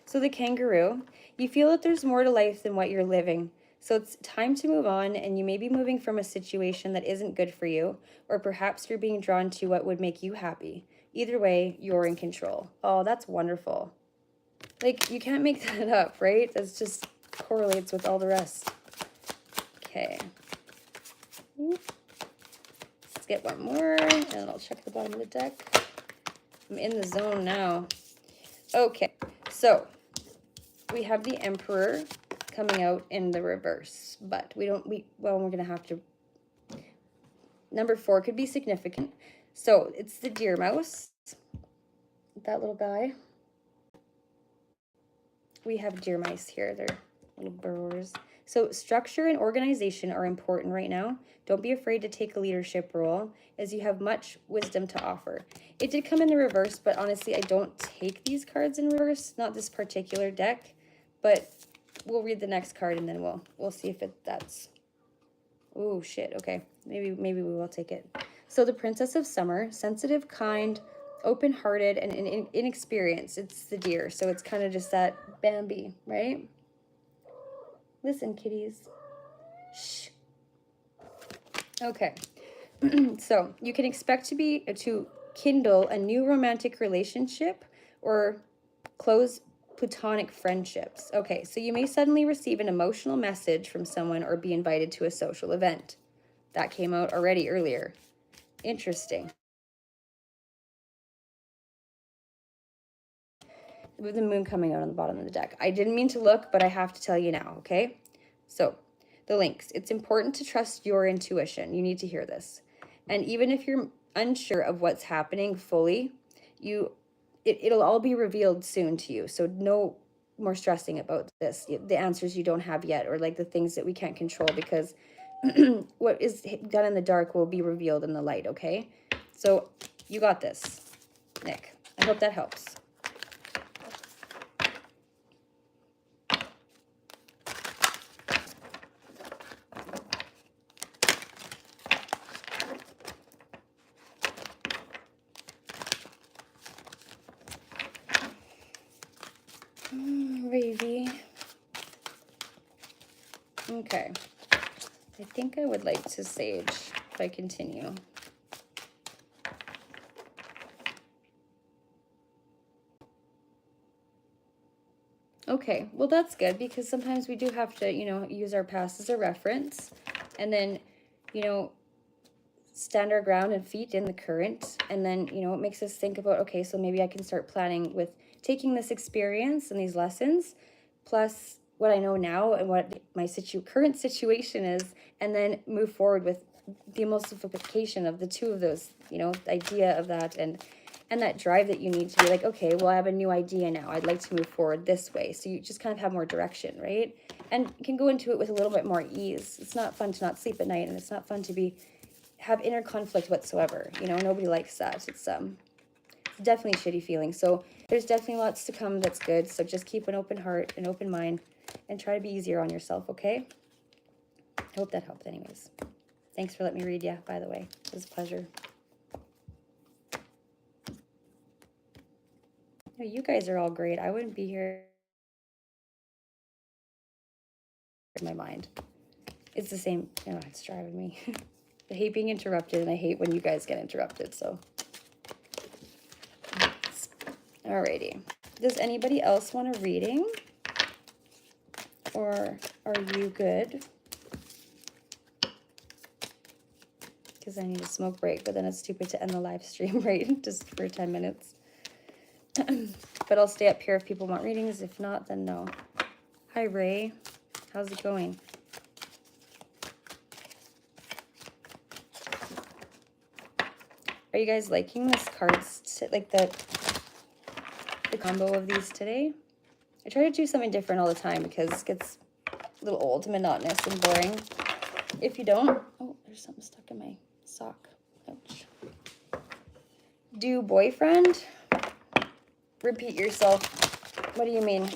So the Kangaroo. You feel that there's more to life than what you're living. So it's time to move on, and you may be moving from a situation that isn't good for you, or perhaps you're being drawn to what would make you happy. Either way, you're in control. Oh, that's wonderful. Like, you can't make that up, right? That's just correlates with all the rest. Okay. Let's get one more, and I'll check the bottom of the deck. I'm in the zone now. Okay, so we have the Emperor coming out in the reverse, but well, we're gonna have to. Number 4 could be significant. So it's the Deer Mouse, that little guy. We have deer mice here. They're little burrowers. So structure and organization are important right now. Don't be afraid to take a leadership role, as you have much wisdom to offer. It did come in the reverse, but honestly, I don't take these cards in reverse, not this particular deck, but we'll read the next card and then we'll see if that's. Oh shit. Okay, maybe we will take it. So the Princess of Summer, sensitive, kind, open-hearted, and inexperienced. It's the deer, so it's kind of just that Bambi, right? Listen, kitties. Shh. Okay. So you can expect to kindle a new romantic relationship or close platonic friendships. Okay, so you may suddenly receive an emotional message from someone or be invited to a social event. That came out already earlier. Interesting. With the moon coming out on the bottom of the deck. I didn't mean to look, but I have to tell you now, okay? So, the links. It's important to trust your intuition. You need to hear this. And even if you're unsure of what's happening fully, it'll all be revealed soon to you. So no more stressing about this, the answers you don't have yet, or like the things that we can't control, because what is done in the dark will be revealed in the light, okay? So you got this, Nick. I hope that helps. Ravy. Okay. I think I would like to sage if I continue. Okay, well that's good, because sometimes we do have to, you know, use our past as a reference, and then, you know, stand our ground and feet in the current, and then, you know, it makes us think about, okay, so maybe I can start planning with taking this experience and these lessons, plus what I know now and what my current situation is, and then move forward with the emulsification of the two of those, you know, the idea of that, and that drive that you need to be like, okay, well, I have a new idea now. I'd like to move forward this way. So you just kind of have more direction, right? And you can go into it with a little bit more ease. It's not fun to not sleep at night, and it's not fun to have inner conflict whatsoever. You know, nobody likes that. It's definitely a shitty feeling. So there's definitely lots to come that's good. So just keep an open heart, an open mind, and try to be easier on yourself, okay? I hope that helped anyways. Thanks for letting me read you, by the way. It was a pleasure. Oh, you guys are all great. I wouldn't be here in my mind. It's the same. Oh, it's driving me. I hate being interrupted, and I hate when you guys get interrupted, so. Alrighty. Does anybody else want a reading? Or are you good? Because I need a smoke break, but then it's stupid to end the live stream, right? Just for 10 minutes. But I'll stay up here if people want readings. If not, then no. Hi, Ray. How's it going? Are you guys liking this cards, like the combo of these today? I try to do something different all the time because it gets a little old, monotonous, and boring. If you don't, oh, there's something stuck in my sock. Ouch. Do boyfriend? Repeat yourself. What do you mean?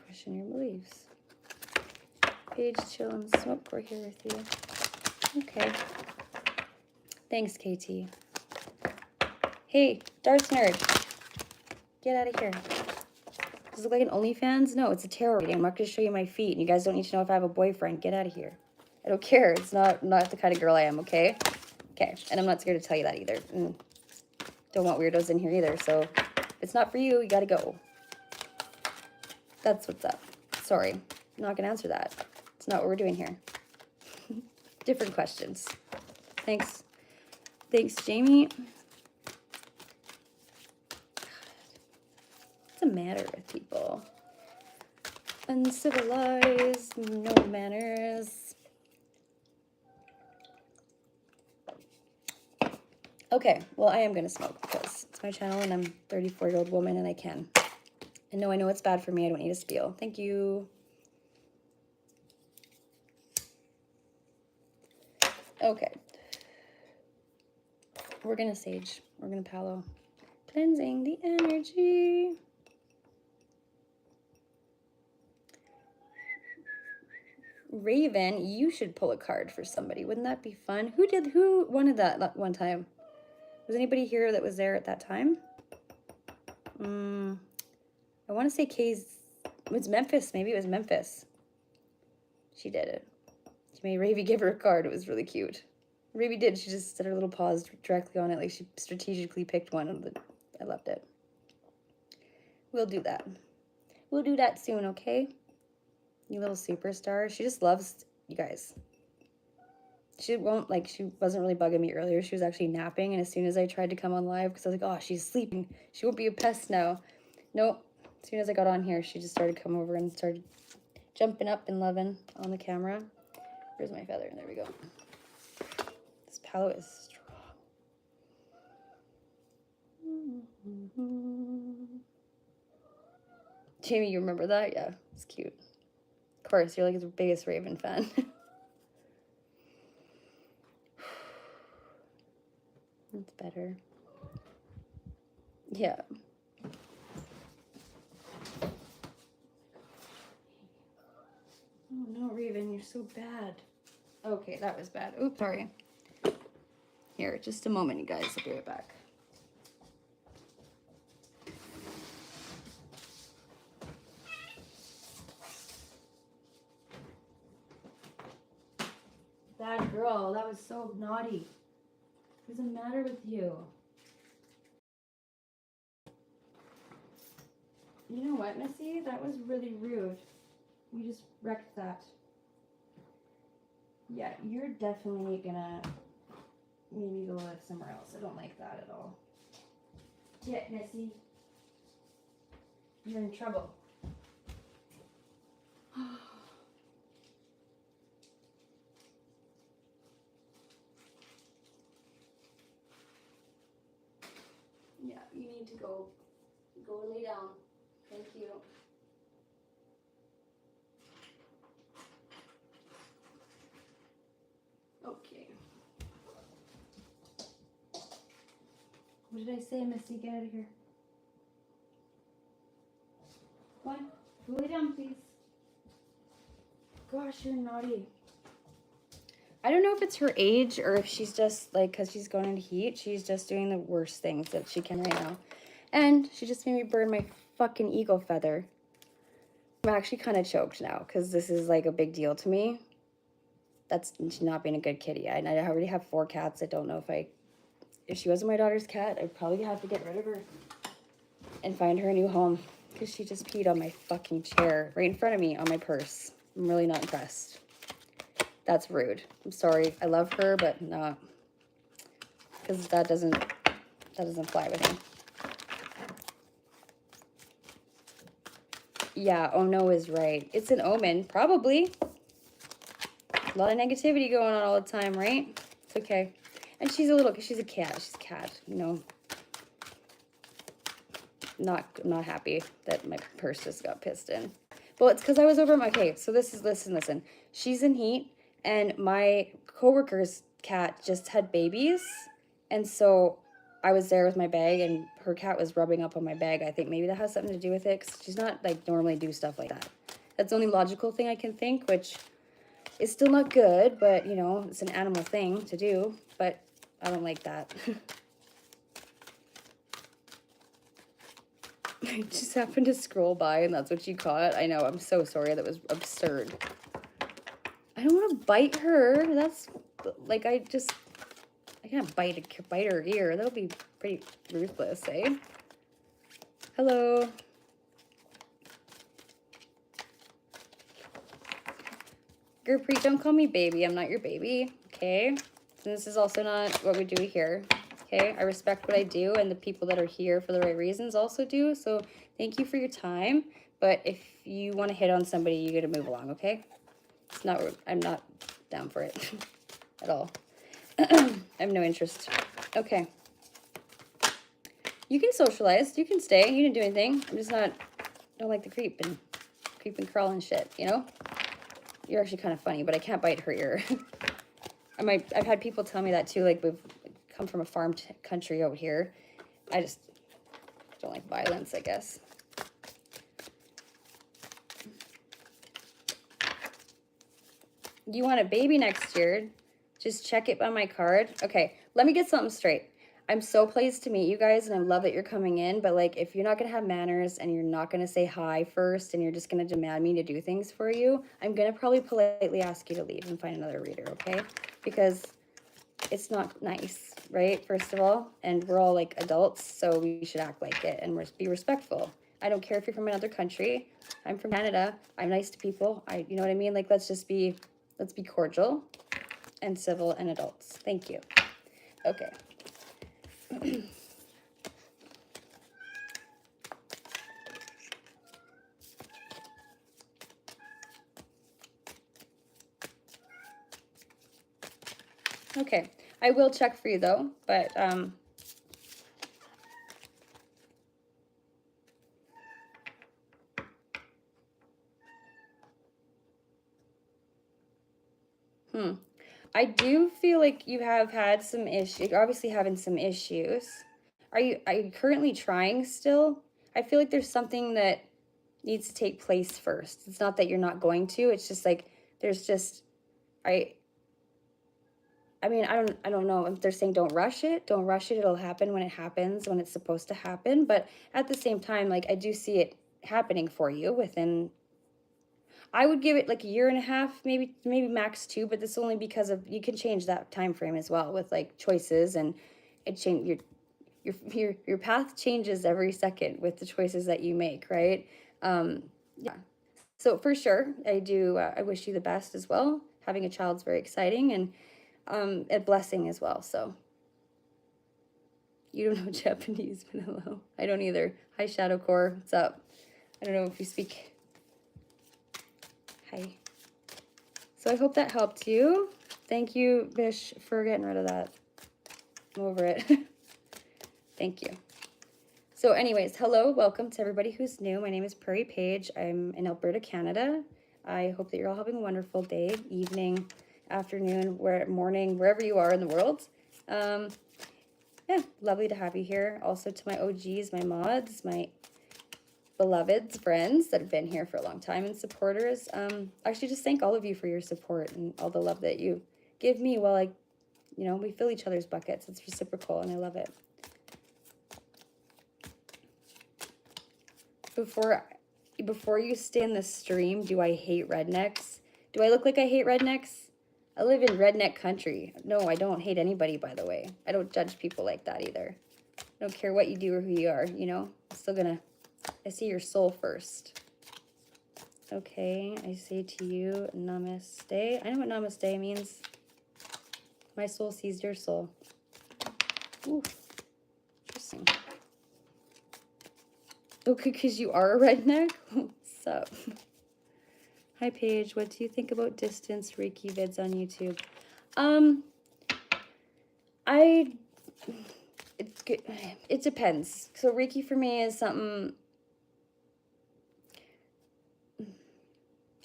Question your beliefs. Paige, chill, and smoke. We're here with you. Okay. Thanks, KT. Hey, darts nerd. Get out of here. Does it look like an OnlyFans? No, it's a tarot reading. I'm not going to show you my feet, and you guys don't need to know if I have a boyfriend. Get out of here. I don't care. It's not the kind of girl I am, okay? Okay, and I'm not scared to tell you that either. Don't want weirdos in here either, so if it's not for you, you got to go. That's what's up. Sorry, I'm not going to answer that. It's not what we're doing here. Different questions. Thanks. Thanks, Jamie. What's the matter with people? Uncivilized, no manners. Okay, well, I am going to smoke because it's my channel and I'm a 34-year-old woman and I can. And no, I know it's bad for me. I don't need a spiel. Thank you. Okay. We're going to sage. We're going to palo. Cleansing the energy. Raven, you should pull a card for somebody. Wouldn't that be fun? Who wanted that one time? Was anybody here that was there at that time? I want to say Kay's, it was Memphis. Maybe it was Memphis. She did it. She made Ravi give her a card. It was really cute. Ravi did. She just set her little paws directly on it, like she strategically picked one. I loved it. We'll do that. We'll do that soon, okay? You little superstar. She just loves you guys. She wasn't really bugging me earlier. She was actually napping, and as soon as I tried to come on live, because I was like, oh, she's sleeping. She won't be a pest now. Nope. As soon as I got on here, she just started coming over and started jumping up and loving on the camera. Where's my feather? There we go. This palette is strong. Jamie, you remember that? Yeah, it's cute. Of course, you're like his biggest Raven fan. That's better. Yeah. Oh no, Raven, you're so bad. Okay, that was bad. Oops, sorry. Here, just a moment, you guys. I'll be right back. Bad girl, that was so naughty. What's the matter with you? You know what, Missy? That was really rude. You just wrecked that. Yeah, you're definitely gonna maybe go live somewhere else. I don't like that at all. Yeah, Missy. You're in trouble. Yeah, you need to go lay down. Thank you. Okay. What did I say, Missy? Get out of here. Go on. Go lay down, please. Gosh, you're naughty. I don't know if it's her age or if she's just, like, because she's going into heat, she's just doing the worst things that she can right now. And she just made me burn my fucking eagle feather. I'm actually kind of choked now because this is, like, a big deal to me. That's not being a good kitty. I already have 4 cats. I don't know if she wasn't my daughter's cat, I'd probably have to get rid of her and find her a new home because she just peed on my fucking chair right in front of me on my purse. I'm really not impressed. That's rude. I'm sorry. I love her, but not because that doesn't fly with me. Yeah, oh no is right. It's an omen, probably. A lot of negativity going on all the time, right? It's okay. And she's a cat. She's a cat, you know. I'm not happy that my purse just got pissed in. Well, it's because I was over okay, so listen. She's in heat, and my coworker's cat just had babies, and so I was there with my bag, and her cat was rubbing up on my bag. I think maybe that has something to do with it, because she's not, like, normally do stuff like that. That's the only logical thing I can think, which is still not good, but, you know, it's an animal thing to do, but I don't like that. I just happened to scroll by and that's what you caught. I know, I'm so sorry. That was absurd. I don't want to bite her. That's, like, I can't bite her ear. That'll be pretty ruthless, eh? Hello. Gurpreet, don't call me baby. I'm not your baby, okay? And this is also not what we do here. Okay, I respect what I do, and the people that are here for the right reasons also do. So thank you for your time. But if you want to hit on somebody, you got to move along. Okay, it's not. I'm not down for it at all. I have no interest. Okay, you can socialize. You can stay. You didn't do anything. I'm just not. Don't like the creep and crawl and shit. You know, you're actually kind of funny, but I can't bite her ear. I've had people tell me that too. Like we've come from a farm country out here. I just don't like violence, I guess. You want a baby next year? Just check it on my card. Okay, let me get something straight. I'm so pleased to meet you guys, and I love that you're coming in, but like if you're not going to have manners and you're not going to say hi first and you're just going to demand me to do things for you, I'm going to probably politely ask you to leave and find another reader, okay? Because it's not nice, right? First of all, and we're all like adults, so we should act like it and be respectful. I don't care if you're from another country. I'm from Canada. I'm nice to people. You know what I mean? Like, let's be cordial and civil and adults. Thank you. Okay. Okay, I will check for you though, but I do feel like you have had some issues. You're obviously having some issues. Are you currently trying still? I feel like there's something that needs to take place first. It's not that you're not going to. It's just like there's just I mean, I don't know if they're saying don't rush it. Don't rush it. It'll happen when it happens, when it's supposed to happen. But at the same time, like I do see it happening for you within, I would give it like a year and a half, maybe max 2, but this only because of you can change that time frame as well with like choices, and it change your path changes every second with the choices that you make, right? Yeah. So for sure, I wish you the best as well. Having a child's very exciting and a blessing as well. So you don't know Japanese, but hello. I don't either. Hi, Shadow Core. What's up? I don't know if you speak. Hi. So I hope that helped you. Thank you, Bish, for getting rid of that. I'm over it. Thank you. So anyways, hello, welcome to everybody who's new. My name is Prairie Page. I'm in Alberta, Canada. I hope that you're all having a wonderful day, evening, afternoon, morning, wherever you are in the world. Yeah, lovely to have you here. Also to my OGs, my mods, my beloved friends that have been here for a long time and supporters. Actually, just thank all of you for your support and all the love that you give me while we fill each other's buckets. It's reciprocal and I love it. Before you stay in the stream, do I hate rednecks? Do I look like I hate rednecks? I live in redneck country. No, I don't hate anybody, by the way. I don't judge people like that either. I don't care what you do or who you are, you know? I see your soul first. Okay, I say to you, namaste. I know what namaste means. My soul sees your soul. Ooh, interesting. Okay, because you are a redneck? What's up? Hi, Paige. What do you think about distance Reiki vids on YouTube? It depends. So Reiki for me is something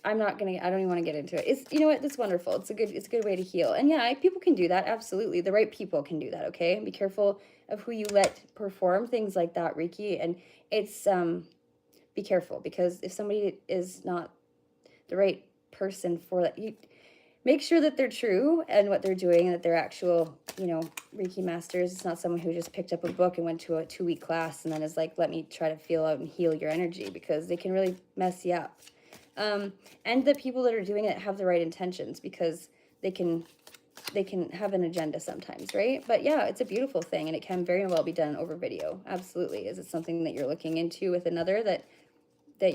I don't even want to get into it. It's, you know what? That's wonderful. It's a good way to heal. And yeah, people can do that. Absolutely. The right people can do that. Okay. Be careful of who you let perform things like that, Reiki. And it's, be careful, because if somebody is not the right person for that, you make sure that they're true and what they're doing, and that they're actual, Reiki masters. It's not someone who just picked up a book and went to a 2-week class and then is like, let me try to feel out and heal your energy, because they can really mess you up. And the people that are doing it have the right intentions, because they can have an agenda sometimes, right? But yeah, it's a beautiful thing, and it can very well be done over video. Absolutely. Is it something that you're looking into with another that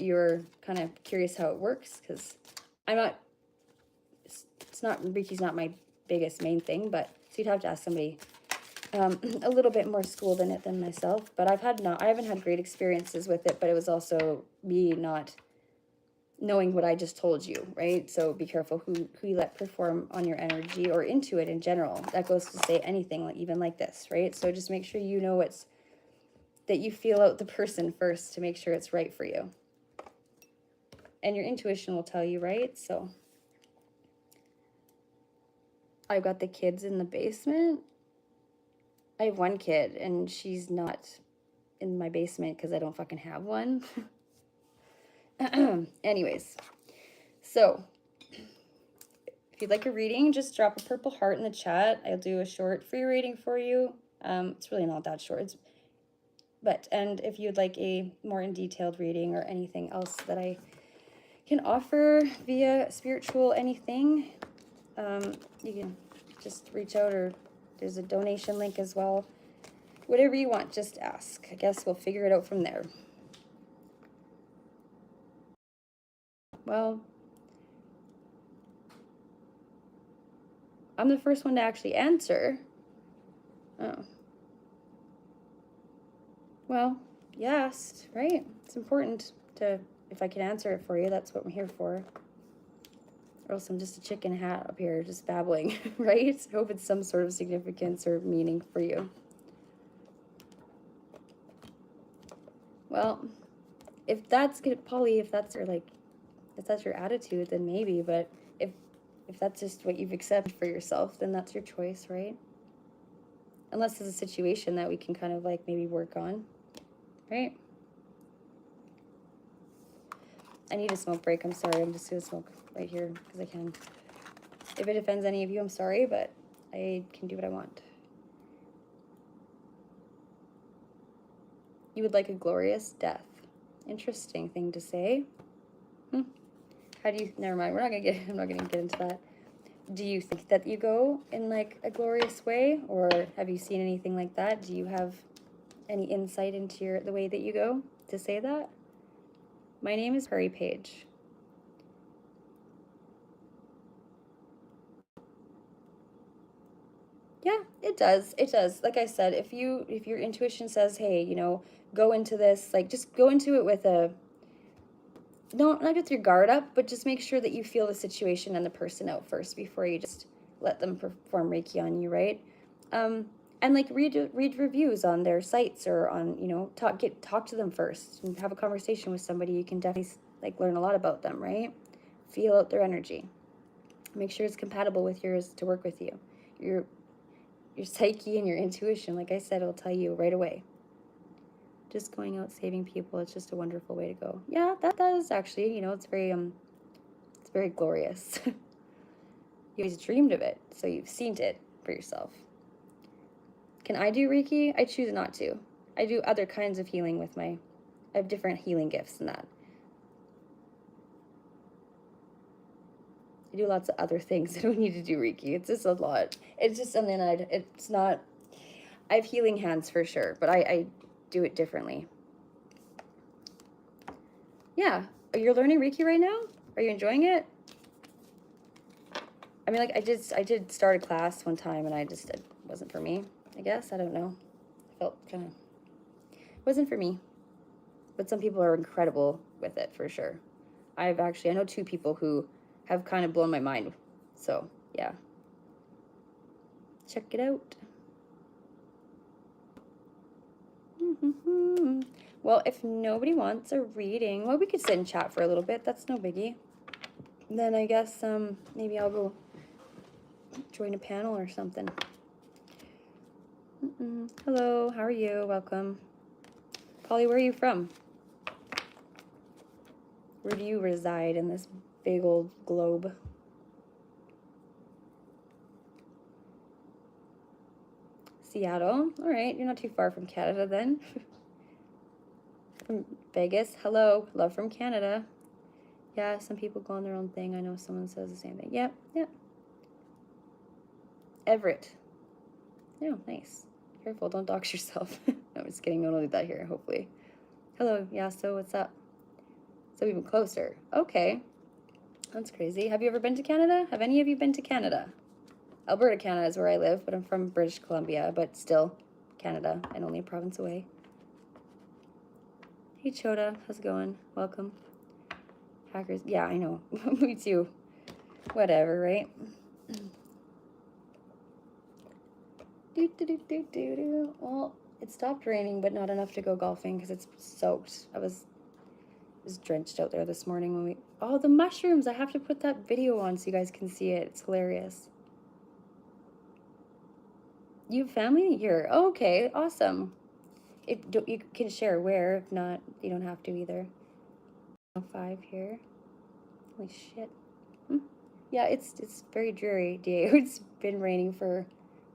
you're kind of curious how it works? Because Reiki's not my main thing, but so you'd have to ask somebody a little bit more schooled in it than myself. But I haven't had great experiences with it, but it was also me not knowing what I just told you, right? So be careful who you let perform on your energy or into it in general. That goes to say anything, even like this, right? So just make sure you know that you feel out the person first to make sure it's right for you. And your intuition will tell you, right? So I've got the kids in the basement. I have one kid, and she's not in my basement because I don't fucking have one. Anyways, so if you'd like a reading, just drop a purple heart in the chat. I'll do a short free reading for you. It's really not that short. And if you'd like a more in detailed reading or anything else that I can offer via spiritual anything, you can just reach out, or there's a donation link as well. Whatever you want, just ask. I guess we'll figure it out from there. Well, I'm the first one to actually answer. Oh. Well, you asked, right? It's important to, if I can answer it for you, that's what I'm here for. Or else I'm just a chicken hat up here just babbling, right? I hope it's some sort of significance or meaning for you. Well, if that's good, Polly, if that's your attitude, then maybe, but if that's just what you've accepted for yourself, then that's your choice, right? Unless there's a situation that we can kind of like maybe work on, right? I need a smoke break. I'm sorry. I'm just going to smoke right here because I can. If it offends any of you, I'm sorry, but I can do what I want. You would like a glorious death. Interesting thing to say. How do you, never mind. I'm not going to get into that. Do you think that you go in like a glorious way, or have you seen anything like that? Do you have any insight into the way that you go to say that? My name is Prairie Page. Yeah, it does. It does. Like I said, if your intuition says, hey, you know, go into this, like just go into it with not with your guard up, but just make sure that you feel the situation and the person out first before you just let them perform Reiki on you, right? And like read reviews on their sites, or on, you know, talk to them first and have a conversation with somebody. You can definitely like learn a lot about them, right? Feel out their energy. Make sure it's compatible with yours to work with you. Your psyche and your intuition, like I said, will tell you right away. Just going out saving people, it's just a wonderful way to go. Yeah, that is actually, you know, it's very glorious. You always dreamed of it, so you've seen it for yourself. Can I do Reiki? I choose not to. I do other kinds of healing with I have different healing gifts than that. I do lots of other things. I don't need to do Reiki. It's just a lot. It's just something it's not, I have healing hands for sure, but I do it differently. Yeah. You're learning Reiki right now? Are you enjoying it? I mean, like, I did start a class one time, and it wasn't for me, I guess. I don't know. I felt kind of, it wasn't for me. But some people are incredible with it, for sure. I know 2 people who have kind of blown my mind. So, yeah. Check it out. Well, if nobody wants a reading, well, we could sit and chat for a little bit. That's no biggie. Then I guess maybe I'll go join a panel or something. Hello, how are you? Welcome. Polly, where are you from? Where do you reside in this big old globe? Seattle. All right, you're not too far from Canada then. From Vegas. Hello, love from Canada. Yeah, some people go on their own thing. I know someone says the same thing. Yep. Everett. Oh, nice. Careful, don't dox yourself. No, I'm just kidding. Don't do that here, hopefully. Hello, Yasso, what's up? So even closer. Okay. That's crazy. Have you ever been to Canada? Have any of you been to Canada? Alberta, Canada is where I live, but I'm from British Columbia, but still Canada and only a province away. Hey, Choda, how's it going? Welcome. Hackers. Yeah, I know. Me too. Whatever, right? Well, it stopped raining, but not enough to go golfing because it's soaked. I was drenched out there this morning when oh, the mushrooms. I have to put that video on so you guys can see it. It's hilarious. You have family here? Oh, okay, awesome. You can share where. If not, you don't have to either. 5 here. Holy shit. Yeah, it's very dreary day. It's been raining for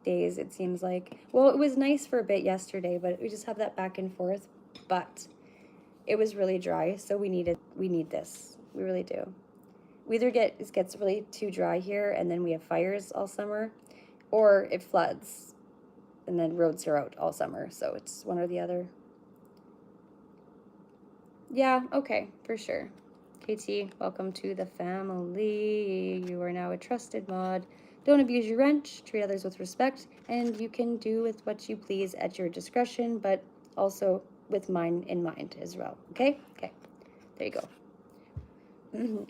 days, it seems like. Well, it was nice for a bit yesterday, but we just have that back and forth. But it was really dry, so we need this. We really do. We either it gets really too dry here, and then we have fires all summer, or it floods, and then roads are out all summer. So it's one or the other. Yeah, okay, for sure. KT, welcome to the family. You are now a trusted mod. Don't abuse your wrench, treat others with respect, and you can do with what you please at your discretion, but also with mine in mind as well. Okay? Okay. There you go.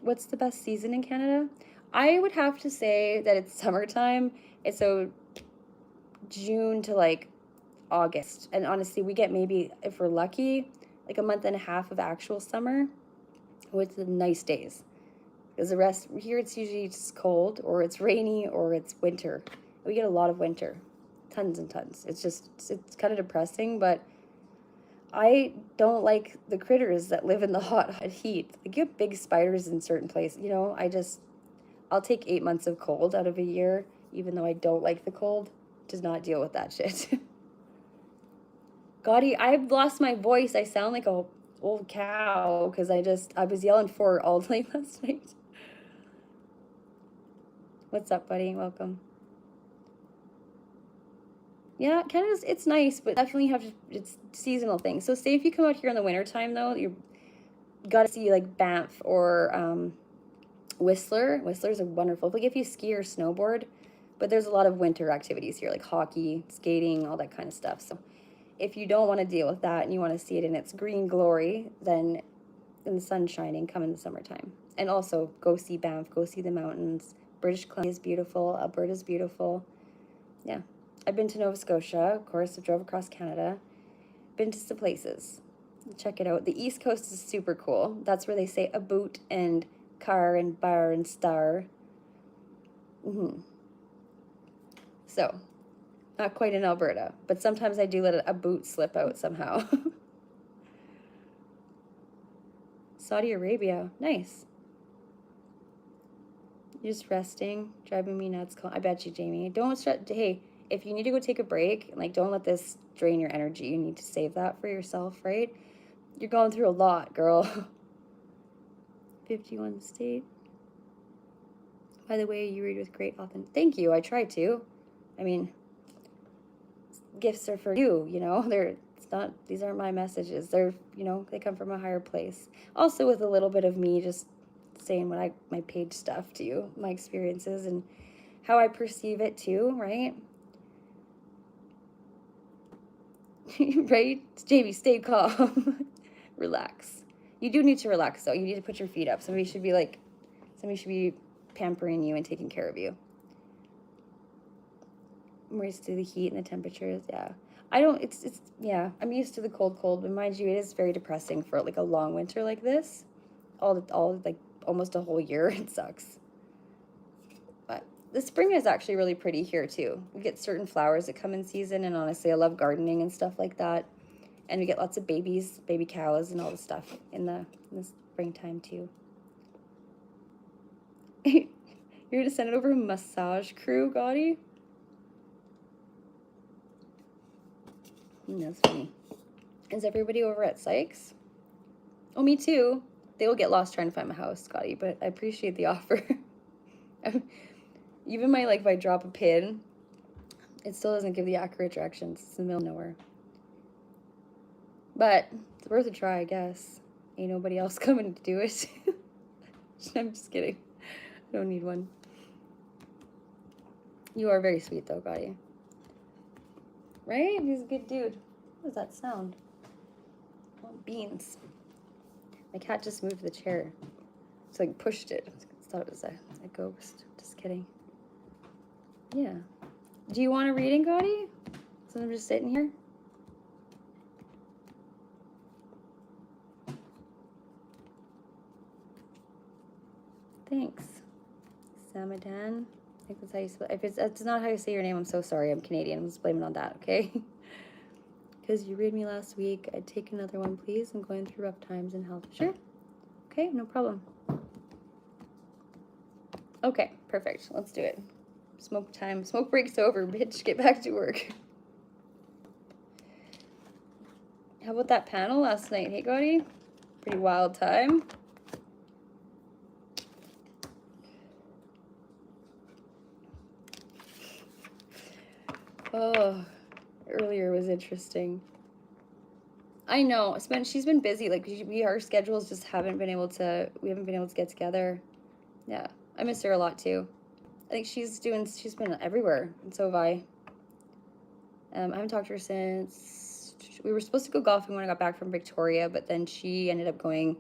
What's the best season in Canada? I would have to say that it's summertime. It's so June to like August. And honestly, we get maybe, if we're lucky, like a month and a half of actual summer with the nice days. Because the rest here, it's usually just cold, or it's rainy, or it's winter. We get a lot of winter, tons and tons. It's kind of depressing, but I don't like the critters that live in the hot heat. Like, you have big spiders in certain places. You know, I'll take 8 months of cold out of a year, even though I don't like the cold. Does not deal with that shit. Gotti, I've lost my voice. I sound like a old cow because I was yelling for all day last night. What's up, buddy? Welcome. Yeah, Canada's, it's nice, but definitely it's seasonal thing. So say if you come out here in the wintertime, though, you gotta see like Banff or Whistler. Whistler's a wonderful, like if you ski or snowboard, but there's a lot of winter activities here, like hockey, skating, all that kind of stuff. So if you don't want to deal with that and you want to see it in its green glory, then in the sun shining, come in the summertime. And also go see Banff, go see the mountains. British Columbia is beautiful, Alberta's beautiful. Yeah. I've been to Nova Scotia, of course. I drove across Canada. Been to some places. Check it out. The East Coast is super cool. That's where they say a boot and car and bar and star. So, not quite in Alberta, but sometimes I do let a boot slip out somehow. Saudi Arabia. Nice. You're just resting, driving me nuts. I bet you, Jamie. Don't stress. Hey, if you need to go take a break, like, don't let this drain your energy. You need to save that for yourself, right? You're going through a lot, girl. 51 state. By the way, you read with great authenticity. Thank you. I try to. I mean, gifts are for you, you know? These aren't my messages. They're, you know, they come from a higher place. Also with a little bit of me just saying my page stuff to you, my experiences and how I perceive it too, right? Right? Jamie, stay calm. Relax. You do need to relax though. You need to put your feet up. Somebody should be pampering you and taking care of you. I'm used to the heat and the temperatures, yeah. Yeah, I'm used to the cold, but mind you, it is very depressing for like a long winter like this. All like almost a whole year, it sucks. But the spring is actually really pretty here too. We get certain flowers that come in season, and honestly, I love gardening and stuff like that. And we get lots of baby cows and all the stuff in the springtime too. You're gonna send it over a massage crew, Gotti? That's funny. Is everybody over at Sykes? Oh, me too. They will get lost trying to find my house, Scotty, but I appreciate the offer. Even if I drop a pin, it still doesn't give the accurate directions. It's in the middle of nowhere. But it's worth a try, I guess. Ain't nobody else coming to do it. I'm just kidding. I don't need one. You are very sweet, though, Gotti. Right? He's a good dude. What does that sound? Oh, beans. My cat just moved the chair. It's like pushed it. I thought it was a ghost. Just kidding. Yeah. Do you want a reading, Gotti? So I'm just sitting here? Thanks. Samadan. I think that's how you spell. If that's not how you say your name, I'm so sorry. I'm Canadian. I'm just blaming on that, okay? Because you read me last week. I'd take another one, please. I'm going through rough times in health. Sure. Okay, no problem. Okay, perfect. Let's do it. Smoke time. Smoke break's over, bitch. Get back to work. How about that panel last night? Hey, Gotti? Pretty wild time. Oh, earlier was interesting. I know. She's been busy. Like, our schedules just haven't been able to, we haven't been able to get together. Yeah. I miss her a lot, too. I think she's been everywhere, and so have I. I haven't talked to her since, we were supposed to go golfing when I got back from Victoria, but then she ended up going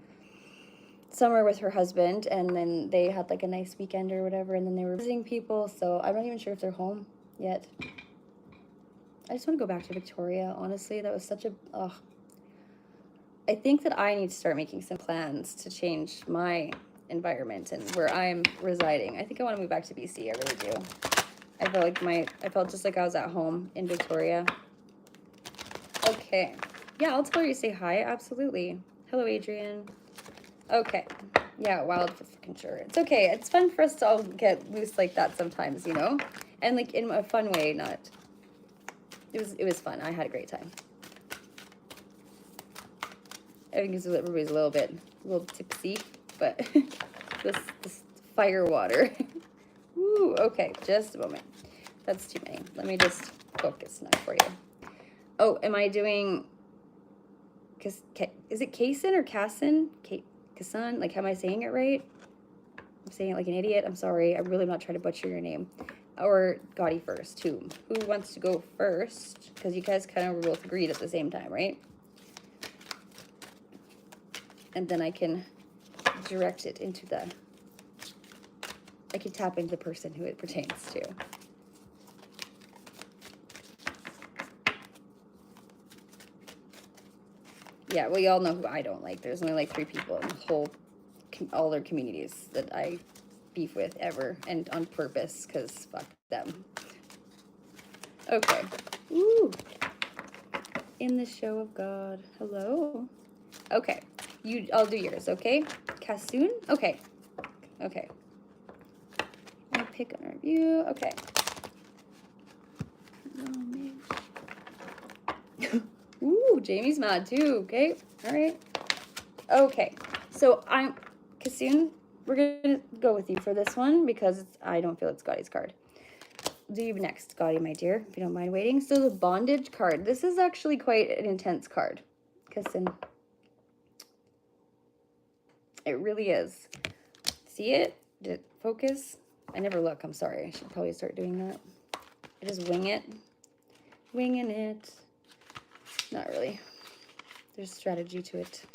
somewhere with her husband, and then they had like a nice weekend or whatever, and then they were visiting people, so I'm not even sure if they're home yet. I just want to go back to Victoria, honestly. That was such a, I think that I need to start making some plans to change my environment and where I'm residing. I think I want to move back to BC. I really do. I felt just like I was at home in Victoria. Okay. Yeah, I'll tell her you say hi. Absolutely. Hello, Adrian. Okay. Yeah, wild for fucking sure. It's okay. It's fun for us to all get loose like that sometimes, you know? And like in a fun way, not... It was fun. I had a great time. I think everybody's a little tipsy, but this fire water. Woo, okay, just a moment. That's too many. Let me just focus now for you. Oh, am I doing, is it Cassoon or Cassoon? Cassoon, like, am I saying it right? I'm saying it like an idiot. I'm sorry. I'm really not trying to butcher your name. Or Gotti first, who wants to go first? Because you guys kind of both agreed at the same time, right? And then I can direct it into I can tap into the person who it pertains to. Yeah, well, y'all know who I don't like. There's only like 3 people in the all their communities that I beef with ever, and on purpose, because fuck them. Okay. Ooh. In the show of God. Hello. Okay. I'll do yours, okay? Cassoon? Okay. Okay. I'll pick on review. Okay. Ooh, Jamie's mad too. Okay. All right. Okay. So Cassoon, we're gonna go with you for this one because I don't feel it's Gotti's card. Do you next, Gotti, my dear, if you don't mind waiting. So the bondage card. This is actually quite an intense card, Cassoon. It really is. See it? Did it focus? I never look. I'm sorry. I should probably start doing that. I just wing it. Winging it. Not really. There's strategy to it.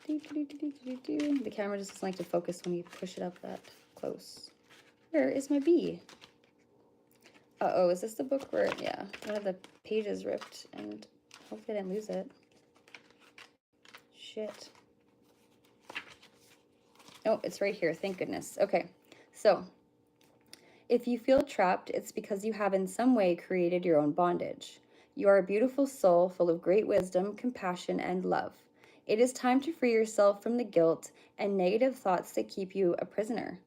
The camera just doesn't like to focus when you push it up that close. Where is my bee? Uh-oh, is this the book where, yeah, one of the pages ripped, and hopefully I didn't lose it. Shit. Oh, it's right here. Thank goodness. Okay, so if you feel trapped, it's because you have in some way created your own bondage. You are a beautiful soul full of great wisdom, compassion, and love. It is time to free yourself from the guilt and negative thoughts that keep you a prisoner.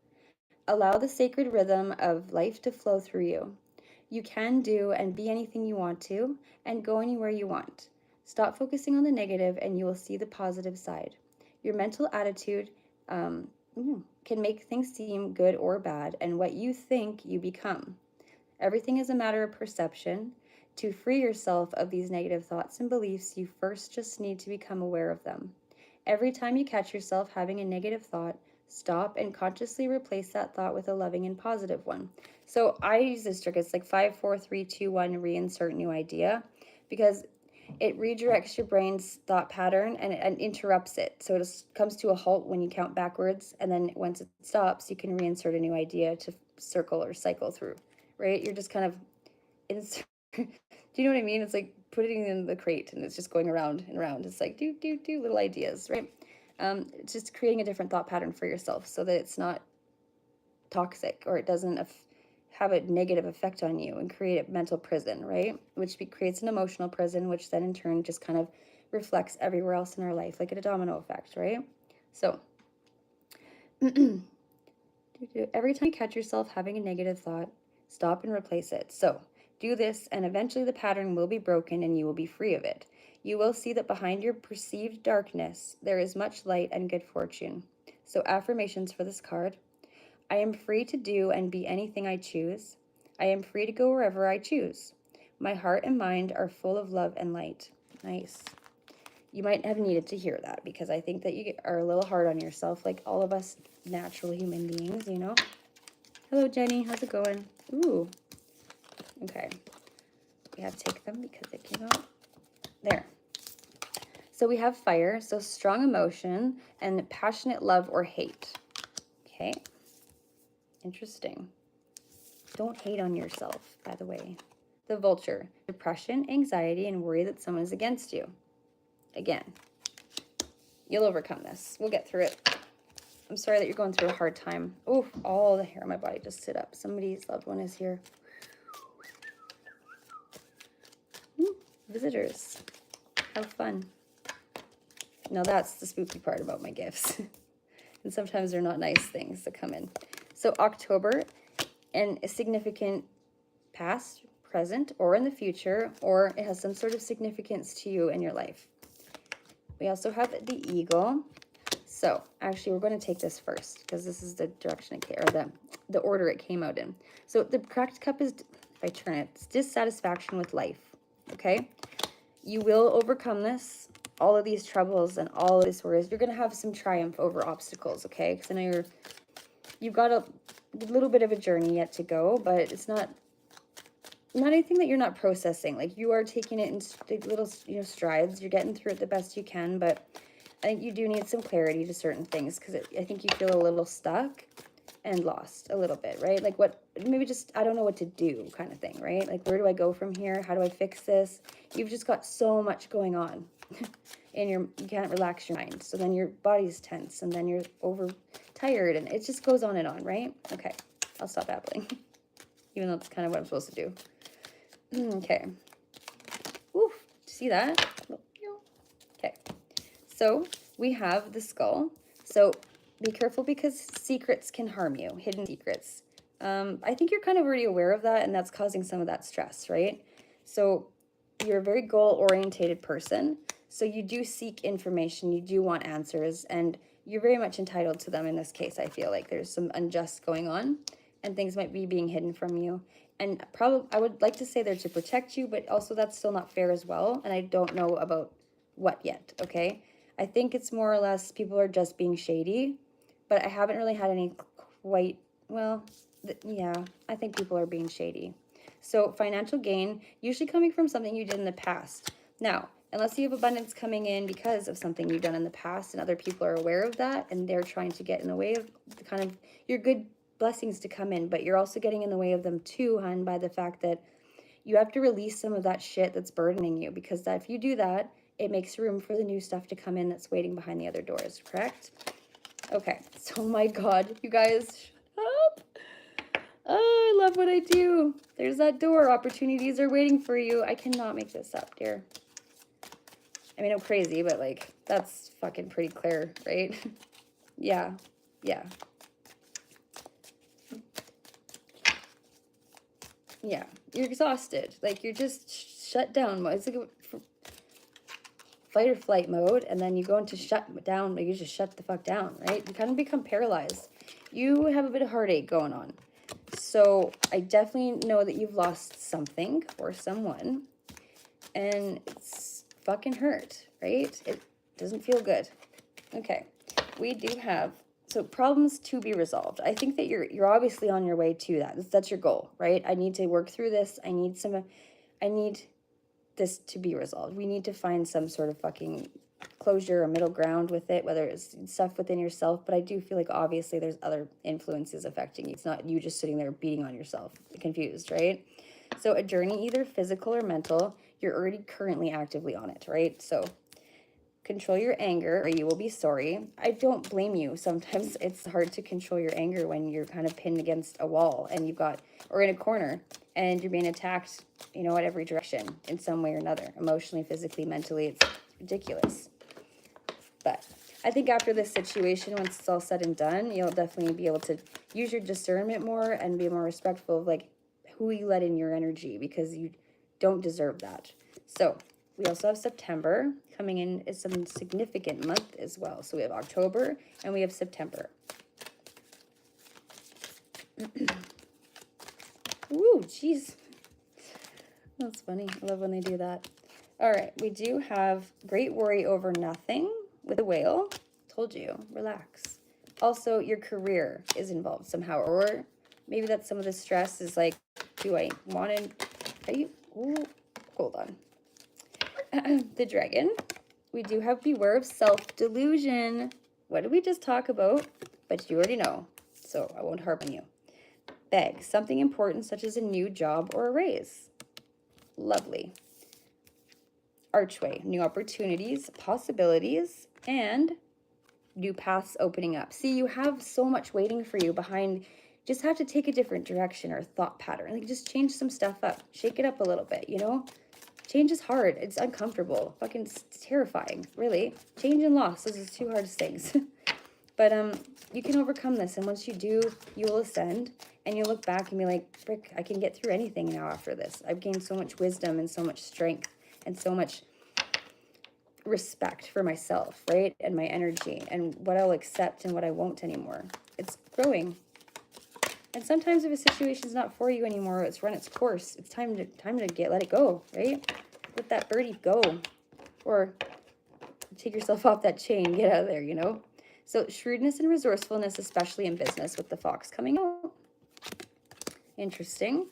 Allow the sacred rhythm of life to flow through you. You can do and be anything you want to, and go anywhere you want. Stop focusing on the negative and you will see the positive side. Your mental attitude can make things seem good or bad, and what you think, you become. Everything is a matter of perception. To free yourself of these negative thoughts and beliefs, you first just need to become aware of them. Every time you catch yourself having a negative thought, stop and consciously replace that thought with a loving and positive one. So I use this trick. It's like 5, 4, 3, 2, 1, reinsert new idea, because it redirects your brain's thought pattern and interrupts it. So it just comes to a halt when you count backwards, and then once it stops, you can reinsert a new idea to circle or cycle through, right? You're just kind of do you know what I mean? It's like putting it in the crate and it's just going around and around. It's like do little ideas, right? It's just creating a different thought pattern for yourself so that it's not toxic, or it doesn't have a negative effect on you and create a mental prison, right? Which creates an emotional prison, which then in turn just kind of reflects everywhere else in our life, like a domino effect, right? So Every time you catch yourself having a negative thought, stop and replace it. So do this, and eventually the pattern will be broken and you will be free of it. You will see that behind your perceived darkness, there is much light and good fortune. So affirmations for this card. I am free to do and be anything I choose. I am free to go wherever I choose. My heart and mind are full of love and light. Nice. You might have needed to hear that because I think that you are a little hard on yourself, like all of us natural human beings, you know? Hello, Jenny. How's it going? Ooh. Okay. We have to take them because it came out. There. So we have fire, so strong emotion and passionate love or hate. Okay. Interesting. Don't hate on yourself, by the way. The vulture. Depression, anxiety, and worry that someone is against you. Again, you'll overcome this. We'll get through it. I'm sorry that you're going through a hard time. Oh, all the hair on my body just sit up. Somebody's loved one is here. Visitors. Have fun. Now that's the spooky part about my gifts. And sometimes they're not nice things that come in. So October, and a significant past, present, or in the future, or it has some sort of significance to you in your life. We also have the eagle. So actually we're going to take this first because this is the direction it came, or the order it came out in. So the cracked cup is, if I turn it, it's dissatisfaction with life. Okay, you will overcome this, all of these troubles and all of these worries. You're going to have some triumph over obstacles. Okay, because I know you've got a little bit of a journey yet to go, but it's not anything that you're not processing. Like, you are taking it in little, strides. You're getting through it the best you can, but I think you do need some clarity to certain things because I think you feel a little stuck and lost a little bit, right? Like, maybe just, I don't know what to do kind of thing, right? Like, where do I go from here? How do I fix this? You've just got so much going on and you can't relax your mind. So then your body's tense and then you're overtired and it just goes on and on, right? Okay, I'll stop babbling, even though that's kind of what I'm supposed to do. Okay. Oof, see that? Okay. So we have the skull. So be careful because secrets can harm you, hidden secrets. I think you're kind of already aware of that, and that's causing some of that stress, right? So you're a very goal-orientated person. So you do seek information, you do want answers, and you're very much entitled to them in this case. I feel like there's some unjust going on, and things might be being hidden from you. And probably, I would like to say they're to protect you, but also that's still not fair as well. And I don't know about what yet, okay? I think it's more or less people are just being shady, but I haven't really had any quite, well, yeah, I think people are being shady. So financial gain, usually coming from something you did in the past. Now, unless you have abundance coming in because of something you've done in the past and other people are aware of that and they're trying to get in the way of the kind of your good blessings to come in, but you're also getting in the way of them too, hun, by the fact that you have to release some of that shit that's burdening you, because that if you do that, it makes room for the new stuff to come in that's waiting behind the other doors, correct? Okay, so my God, you guys, shut up. Oh, I love what I do. There's that door. Opportunities are waiting for you. I cannot make this up, dear. I mean, I'm crazy, but like, that's fucking pretty clear, right? Yeah, yeah. Yeah, you're exhausted. Like, you're just shut down. It's like a fight or flight mode, and then you go into shut down, like you just shut the fuck down, right? You kind of become paralyzed. You have a bit of heartache going on. So I definitely know that you've lost something or someone, and it's fucking hurt, right? It doesn't feel good. Okay, we do have, so problems to be resolved. I think that you're obviously on your way to that. That's your goal, right? I need to work through this. I need this to be resolved. We need to find some sort of fucking closure or middle ground with it, whether it's stuff within yourself, but I do feel like obviously there's other influences affecting you. It's not you just sitting there beating on yourself, confused, right? So a journey, either physical or mental, you're already currently actively on it, right? So control your anger or you will be sorry. I don't blame you. Sometimes it's hard to control your anger when you're kind of pinned against a wall and you've got, or in a corner, and you're being attacked, at every direction in some way or another, emotionally, physically, mentally. It's ridiculous. But I think after this situation, once it's all said and done, you'll definitely be able to use your discernment more and be more respectful of like who you let in your energy, because you don't deserve that. So we also have September coming in as some significant month as well. So we have October and we have September. Ooh, jeez. That's funny. I love when they do that. All right, we do have great worry over nothing with a whale. Told you, relax. Also, your career is involved somehow, or maybe that's some of the stress is like, do I want to, are you, ooh, hold on. The dragon. We do have beware of self-delusion. What did we just talk about? But you already know, so I won't harp on you. Beg, something important such as a new job or a raise. Lovely. Archway, new opportunities, possibilities, and new paths opening up. See, you have so much waiting for you behind. Just have to take a different direction or thought pattern. Like, just change some stuff up. Shake it up a little bit, you know? Change is hard. It's uncomfortable. Fucking it's terrifying, really. Change and loss, those are the two hardest things. But you can overcome this, and once you do, you will ascend, and you'll look back and be like, frick, I can get through anything now after this. I've gained so much wisdom and so much strength and so much respect for myself, right? And my energy and what I'll accept and what I won't anymore. It's growing. And sometimes if a situation's not for you anymore, it's run its course. It's time to let it go, right? Let that birdie go. Or take yourself off that chain, get out of there, you know? So shrewdness and resourcefulness, especially in business with the fox coming out. Interesting.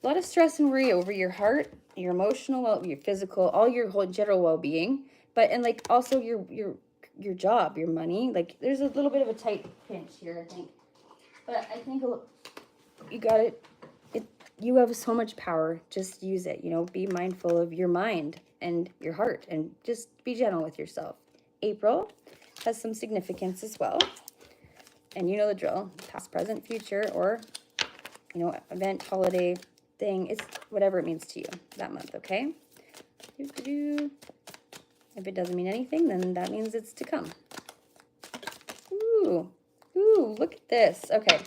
A lot of stress and worry over your heart, your emotional, your physical, all your whole general well-being, but and like also your job, your money. Like there's a little bit of a tight pinch here, I think. But I think you got it. You have so much power. Just use it. You know, be mindful of your mind and your heart, and just be gentle with yourself. April has some significance as well, and you know the drill: past, present, future, or you know, event, holiday, thing. It's whatever it means to you that month. Okay. If it doesn't mean anything, then that means it's to come. Ooh. Ooh, look at this. Okay,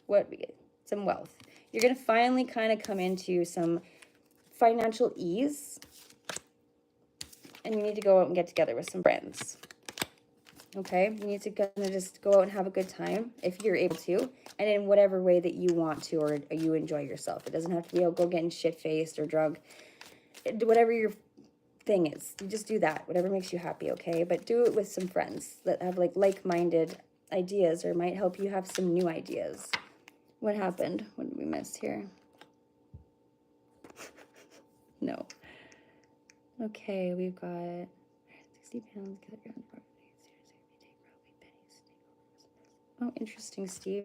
what we get? Some wealth. You're going to finally kind of come into some financial ease, and you need to go out and get together with some friends. Okay, you need to kind of just go out and have a good time if you're able to, and in whatever way that you want to or you enjoy yourself. It doesn't have to be, oh, go getting shit-faced or drunk. Whatever your thing is, you just do that. Whatever makes you happy, okay? But do it with some friends that have like-minded ideas or might help you have some new ideas. What happened? What did we miss here? No. Okay, we've got 60 pounds. Oh, interesting, Steve.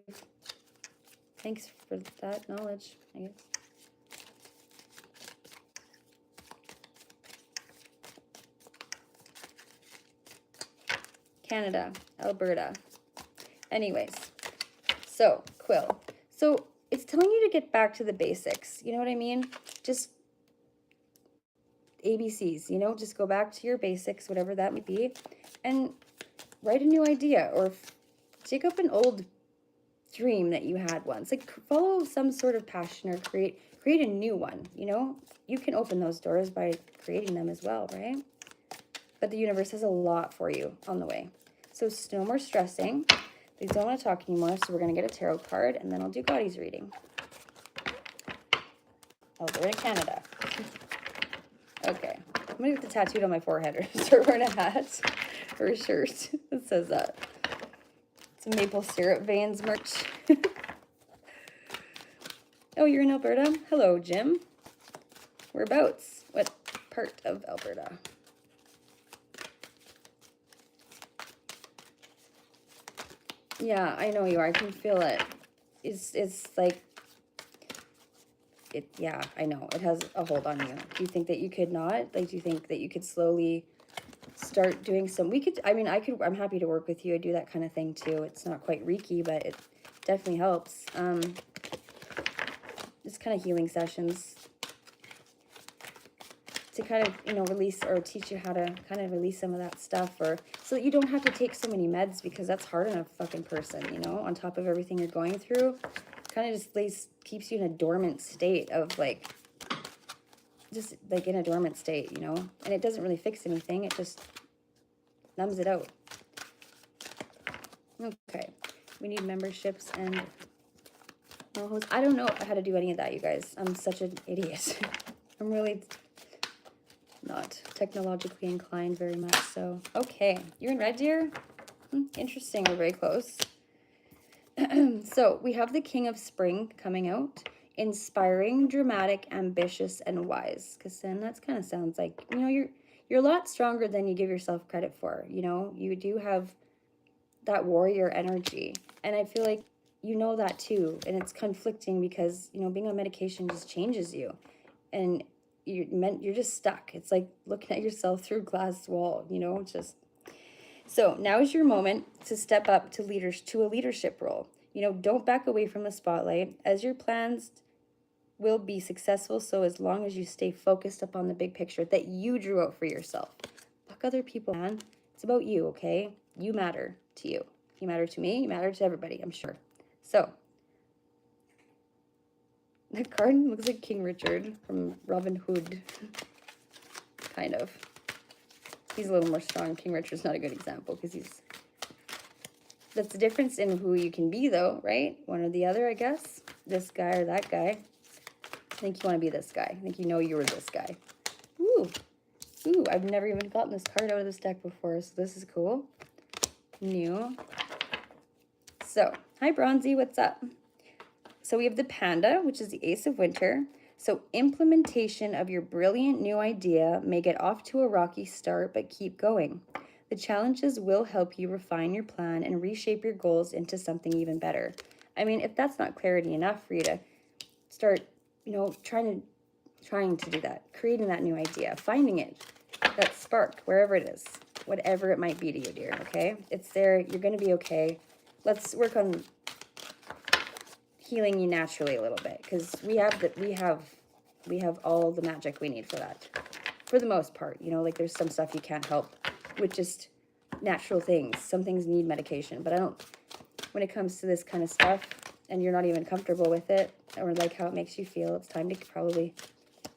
Thanks for that knowledge, I guess. Canada, Alberta. Anyways, so Quill. So it's telling you to get back to the basics. You know what I mean? Just ABCs, you know, just go back to your basics, whatever that might be, and write a new idea or take up an old dream that you had once. Like follow some sort of passion or create a new one, you know? You can open those doors by creating them as well, right? But the universe has a lot for you on the way. So no more stressing. They don't want to talk anymore, so we're going to get a tarot card, and then I'll do Gotti's reading. Alberta, Canada. Okay. I'm going to get the tattooed on my forehead or start wearing a hat or a shirt that says that. Some maple syrup veins merch. Oh, you're in Alberta? Hello, Jim. Whereabouts? What part of Alberta? Yeah, I know you are. I can feel it. It's like it. Yeah, I know. It has a hold on you. Do you think that you could not? Like, do you think that you could slowly start doing some? We could. I mean, I could. I'm happy to work with you. I do that kind of thing too. It's not quite Reiki, but it definitely helps. Just kind of healing sessions to kind of, you know, release or teach you how to kind of release some of that stuff, or so that you don't have to take so many meds, because that's hard on a fucking person, you know, on top of everything you're going through. Kind of just keeps you in a dormant state of like, just like in a dormant state, you know, and it doesn't really fix anything. It just numbs it out. Okay, we need memberships and hosts. I don't know how to do any of that, you guys. I'm such an idiot. I'm really not technologically inclined very much, so. Okay, you're in red, dear? Interesting, we're very close. So, we have the King of Spring coming out. Inspiring, dramatic, ambitious, and wise. Because then that kind of sounds like, you know, you're a lot stronger than you give yourself credit for, you know? You do have that warrior energy. And I feel like you know that too. And it's conflicting because, you know, being on medication just changes you. And you're just stuck. It's like looking at yourself through a glass wall, you know, just. So now is your moment to step up to a leadership role. You know, don't back away from the spotlight, as your plans will be successful. So as long as you stay focused upon the big picture that you drew out for yourself. Fuck other people, man. It's about you, okay? You matter to you. You matter to me. You matter to everybody, I'm sure. So, the card looks like King Richard from Robin Hood. Kind of. He's a little more strong. King Richard's not a good example because he's... That's the difference in who you can be, though, right? One or the other, I guess. This guy or that guy. I think you want to be this guy. I think you know you were this guy. Ooh. Ooh, I've never even gotten this card out of this deck before, so this is cool. New. So, hi, Bronzy, what's up? So we have the Panda, which is the Ace of Winter. So implementation of your brilliant new idea may get off to a rocky start, but keep going. The challenges will help you refine your plan and reshape your goals into something even better. I mean, if that's not clarity enough for you to start, you know, trying to do that, creating that new idea, finding it, that spark, wherever it is, whatever it might be to you, dear, okay? It's there. You're going to be okay. Let's work on healing you naturally a little bit, because we have all the magic we need for that, for the most part. You know, like there's some stuff you can't help with just natural things. Some things need medication, but I don't, when it comes to this kind of stuff and you're not even comfortable with it or like how it makes you feel, it's time to probably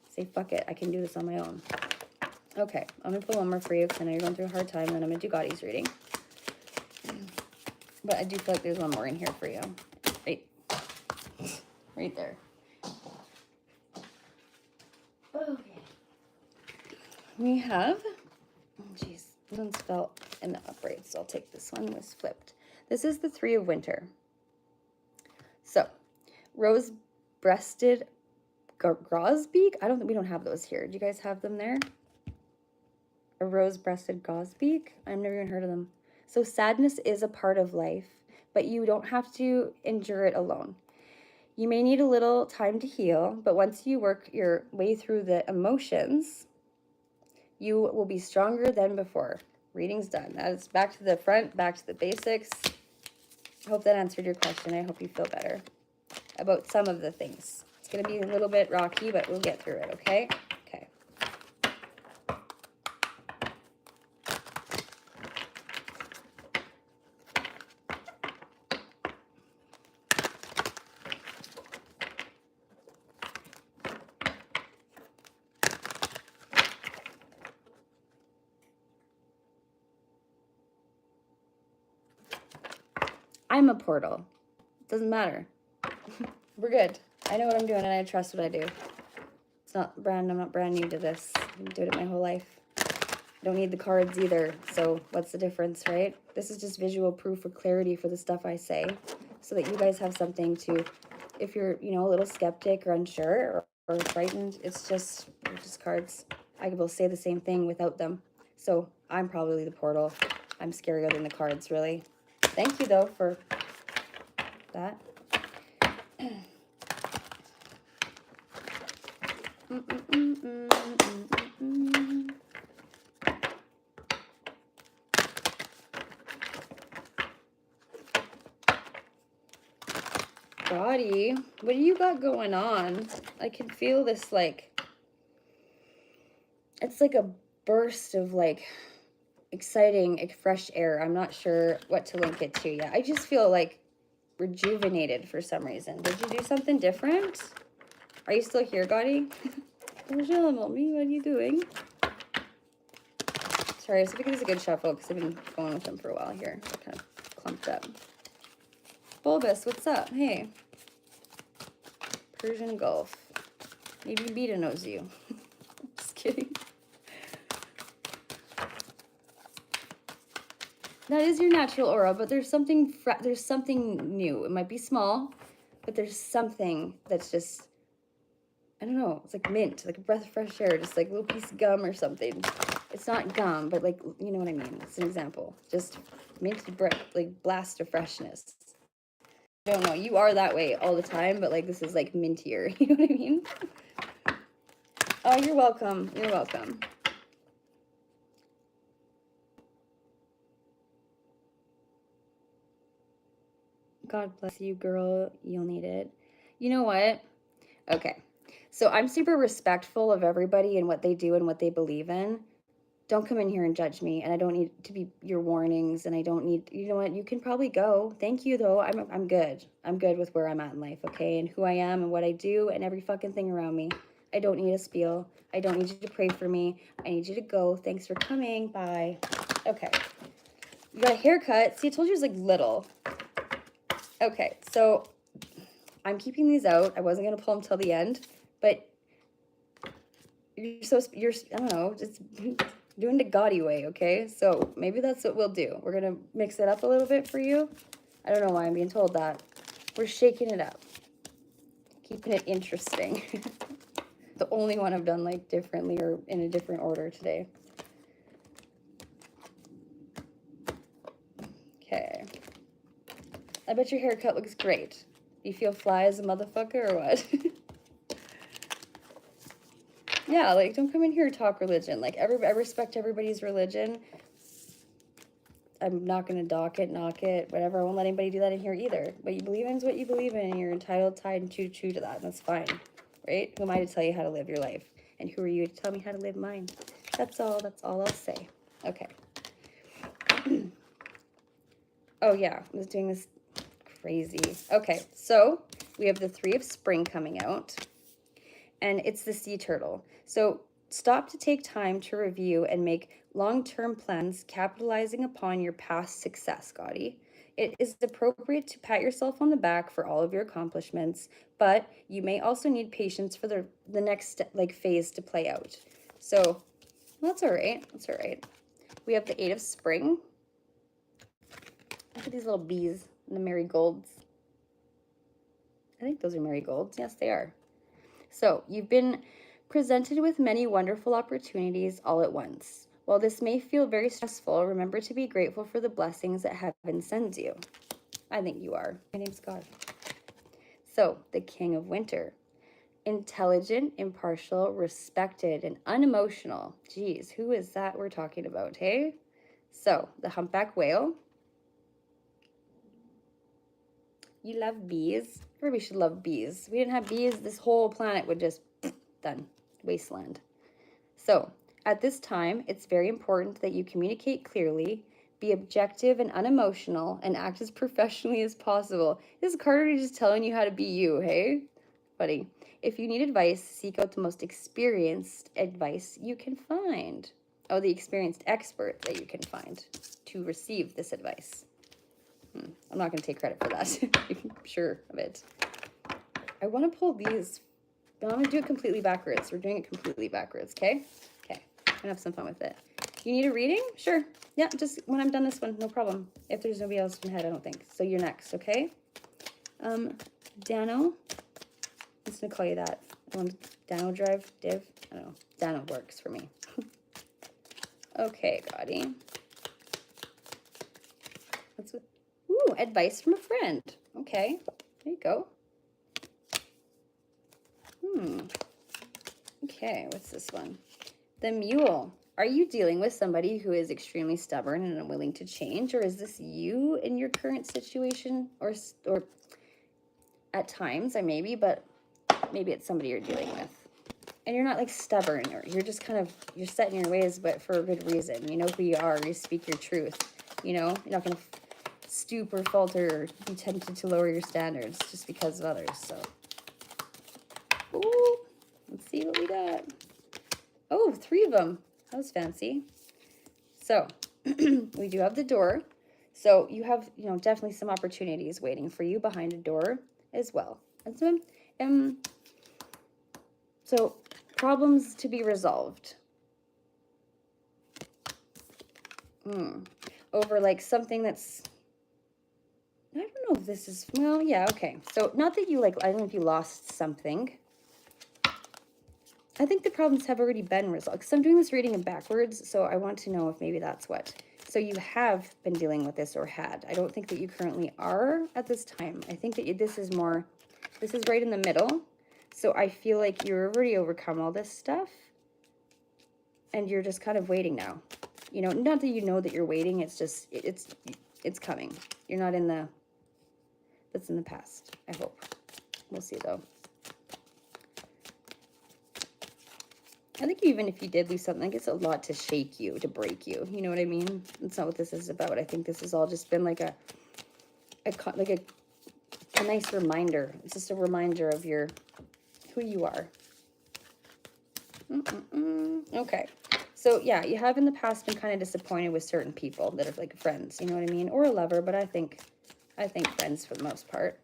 say, fuck it, I can do this on my own. Okay, I'm gonna pull one more for you because I know you're going through a hard time, and then I'm gonna do Gotti's reading. But I do feel like there's one more in here for you. Right there. Okay. We have, oh jeez, this one's fell in the upright, so I'll take this one. Was flipped. This is the Three of Winter. So, rose-breasted grosbeak. We don't have those here. Do you guys have them there? A rose-breasted grosbeak. I've never even heard of them. So sadness is a part of life, but you don't have to endure it alone. You may need a little time to heal, but once you work your way through the emotions, you will be stronger than before. Reading's done. That is back to the front, back to the basics. I hope that answered your question. I hope you feel better about some of the things. It's going to be a little bit rocky, but we'll get through it, okay? Okay. I'm a portal. Doesn't matter. We're good. I know what I'm doing and I trust what I do. I'm not brand new to this. I've been doing it my whole life. I don't need the cards either. So what's the difference, right? This is just visual proof for clarity for the stuff I say, so that you guys have something to, if you're, you know, a little skeptic or unsure or frightened, it's just cards. I will say the same thing without them. So I'm probably the portal. I'm scarier than the cards, really. Thank you, though, for that. Gotti, what do you got going on? I can feel this, like, it's like a burst of like exciting, fresh air. I'm not sure what to link it to yet. I just feel like rejuvenated for some reason. Did you do something different? Are you still here, Gotti? Bonjour, mommy. What are you doing? Sorry, I just think it's a good shuffle because I've been going with them for a while here. They're kind of clumped up. Bulbous, what's up? Hey. Persian Gulf. Maybe Beta knows you. Just kidding. That is your natural aura, but there's something new. It might be small, but there's something that's just, I don't know, it's like mint, like a breath of fresh air, just like a little piece of gum or something. It's not gum, but like, you know what I mean? It's an example. Just mint breath, like blast of freshness. I don't know, you are that way all the time, but like this is like mintier, you know what I mean? Oh, you're welcome. You're welcome. God bless you, girl. You'll need it. You know what? Okay. So I'm super respectful of everybody and what they do and what they believe in. Don't come in here and judge me, and I don't need to be your warnings, and I don't need, you know what? You can probably go. Thank you, though. I'm good. I'm good with where I'm at in life, okay? And who I am and what I do and every fucking thing around me. I don't need a spiel. I don't need you to pray for me. I need you to go. Thanks for coming. Bye. Okay. You got a haircut. See, I told you it was like little. Okay, so I'm keeping these out. I wasn't going to pull them till the end, but you're, I don't know, just doing the gaudy way, okay? So maybe that's what we'll do. We're going to mix it up a little bit for you. I don't know why I'm being told that. We're shaking it up. Keeping it interesting. The only one I've done like differently or in a different order today. Okay. I bet your haircut looks great. You feel fly as a motherfucker or what? Yeah, like, don't come in here and talk religion. Like, I respect everybody's religion. I'm not going to knock it, whatever. I won't let anybody do that in here either. What you believe in is what you believe in, and you're entitled, tied, and true to that, and that's fine, right? Who am I to tell you how to live your life? And who are you to tell me how to live mine? That's all I'll say. Okay. Oh, yeah, I was doing this crazy. Okay, so we have the 3 of Spring coming out, and it's the sea turtle. So stop to take time to review and make long-term plans, capitalizing upon your past success, Gotti. It is appropriate to pat yourself on the back for all of your accomplishments, but you may also need patience for the next like phase to play out. So that's all right. That's all right. We have the 8 of Spring. Look at these little bees and the marigolds. I think those are marigolds. Yes, they are. So you've been presented with many wonderful opportunities all at once. While this may feel very stressful, remember to be grateful for the blessings that heaven sends you. I think you are. My name's God. So, the King of Winter. Intelligent, impartial, respected, and unemotional. Geez, who is that we're talking about, hey? So, the Humpback Whale. You love bees. Everybody should love bees. If we didn't have bees, this whole planet would just done. Wasteland. So, at this time, it's very important that you communicate clearly, be objective and unemotional, and act as professionally as possible. This is Carter just telling you how to be you, hey? Buddy, if you need advice, seek out the most experienced advice you can find. Oh, the experienced expert that you can find to receive this advice. I'm not going to take credit for that. I'm sure of it. I want to pull these, but I'm going to do it completely backwards. We're doing it completely backwards, okay? Okay. I'm going to have some fun with it. You need a reading? Sure. Yeah, just when I'm done this one, no problem. If there's nobody else in the head, I don't think. So you're next, okay? Dano. I'm just going to call you that. Dano Drive, Div. I don't know. Dano works for me. Okay, Gotti. What's with... Ooh, advice from a friend. Okay, there you go. Okay, what's this one? The Mule. Are you dealing with somebody who is extremely stubborn and unwilling to change, or is this you in your current situation, or at times, maybe, but maybe it's somebody you're dealing with. And you're not like stubborn, or you're just kind of, you're set in your ways, but for a good reason. You know who you are, you speak your truth, you know, you're not going to stoop or falter or be tempted to lower your standards just because of others. So, ooh, let's see what we got. Oh, 3 of them. That was fancy. So, we do have the door. So you have, you know, definitely some opportunities waiting for you behind a door as well. And so problems to be resolved. Over like something that's, I don't know if this is, well, yeah, okay. So not that you like, I don't know if you lost something. I think the problems have already been resolved, because I'm doing this reading in backwards, so I want to know if maybe that's what. So you have been dealing with this or had. I don't think that you currently are at this time. I think that this is more, this is right in the middle. So I feel like you're already overcome all this stuff, and you're just kind of waiting now. You know, not that you know that you're waiting, it's just, it's coming. You're not in the, that's in the past, I hope. We'll see though. I think even if you did lose something, it's a lot to shake you, to break you. You know what I mean? That's not what this is about. I think this has all just been like a nice reminder. It's just a reminder of who you are. Okay. So yeah, you have in the past been kind of disappointed with certain people that are like friends, you know what I mean? Or a lover, but I think friends for the most part.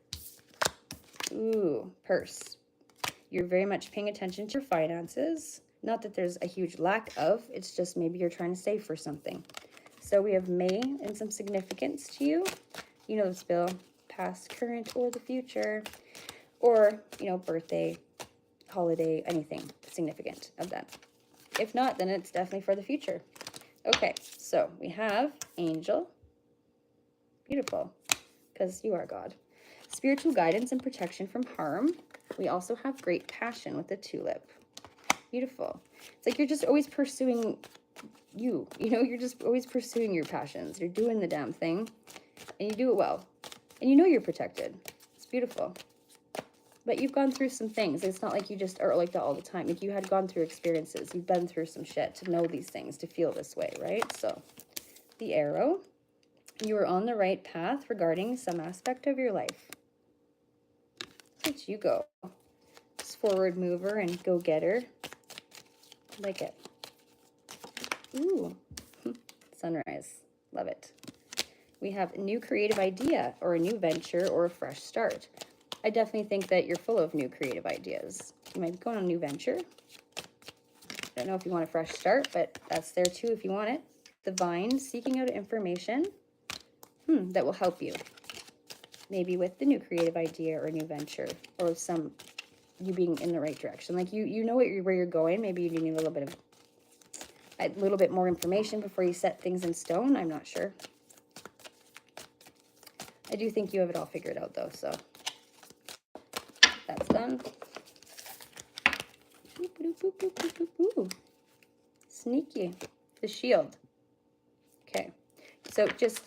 Ooh, purse. You're very much paying attention to your finances. Not that there's a huge lack of, it's just maybe you're trying to save for something. So we have May and some significance to you. You know this, Bill, past, current, or the future. Or, you know, birthday, holiday, anything significant of that. If not, then it's definitely for the future. Okay, so we have Angel. Beautiful, because you are God. Spiritual guidance and protection from harm. We also have great passion with the tulip. Beautiful. It's like you're just always pursuing you know, you're just always pursuing your passions. You're doing the damn thing, and you do it well. And you know you're protected. It's beautiful. But you've gone through some things. It's not like you just are like that all the time. Like you had gone through experiences. You've been through some shit to know these things, to feel this way, right? So, the arrow. You are on the right path regarding some aspect of your life. Let you go. Just forward mover and go-getter. Like it. Ooh. Sunrise. Love it. We have a new creative idea or a new venture or a fresh start. I definitely think that you're full of new creative ideas. You might be going on a new venture. I don't know if you want a fresh start, but that's there too if you want it. The vine, seeking out information that will help you. Maybe with the new creative idea or a new venture, or you being in the right direction. Like you know where you're going. Maybe you need a little bit more information before you set things in stone. I'm not sure. I do think you have it all figured out though, so that's done. Ooh. Sneaky. The shield. Okay. So just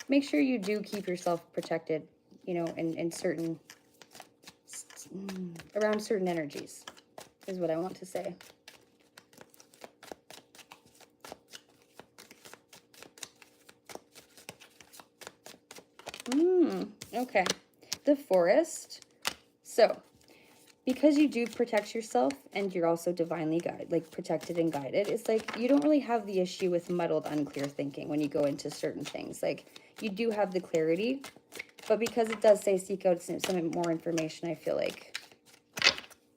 make sure you do keep yourself protected, you know, in certain, around certain energies, is what I want to say. Okay. The forest. So, because you do protect yourself and you're also divinely guided, like protected and guided, it's like you don't really have the issue with muddled, unclear thinking when you go into certain things. Like you do have the clarity, but because it does say seek out some more information, I feel like,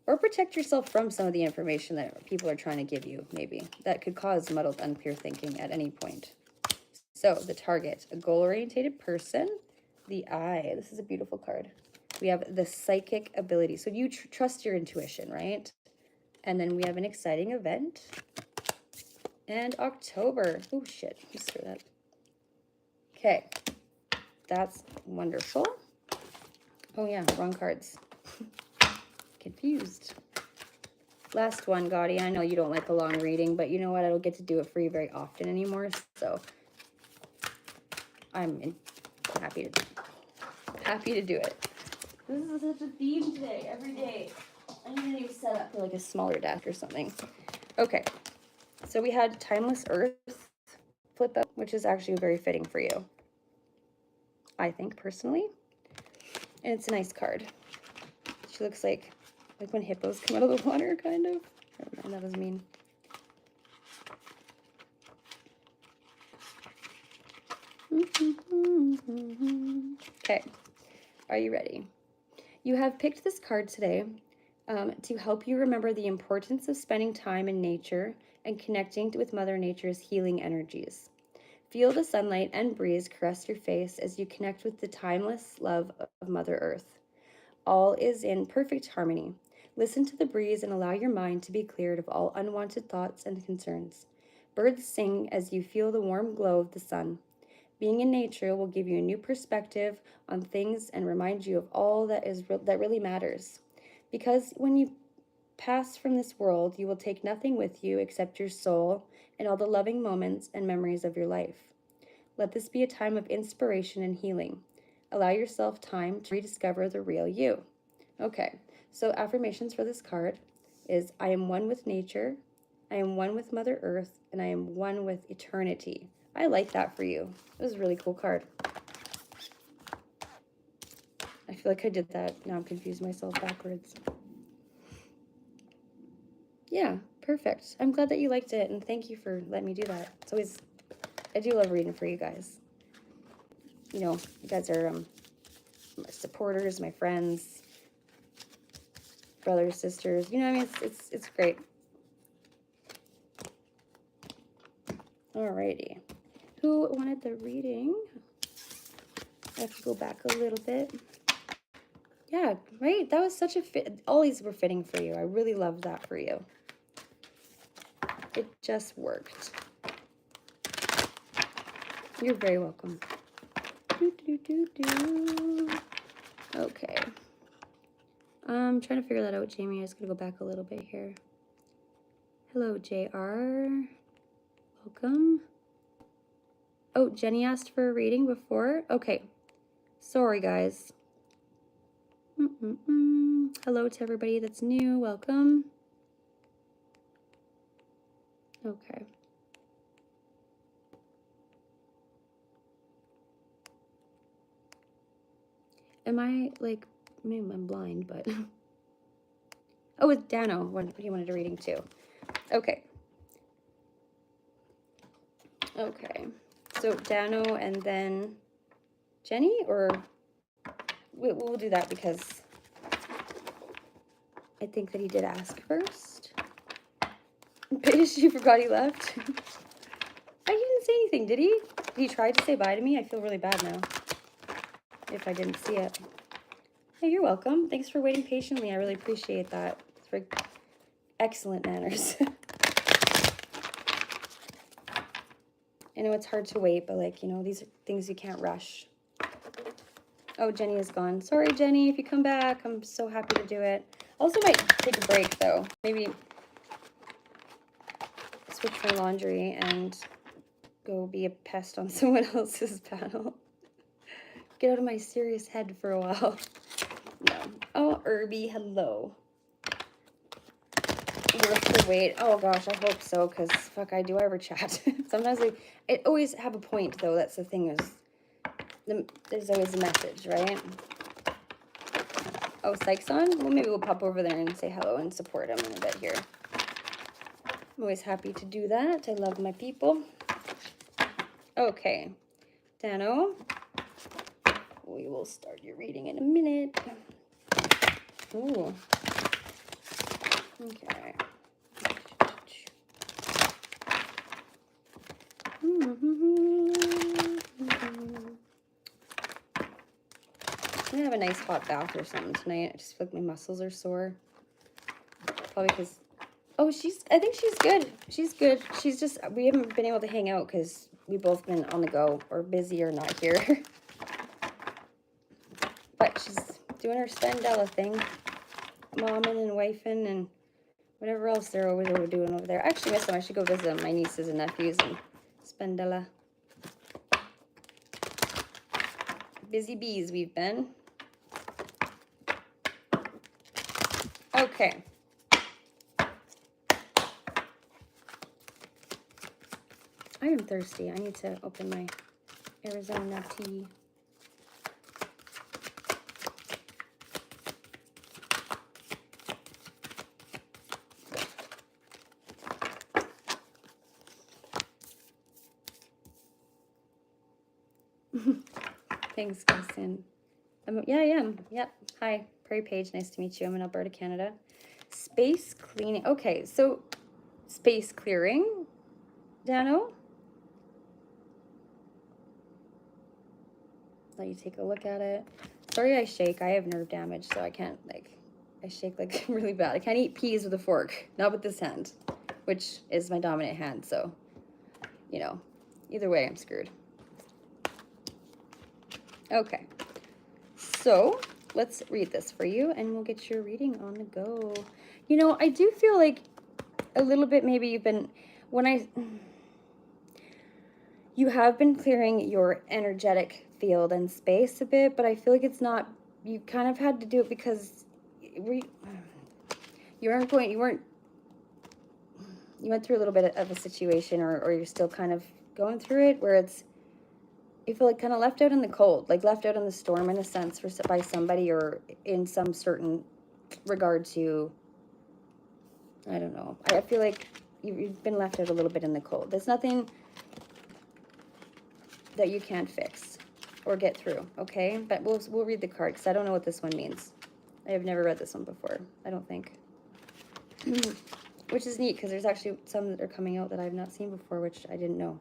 or protect yourself from some of the information that people are trying to give you, maybe, that could cause muddled, unclear thinking at any point. So the target, a goal-oriented person. The eye, this is a beautiful card. We have the psychic ability. So you trust your intuition, right? And then we have an exciting event. And October. Oh, shit. Let's throw that. Okay. That's wonderful. Oh, yeah. Wrong cards. Confused. Last one, Gaudi. I know you don't like a long reading, but you know what? I don't get to do it for you very often anymore. So I'm happy to do it. This is such a theme today, every day. I need a new setup for like a smaller deck or something. Okay, so we had Timeless Earth flip up, which is actually very fitting for you, I think, personally. And it's a nice card. She looks like when hippos come out of the water, kind of. I don't know, that was mean. Okay, are you ready? You have picked this card today to help you remember the importance of spending time in nature and connecting with Mother Nature's healing energies. Feel the sunlight and breeze caress your face as you connect with the timeless love of Mother Earth. All is in perfect harmony. Listen to the breeze and allow your mind to be cleared of all unwanted thoughts and concerns. Birds sing as you feel the warm glow of the sun. Being in nature will give you a new perspective on things and remind you of all that really matters. Because when you pass from this world, you will take nothing with you except your soul and all the loving moments and memories of your life. Let this be a time of inspiration and healing. Allow yourself time to rediscover the real you. Okay, so affirmations for this card is I am one with nature, I am one with Mother Earth, and I am one with eternity. I like that for you. It was a really cool card. I feel like I did that. Now I'm confused myself backwards. Yeah, perfect. I'm glad that you liked it, and thank you for letting me do that. It's always, I do love reading for you guys. You know, you guys are my supporters, my friends, brothers, sisters. You know what I mean? It's great. Alrighty. Who wanted the reading? I have to go back a little bit. Yeah, right? That was such a fit. All these were fitting for you. I really love that for you. It just worked. You're very welcome. Okay. I'm trying to figure that out, Jamie. I'm just going to go back a little bit here. Hello, JR. Welcome. Oh, Jenny asked for a reading before? Okay. Sorry, guys. Hello to everybody that's new. Welcome. Okay. Am I, like, maybe I'm blind, but... Oh, it's Dano. He wanted a reading, too. Okay. Okay. So, Dano and then Jenny, or... We'll do that because I think that he did ask first. Bitch, you forgot he left. He didn't say anything, did he? He tried to say bye to me. I feel really bad now if I didn't see it. Hey, you're welcome. Thanks for waiting patiently. I really appreciate that. It's very excellent manners. I know it's hard to wait, but like, you know, these are things you can't rush. Oh, Jenny is gone. Sorry, Jenny. If you come back, I'm so happy to do it. Also might take a break, though. Maybe switch my laundry and go be a pest on someone else's panel. Get out of my serious head for a while. No. Oh, Irby, hello. Worth the wait. Oh, gosh, I hope so, because, fuck, I ever chat. Sometimes I always have a point, though. That's the thing is... There's always a message, right? Oh, Sykes on? Well, maybe we'll pop over there and say hello and support him in a bit here. I'm always happy to do that. I love my people. Okay. Dano, we will start your reading in a minute. Ooh. Okay. I'm gonna have a nice hot bath or something tonight. I just feel like my muscles are sore. Probably because, oh, I think she's good. She's good. She's just, we haven't been able to hang out because we've both been on the go or busy or not here. But she's doing her Spandella thing. Momming and wifing and whatever else they're always doing over there. I actually miss them. I should go visit my nieces and nephews and Spandella. Busy bees we've been. Okay. I am thirsty. I need to open my Arizona tea. Thanks, Cassoon. Yeah, I am. Yep. Hi, Prairie Page. Nice to meet you. I'm in Alberta, Canada. Space cleaning. Okay, so space clearing, Dano. Let you take a look at it. Sorry I shake. I have nerve damage, so I can't, like, I shake, like, really bad. I can't eat peas with a fork. Not with this hand, which is my dominant hand, so, you know, either way, I'm screwed. Okay. So let's read this for you and we'll get your reading on the go. You know, I do feel like a little bit maybe you've been, you have been clearing your energetic field and space a bit, but I feel like it's not, you kind of had to do it because you went through a little bit of a situation or you're still kind of going through it where it's, you feel like kind of left out in the cold, like left out in the storm in a sense by somebody or in some certain regard to, I don't know. I feel like you've been left out a little bit in the cold. There's nothing that you can't fix or get through, okay? But we'll read the card because I don't know what this one means. I have never read this one before, I don't think. Which is neat because there's actually some that are coming out that I've not seen before, which I didn't know.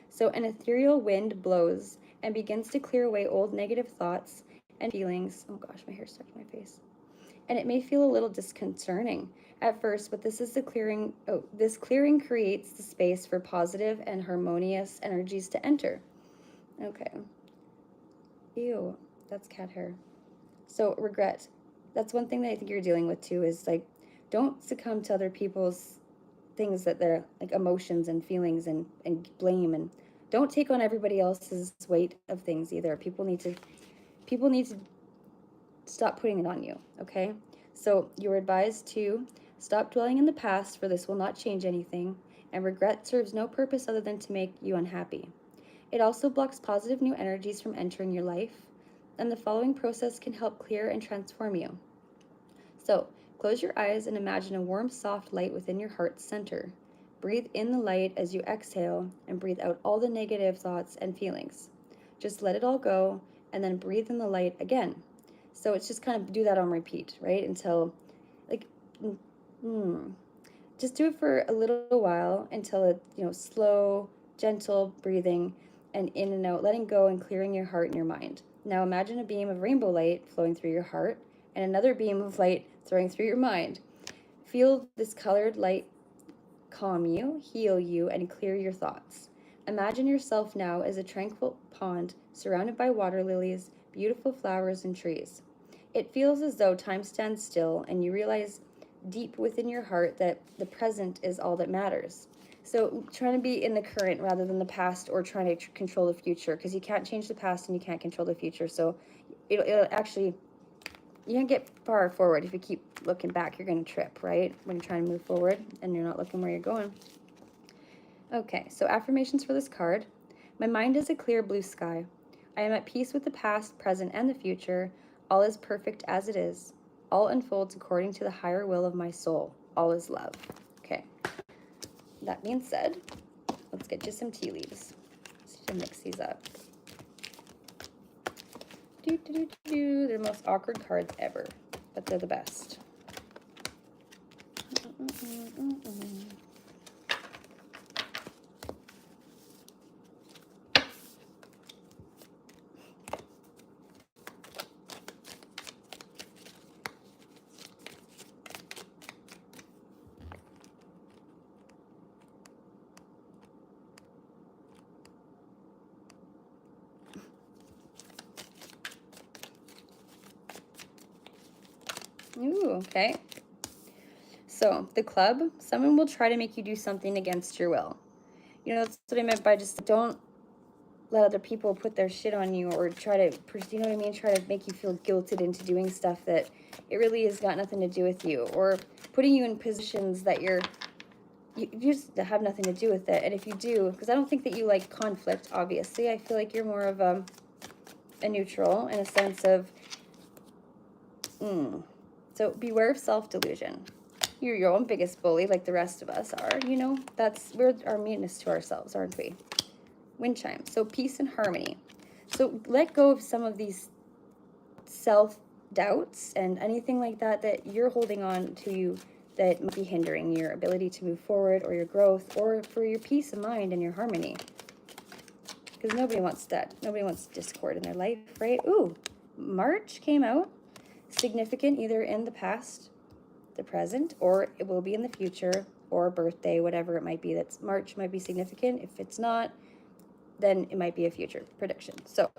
So an ethereal wind blows and begins to clear away old negative thoughts and feelings. Oh gosh, my hair's stuck to my face. And it may feel a little disconcerting at first, but this is the clearing. Oh, this clearing creates the space for positive and harmonious energies to enter. Okay. Ew, that's cat hair. So regret. That's one thing that I think you're dealing with too, is like, don't succumb to other people's things that they're like emotions and feelings and blame, and don't take on everybody else's weight of things either. People need to stop putting it on you, okay? So you're advised to stop dwelling in the past, for this will not change anything, and regret serves no purpose other than to make you unhappy. It also blocks positive new energies from entering your life, and the following process can help clear and transform you. So close your eyes and imagine a warm, soft light within your heart's center. Breathe in the light as you exhale and breathe out all the negative thoughts and feelings. Just let it all go and then breathe in the light again. So it's just kind of do that on repeat, right? Until, like, just do it for a little while until it, slow, gentle breathing and in and out, letting go and clearing your heart and your mind. Now imagine a beam of rainbow light flowing through your heart and another beam of light flowing through your mind. Feel this colored light calm you, heal you, and clear your thoughts. Imagine yourself now as a tranquil pond surrounded by water lilies, beautiful flowers, and trees. It feels as though time stands still and you realize deep within your heart that the present is all that matters. So trying to be in the current rather than the past, or trying to control the future, because you can't change the past and you can't control the future. So it'll actually, you can't get far forward. If you keep looking back, you're going to trip, right? When you're trying to move forward and you're not looking where you're going. Okay, so affirmations for this card. My mind is a clear blue sky. I am at peace with the past, present, and the future. All is perfect as it is. All unfolds according to the higher will of my soul. All is love. Okay. That being said, let's get you some tea leaves. Let's mix these up. They're the most awkward cards ever, but they're the best. Ooh, okay. So, the club, someone will try to make you do something against your will. That's what I meant by just don't let other people put their shit on you or try to, you know what I mean? Try to make you feel guilted into doing stuff that it really has got nothing to do with you, or putting you in positions that you just have nothing to do with it. And if you do, because I don't think that you like conflict, obviously. I feel like you're more of a neutral in a sense of, So beware of self-delusion. You're your own biggest bully, like the rest of us are, you know? We're our meanness to ourselves, aren't we? Wind chime. So peace and harmony. So let go of some of these self-doubts and anything like that that you're holding on to you that might be hindering your ability to move forward or your growth or for your peace of mind and your harmony. Because nobody wants that. Nobody wants discord in their life, right? Ooh, March came out. Significant either in the past, the present, or it will be in the future, or birthday, whatever it might be. That's March might be significant. If it's not, then it might be a future prediction. So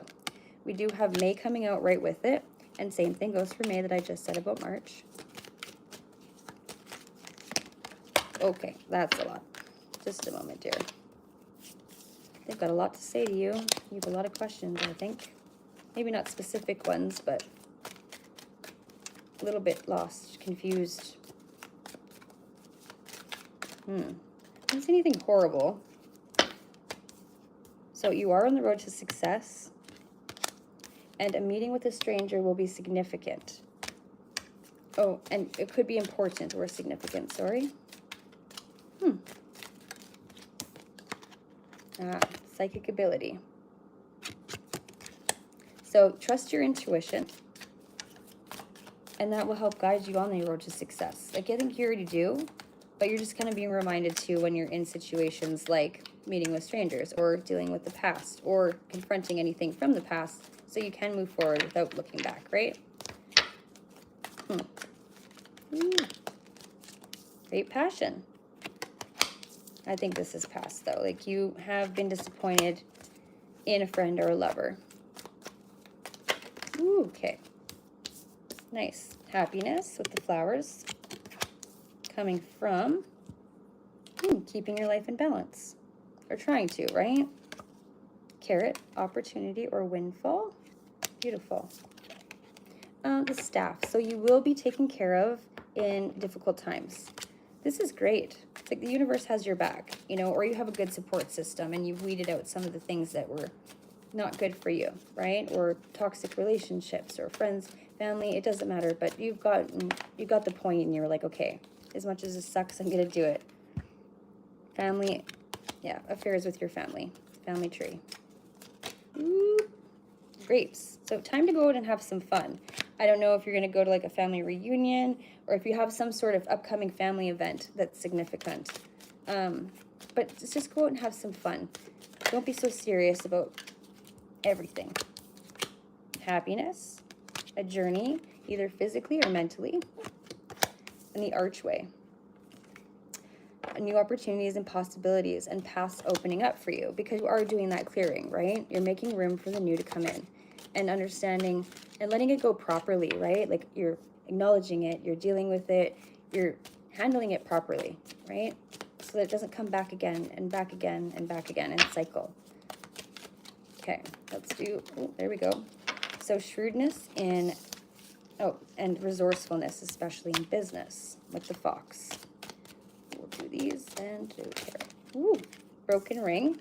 we do have May coming out right with it, and same thing goes for May that I just said about March. Okay, that's a lot. Just a moment, dear. They've got a lot to say to you. You have a lot of questions, I think. Maybe not specific ones, but a little bit lost, confused. I don't see anything horrible. So you are on the road to success, and a meeting with a stranger will be significant. Oh, and it could be important or significant, sorry. Psychic ability. So trust your intuition, and that will help guide you on the road to success. Like, I think you already do, but you're just kind of being reminded to when you're in situations like meeting with strangers or dealing with the past or confronting anything from the past, so you can move forward without looking back, right? Great passion. I think this is past, though. Like, you have been disappointed in a friend or a lover. Ooh, okay. Nice. Happiness with the flowers. Coming from keeping your life in balance. Or trying to, right? Carrot, opportunity or windfall. Beautiful. The staff. So you will be taken care of in difficult times. This is great. It's like the universe has your back, you know, or you have a good support system and you've weeded out some of the things that were not good for you, right? Or toxic relationships or friends, family, it doesn't matter, but you got the point and you're like, okay, as much as this sucks, I'm gonna do it. Family, yeah, affairs with your family tree. Ooh, grapes. So time to go out and have some fun. I don't know if you're gonna go to like a family reunion or if you have some sort of upcoming family event that's significant. But just go out and have some fun. Don't be so serious about everything. Happiness, a journey, either physically or mentally, and the archway. New opportunities and possibilities and paths opening up for you because you are doing that clearing, right? You're making room for the new to come in and understanding and letting it go properly, right? Like, you're acknowledging it, you're dealing with it, you're handling it properly, right? So that it doesn't come back again and back again and back again and cycle. Okay, let's do, there we go. So shrewdness and resourcefulness, especially in business, with the fox. We'll do these and do here. Ooh, broken ring.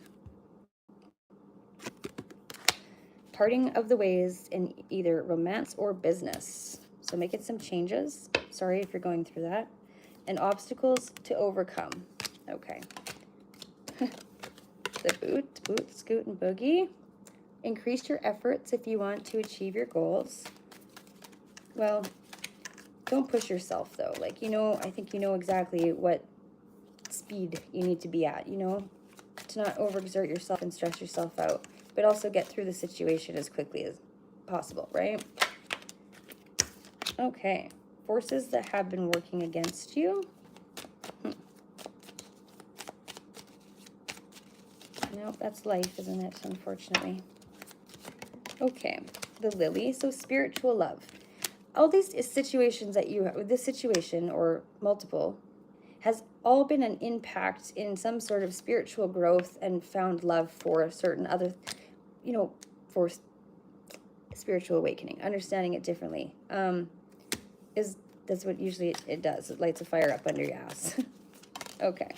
Parting of the ways in either romance or business. So making some changes. Sorry if you're going through that. And obstacles to overcome. Okay. The boot, scoot, and boogie. Increase your efforts if you want to achieve your goals. Well, don't push yourself though. Like, you know, I think you know exactly what speed you need to be at, you know, to not overexert yourself and stress yourself out, but also get through the situation as quickly as possible, right? Okay, forces that have been working against you. No, that's life, isn't it? Unfortunately. Okay, the lily. So spiritual love. All these situations that you have, this situation or multiple, has all been an impact in some sort of spiritual growth and found love for certain other you know, for spiritual awakening, understanding it differently, that's what usually it does. It lights a fire up under your ass. Okay.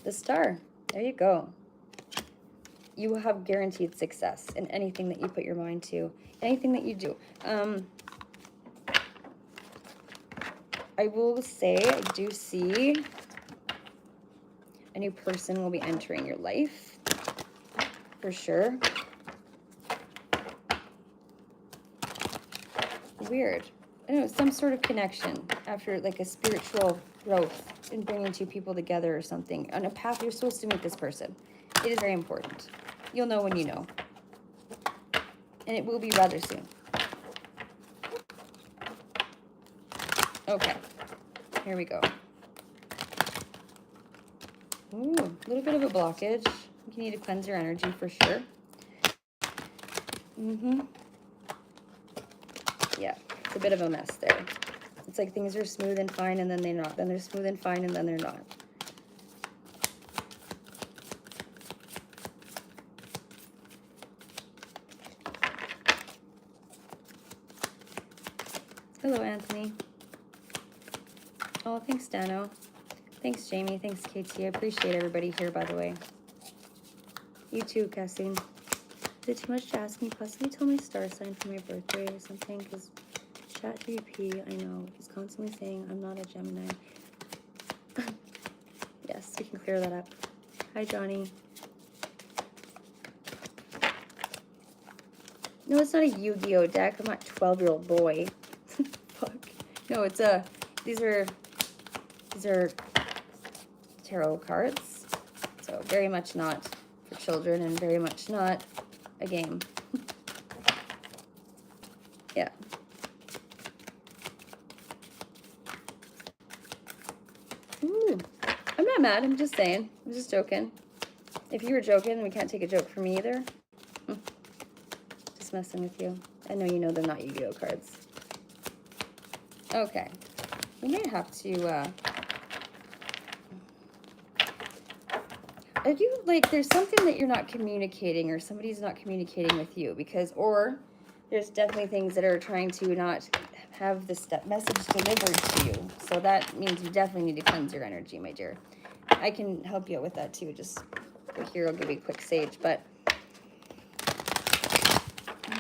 The star. There you go. You will have guaranteed success in anything that you put your mind to, anything that you do. I will say, I do see a new person will be entering your life, for sure. Weird. I don't know, some sort of connection after like a spiritual growth in bringing two people together or something. On a path, you're supposed to meet this person. It is very important. You'll know when you know. And it will be rather soon. Okay. Here we go. Ooh, a little bit of a blockage. You need to cleanse your energy for sure. Yeah, it's a bit of a mess there. It's like things are smooth and fine and then they're not. Then they're smooth and fine and then they're not. Hello, Anthony. Oh, thanks, Dano. Thanks, Jamie. Thanks, KT. I appreciate everybody here, by the way. You too, Cassoon. Is it too much to ask? Can you possibly tell my star sign for my birthday or something? Because ChatGPT, I know, he's constantly saying I'm not a Gemini. Yes, we can clear that up. Hi, Johnny. No, it's not a Yu-Gi-Oh deck. I'm not a 12-year-old boy. Fuck. No, it's a... These are tarot cards. So very much not for children and very much not a game. Yeah. Ooh. I'm not mad. I'm just saying. I'm just joking. If you were joking, we can't take a joke from me either. Just messing with you. I know you know they're not Yu-Gi-Oh cards. Okay. We might have to, I do, like, there's something that you're not communicating or somebody's not communicating with you because, or there's definitely things that are trying to not have this message delivered to you. So that means you definitely need to cleanse your energy, my dear. I can help you out with that too. Just here, I'll give you a quick sage, but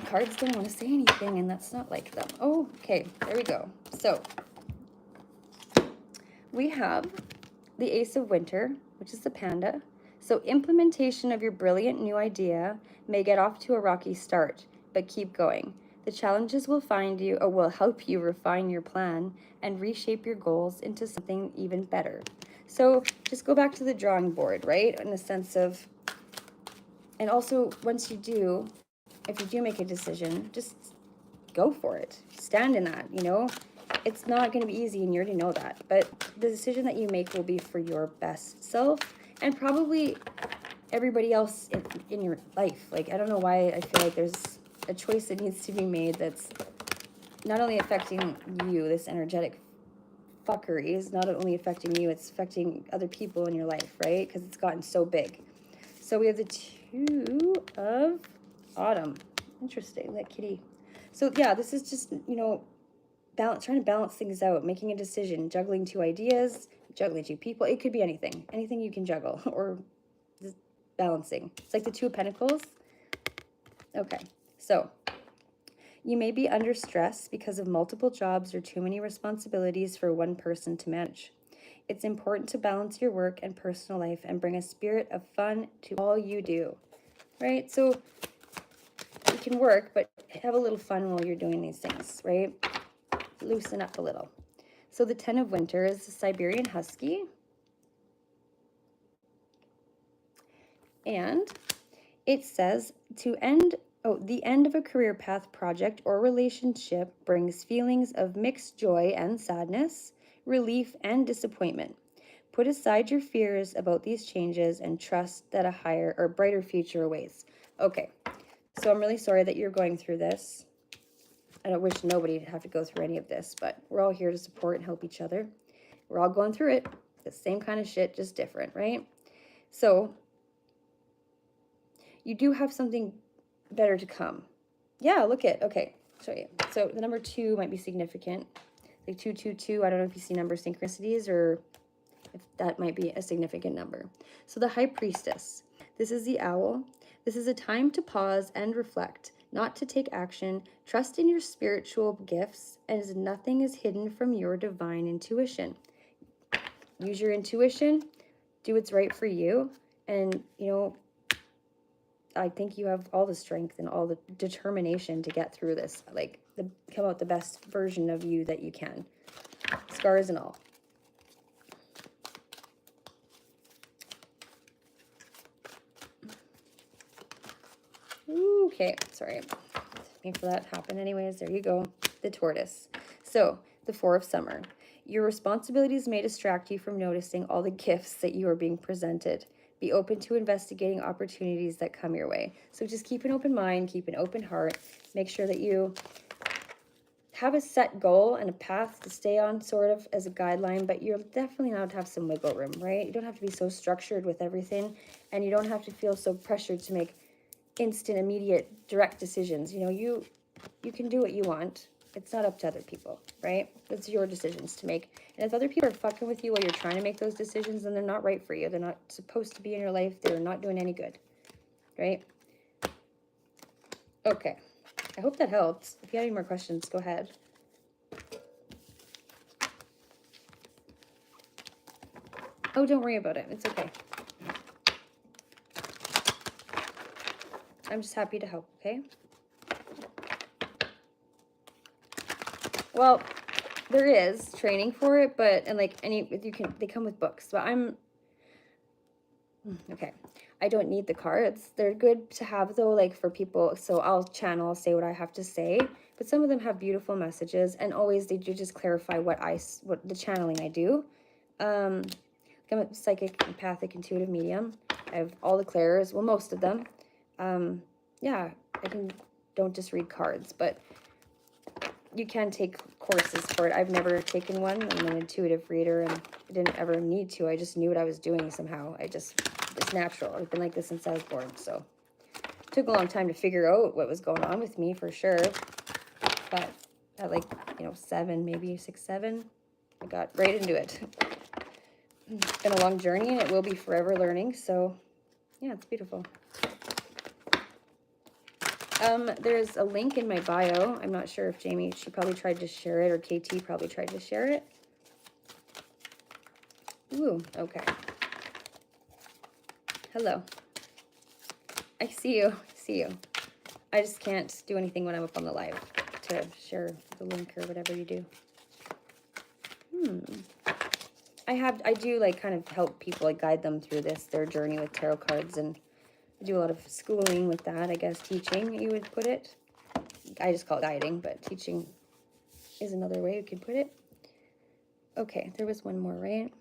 cards don't want to say anything and that's not like them. Oh, okay, there we go. So we have the Ace of Winter, which is the panda. So implementation of your brilliant new idea may get off to a rocky start, but keep going. The challenges will will help you refine your plan and reshape your goals into something even better. So just go back to the drawing board, right? In the sense of, and also once you do, if you do make a decision, just go for it. Stand in that, you know? It's not going to be easy and you already know that, but the decision that you make will be for your best self and probably everybody else in your life. Like, I don't know why I feel like there's a choice that needs to be made that's not only affecting you, this energetic fuckery is not only affecting you, it's affecting other people in your life, right? Because it's gotten so big. So we have the Two of Autumn. Interesting, that kitty. So yeah, this is just, you know, trying to balance things out, making a decision, juggling two ideas, juggling two people. It could be anything you can juggle or just balancing. It's like the Two of Pentacles. Okay, so you may be under stress because of multiple jobs or too many responsibilities for one person to manage. It's important to balance your work and personal life and bring a spirit of fun to all you do, right? So you can work, but have a little fun while you're doing these things, right? Loosen up a little. So the 10 of Winter is the Siberian Husky. And it says the end of a career path, project, or relationship brings feelings of mixed joy and sadness, relief and disappointment. Put aside your fears about these changes and trust that a higher or brighter future awaits. Okay, so I'm really sorry that you're going through this. I don't wish nobody to have to go through any of this, but we're all here to support and help each other. We're all going through it. The same kind of shit, just different, right? So you do have something better to come. Yeah, look at, okay, show you. So the number 2 might be significant. Like 222, I don't know if you see number synchronicities or if that might be a significant number. So the High Priestess, this is the owl. This is a time to pause and reflect, not to take action. Trust in your spiritual gifts, as nothing is hidden from your divine intuition. Use your intuition, do what's right for you, and, you know, I think you have all the strength and all the determination to get through this, like, come out the best version of you that you can, scars and all. Okay, sorry. Wait for that to happen anyways. There you go. The tortoise. So, the 4 of summer. Your responsibilities may distract you from noticing all the gifts that you are being presented. Be open to investigating opportunities that come your way. So just keep an open mind, keep an open heart. Make sure that you have a set goal and a path to stay on, sort of as a guideline, but you're definitely allowed to have some wiggle room, right? You don't have to be so structured with everything, and you don't have to feel so pressured to make instant, immediate, direct decisions. You know, you can do what you want. It's not up to other people, right? It's your decisions to make. And if other people are fucking with you while you're trying to make those decisions, then they're not right for you. They're not supposed to be in your life. They're not doing any good, right? Okay. I hope that helped. If you have any more questions, go ahead. Oh, don't worry about it. It's okay. I'm just happy to help, okay? Well, there is training for it, but, and like, they come with books, but okay. I don't need the cards. They're good to have though, like for people. So I'll say what I have to say, but some of them have beautiful messages, and always they do just clarify what the channeling I do. I'm a psychic, empathic, intuitive medium. I have all the clairs, well, most of them. Yeah, don't just read cards, but you can take courses for it. I've never taken one. I'm an intuitive reader, and I didn't ever need to. I just knew what I was doing somehow. it's natural. I've been like this since I was born, so it took a long time to figure out what was going on with me, for sure. But at like, 7, maybe 6, 7, I got right into it. It's been a long journey, and it will be forever learning, so yeah, it's beautiful. There's a link in my bio. I'm not sure if Jamie, she probably tried to share it, or KT probably tried to share it. Ooh, okay. Hello. I see you. I just can't do anything when I'm up on the live to share the link or whatever you do. I do like kind of help people, like guide them through their journey with tarot cards, and I do a lot of schooling with that, I guess, teaching, you would put it. I just call it guiding, but teaching is another way you could put it. Okay, there was one more, right?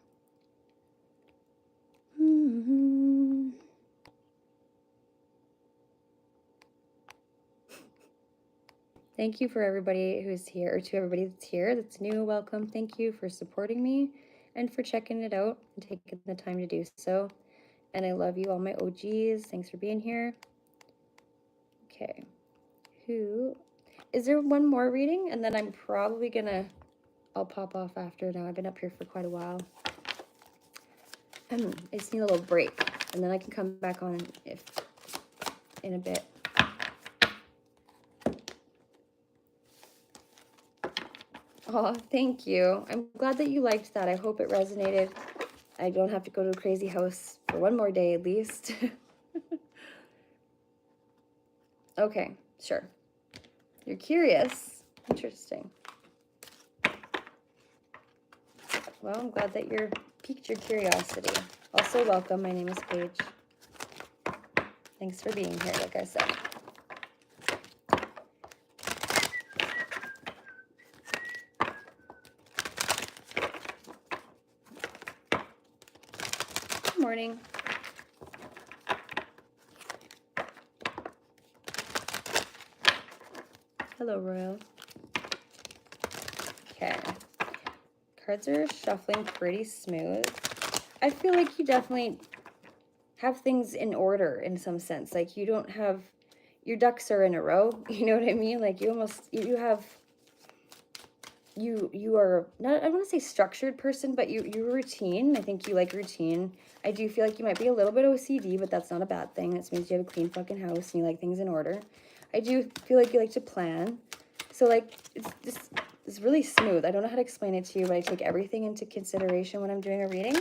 Thank you for everybody who's here, or to everybody that's here, that's new, welcome. Thank you for supporting me and for checking it out and taking the time to do so. And I love you, all my OGs. Thanks for being here. Okay. Is there one more reading? And then I'm probably I'll pop off after now. I've been up here for quite a while. I just need a little break, and then I can come back on in a bit. Oh, thank you. I'm glad that you liked that. I hope it resonated. I don't have to go to a crazy house for one more day at least. Okay, sure. You're curious. Interesting. Well, I'm glad that you're piqued your curiosity. Also, welcome. My name is Paige. Thanks for being here, like I said. Good morning. Hello, Royal. Okay. Cards are shuffling pretty smooth. I feel like you definitely have things in order in some sense. Like you don't have your ducks are in a row. You know what I mean? Like you are not, I want to say structured person, but you're routine. I think you like routine. I do feel like you might be a little bit OCD, but that's not a bad thing. That means you have a clean fucking house and you like things in order. I do feel like you like to plan. So like, it's really smooth. I don't know how to explain it to you, but I take everything into consideration when I'm doing a reading.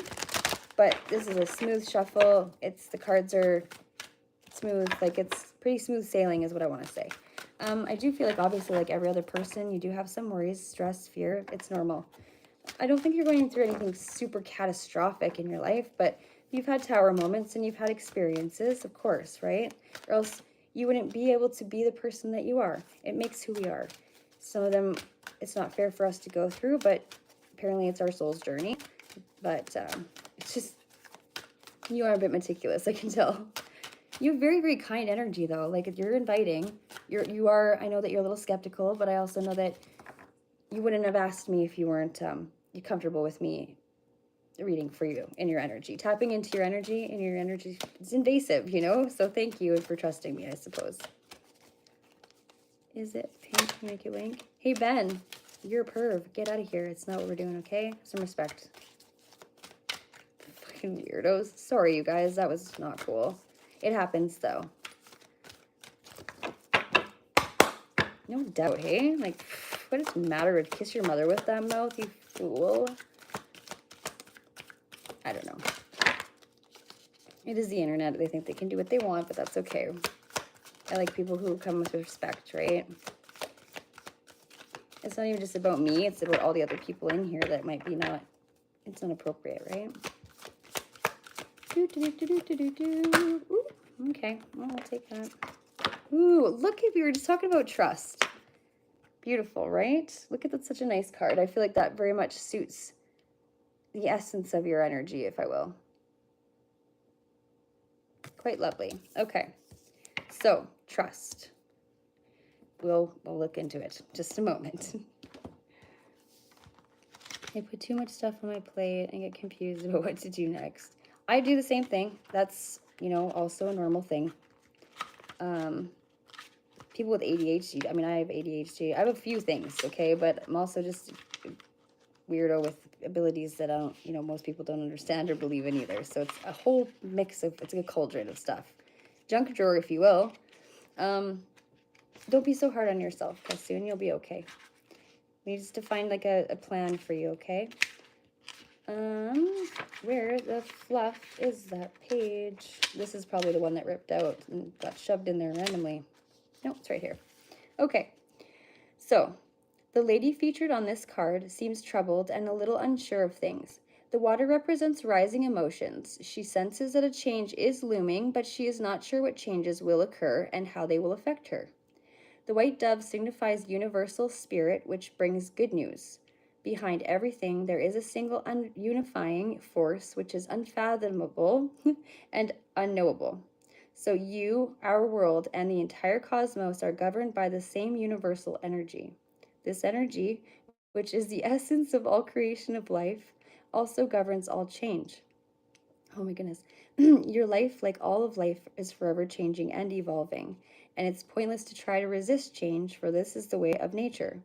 But this is a smooth shuffle. The cards are smooth. Like it's pretty smooth sailing is what I want to say. I do feel like obviously like every other person, you do have some worries, stress, fear. It's normal. I don't think you're going through anything super catastrophic in your life, but you've had tower moments and you've had experiences, of course, right? Or else you wouldn't be able to be the person that you are. It makes who we are. Some of them, it's not fair for us to go through, but apparently it's our soul's journey. But it's just, you are a bit meticulous, I can tell. You have very, very kind energy, though. Like, if you're inviting, you are, I know that you're a little skeptical, but I also know that you wouldn't have asked me if you weren't comfortable with me reading for you in your energy. Tapping into your energy, and your energy is invasive, you know? So thank you for trusting me, I suppose. Is it pink? Make it wink? Hey, Ben, you're a perv. Get out of here. It's not what we're doing, okay? Some respect. Fucking weirdos. Sorry, you guys. That was not cool. It happens, though. No doubt, hey? Like, what does it matter? Kiss your mother with that mouth, you fool? I don't know. It is the internet. They think they can do what they want, but that's okay. I like people who come with respect, right? It's not even just about me. It's about all the other people in here that might be not... It's inappropriate, right? Ooh, okay, well, I'll take that. Ooh, look, if we were just talking about trust. Beautiful, right? Look at that, such a nice card. I feel like that very much suits the essence of your energy, if I will. Quite lovely. Okay, so trust. We'll look into it. Just a moment. I put too much stuff on my plate and get confused about what to do next. I do the same thing. That's, you know, also a normal thing. People with ADHD, I mean, I have ADHD. I have a few things, okay? But I'm also just a weirdo with abilities that I don't, you know, most people don't understand or believe in either. So it's a whole mix of, it's like a cauldron of stuff. Junk drawer, if you will. Don't be so hard on yourself, because soon you'll be okay. We need to find like a plan for you, okay? Where the fluff is that page? This is probably the one that ripped out and got shoved in there randomly. No, it's right here. Okay, so the lady featured on this card seems troubled and a little unsure of things. The water represents rising emotions. She senses that a change is looming, but she is not sure what changes will occur and how they will affect her. The white dove signifies universal spirit, which brings good news. Behind everything, there is a single unifying force, which is unfathomable and unknowable. So you, our world, and the entire cosmos are governed by the same universal energy. This energy, which is the essence of all creation of life, also governs all change. Oh my goodness. Your life, like all of life, is forever changing and evolving, and it's pointless to try to resist change, for this is the way of nature.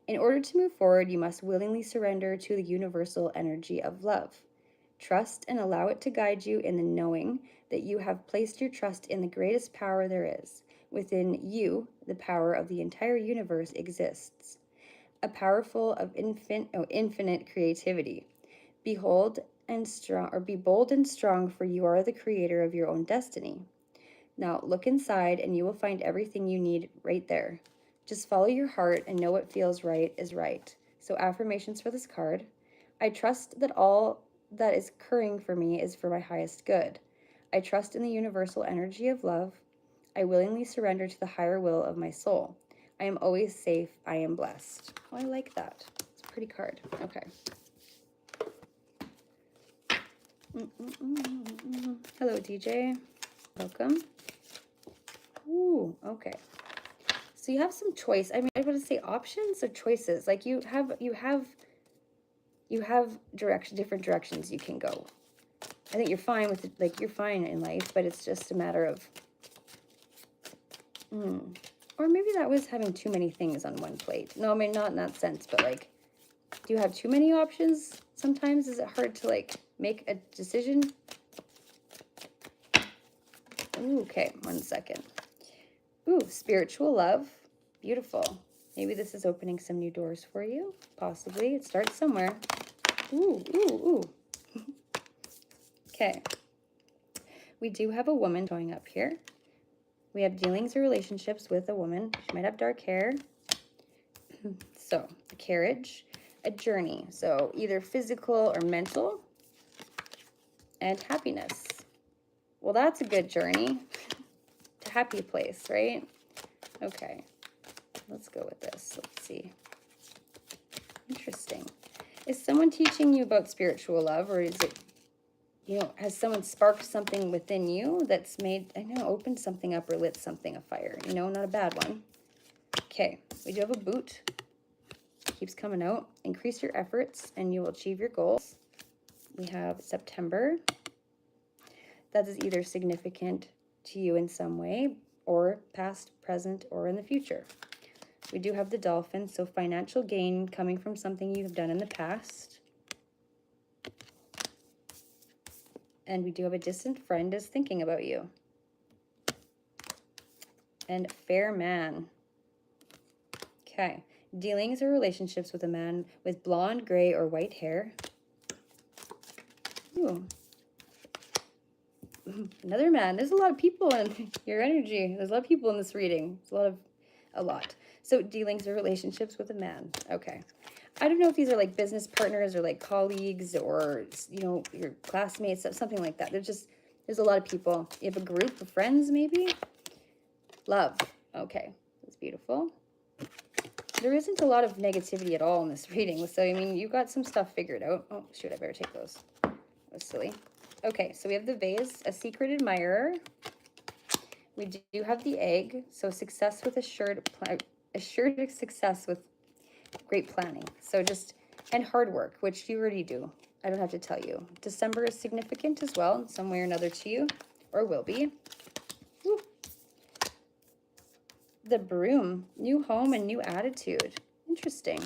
In order to move forward, you must willingly surrender to the universal energy of love. Trust and allow it to guide you in the knowing that you have placed your trust in the greatest power there is. Within you, the power of the entire universe exists, a powerful of infinite creativity. Behold and strong, or be bold and strong, for you are the creator of your own destiny. Now look inside and you will find everything you need right there. Just follow your heart and know what feels right is right. So affirmations for this card. I trust that all that is occurring for me is for my highest good. I trust in the universal energy of love. I willingly surrender to the higher will of my soul. I am always safe. I am blessed. Oh, I like that. It's a pretty card. Okay. Hello, DJ. Welcome. Ooh, okay. So you have some choice. I mean, I would say options or choices. Like you have different directions you can go. I think you're fine with it, like you're fine in life, but it's just a matter of Or maybe that was having too many things on one plate. No, I mean, not in that sense, but like, do you have too many options? Sometimes is it hard to like make a decision? Ooh, okay, 1 second. Ooh, spiritual love. Beautiful. Maybe this is opening some new doors for you. Possibly. It starts somewhere. Ooh, ooh, ooh. Okay. We do have a woman showing up here. We have dealings or relationships with a woman. She might have dark hair. So, a carriage, a journey. So, either physical or mental. And happiness. Well, that's a good journey. To happy place, right? Okay. Let's go with this. Let's see. Interesting. Is someone teaching you about spiritual love, or is it, you know, has someone sparked something within you that's made, I know, opened something up or lit something afire? You know, not a bad one. Okay, we do have a boot. Keeps coming out. Increase your efforts and you will achieve your goals. We have September. That is either significant to you in some way, or past, present, or in the future. We do have the dolphin, so financial gain coming from something you've done in the past. And we do have a distant friend is thinking about you. And fair man. Okay. Dealings or relationships with a man with blonde, gray, or white hair. Ooh. Another man. There's a lot of people in your energy. There's a lot of people in this reading. It's a lot. So dealings or relationships with a man. Okay. I don't know if these are like business partners or like colleagues or, you know, your classmates, something like that. There's a lot of people. You have a group of friends, maybe? Love. Okay. That's beautiful. There isn't a lot of negativity at all in this reading. So, I mean, you got some stuff figured out. Oh, shoot, I better take those. That was silly. Okay, so we have the vase, a secret admirer. We do have the egg, so success with assured success with great planning. So just, and hard work, which you already do. I don't have to tell you. December is significant as well, in some way or another to you, or will be. Woo. The broom, new home and new attitude. Interesting.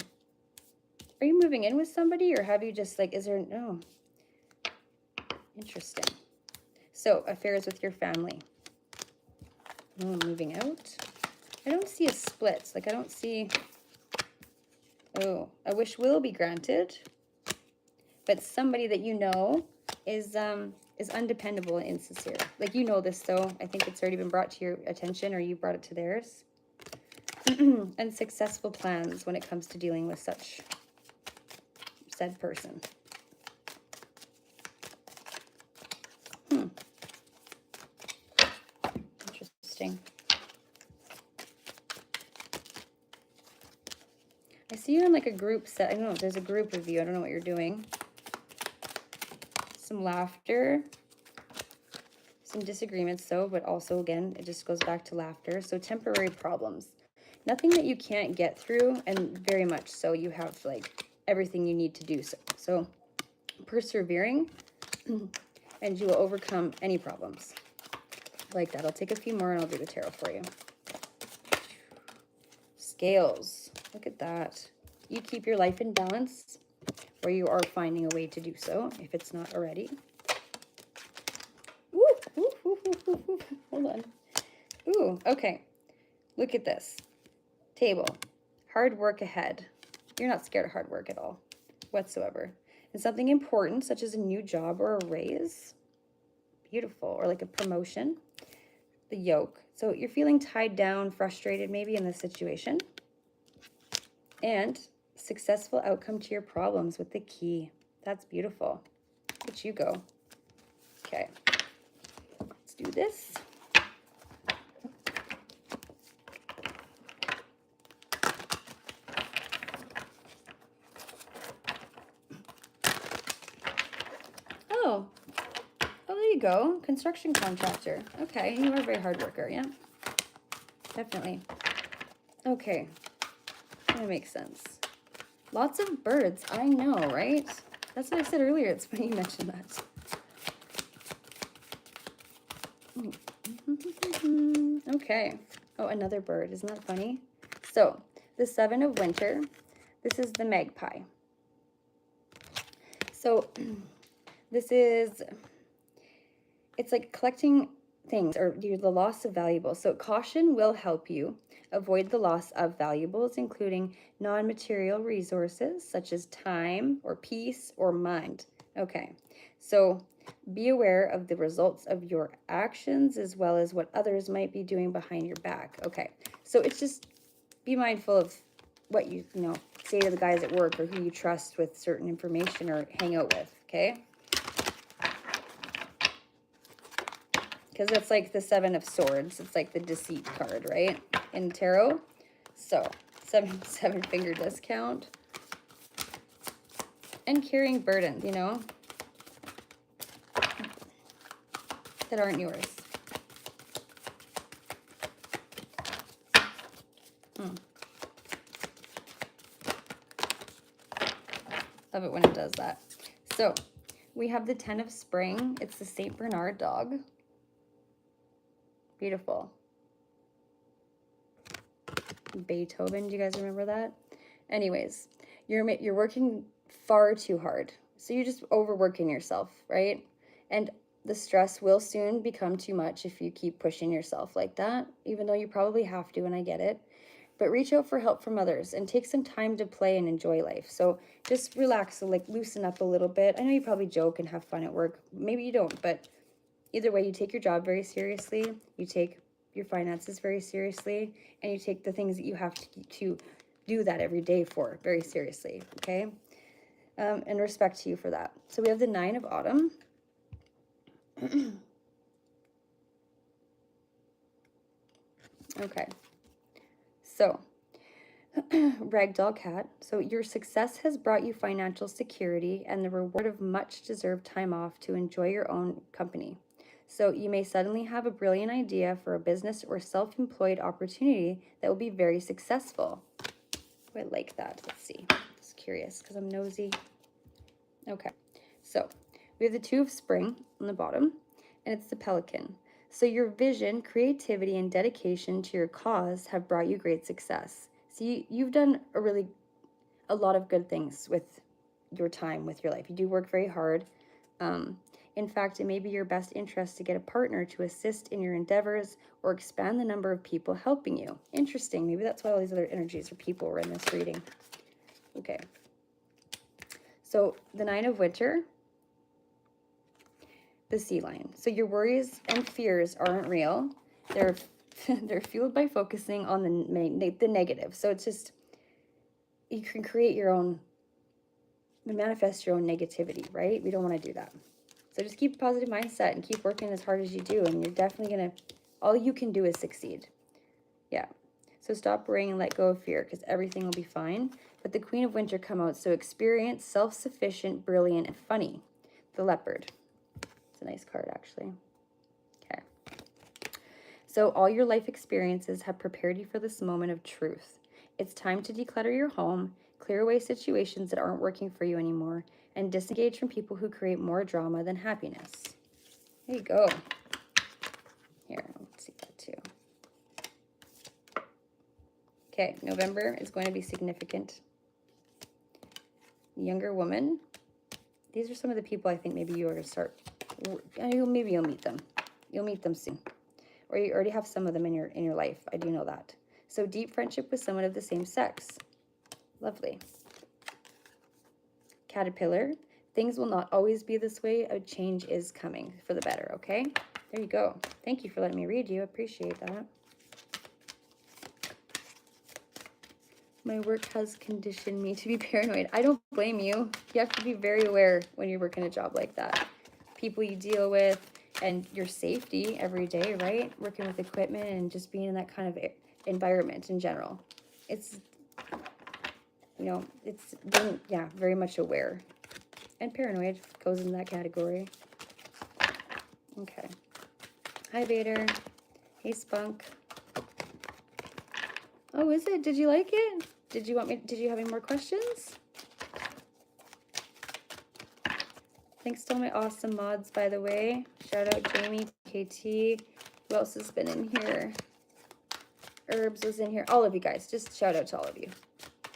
Are you moving in with somebody, or have you just like, is there, no. Interesting. So, affairs with your family. Oh, moving out. I don't see a split. Like, I don't see... Oh, a wish will be granted. But somebody that you know is undependable and insincere. Like, you know this, though. I think it's already been brought to your attention, or you brought it to theirs. And successful plans when it comes to dealing with such said person. Interesting. I see you in like a group set. I don't know, there's a group of you. I don't know what you're doing. Some laughter. Some disagreements, though, but also, again, it just goes back to laughter. So temporary problems. Nothing that you can't get through, and very much so you have like everything you need to do so. So persevering, and you will overcome any problems. Like that. I'll take a few more and I'll do the tarot for you. Scales. Look at that. You keep your life in balance, or you are finding a way to do so, if it's not already. Woo, woo, woo, woo, woo, woo. Hold on. Ooh, okay. Look at this. Table. Hard work ahead. You're not scared of hard work at all, whatsoever. And something important, such as a new job or a raise. Beautiful. Or like a promotion. The yoke. So you're feeling tied down, frustrated maybe in this situation. And successful outcome to your problems with the key. That's beautiful. Look at you go. Okay. Let's do this. Oh, there you go. Construction contractor. Okay, you are a very hard worker, yeah? Definitely. Okay, that makes sense. Lots of birds. I know, right? That's what I said earlier. It's funny you mentioned that. Okay. Oh, another bird. Isn't that funny? So, the 7 of winter. This is the magpie. So, this is, it's like collecting things or the loss of valuables. So, caution will help you avoid the loss of valuables, including non-material resources such as time or peace or mind. Okay, so be aware of the results of your actions as well as what others might be doing behind your back. Okay, so it's just be mindful of what you say to the guys at work or who you trust with certain information or hang out with, okay? Because that's like the 7 of swords. It's like the deceit card, right? In tarot. So, seven finger discount. And carrying burdens, that aren't yours. Love it when it does that. So, we have the 10 of spring. It's the St. Bernard dog. Beautiful. Beethoven, do you guys remember that? Anyways, you're working far too hard. So you're just overworking yourself, right? And the stress will soon become too much if you keep pushing yourself like that, even though you probably have to, and I get it. But reach out for help from others and take some time to play and enjoy life. So just relax, so like loosen up a little bit. I know you probably joke and have fun at work. Maybe you don't, but either way, you take your job very seriously, you take your finances very seriously, and you take the things that you have to do that every day for very seriously, okay? And respect to you for that. So we have the 9 of autumn. Okay. So, ragdoll cat. So your success has brought you financial security and the reward of much deserved time off to enjoy your own company. So you may suddenly have a brilliant idea for a business or self-employed opportunity that will be very successful. I like that. Let's see. Just curious because I'm nosy. Okay. So we have the 2 of spring on the bottom, and it's the pelican. So your vision, creativity, and dedication to your cause have brought you great success. So you've done a lot of good things with your time, with your life. You do work very hard. In fact, it may be your best interest to get a partner to assist in your endeavors or expand the number of people helping you. Interesting. Maybe that's why all these other energies or people were in this reading. Okay. So the 9 of winter, the sea lion. So your worries and fears aren't real. They're fueled by focusing on the negative. So it's just, you can create your own, manifest your own negativity, right? We don't want to do that. So just keep a positive mindset and keep working as hard as you do, and you're definitely going to, all you can do is succeed. Yeah. So stop worrying and let go of fear, because everything will be fine. But the Queen of Winter come out, so experienced, self-sufficient, brilliant, and funny. The leopard. It's a nice card, actually. Okay. So all your life experiences have prepared you for this moment of truth. It's time to declutter your home, clear away situations that aren't working for you anymore, and disengage from people who create more drama than happiness. There you go. Here, let's see that too. Okay, November is going to be significant. Younger woman. These are some of the people I think maybe you are going to start. Maybe you'll meet them. You'll meet them soon. Or you already have some of them in your life. I do know that. So deep friendship with someone of the same sex. Lovely. Caterpillar. Things will not always be this way. A change is coming for the better, okay? There you go. Thank you for letting me read you. I appreciate that. My work has conditioned me to be paranoid. I don't blame you. You have to be very aware when you're working a job like that. People you deal with and your safety every day, right? Working with equipment and just being in that kind of environment in general. It's, it's being, very much aware. And paranoid goes in that category. Okay. Hi, Vader. Hey, Spunk. Oh, is it? Did you like it? Did you have any more questions? Thanks to all my awesome mods, by the way. Shout out Jamie, KT. Who else has been in here? Herbs was in here. All of you guys. Just shout out to all of you.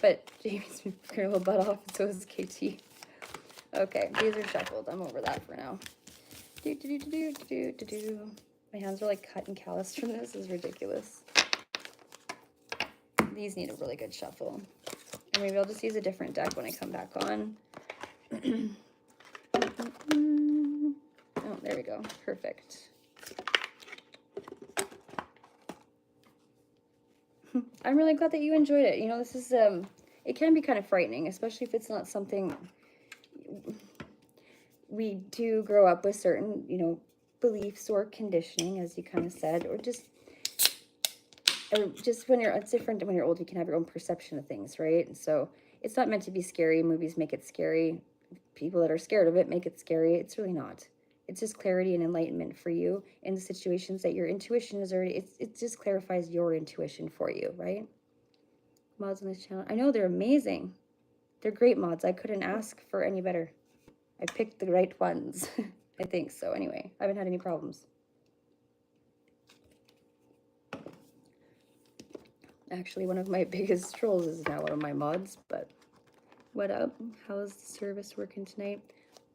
But Jamie's been working her butt off, and so is KT. Okay, these are shuffled. I'm over that for now. My hands are like cut and calloused from this. This is ridiculous. These need a really good shuffle. And maybe I'll just use a different deck when I come back on. Oh, there we go. Perfect. I'm really glad that you enjoyed it. You know, this is, it can be kind of frightening, especially if it's not something we do grow up with certain, you know, beliefs or conditioning, as you kind of said, or just when you're, it's different when you're old, you can have your own perception of things, right? And so it's not meant to be scary. Movies make it scary. People that are scared of it make it scary. It's really not. It's just clarity and enlightenment for you in the situations that your intuition is already, it just clarifies your intuition for you, right? Mods on this channel. I know they're amazing. They're great mods. I couldn't ask for any better. I picked the right ones. I think so. Anyway, I haven't had any problems. Actually, one of my biggest trolls is now one of my mods, but what up? How's the service working tonight?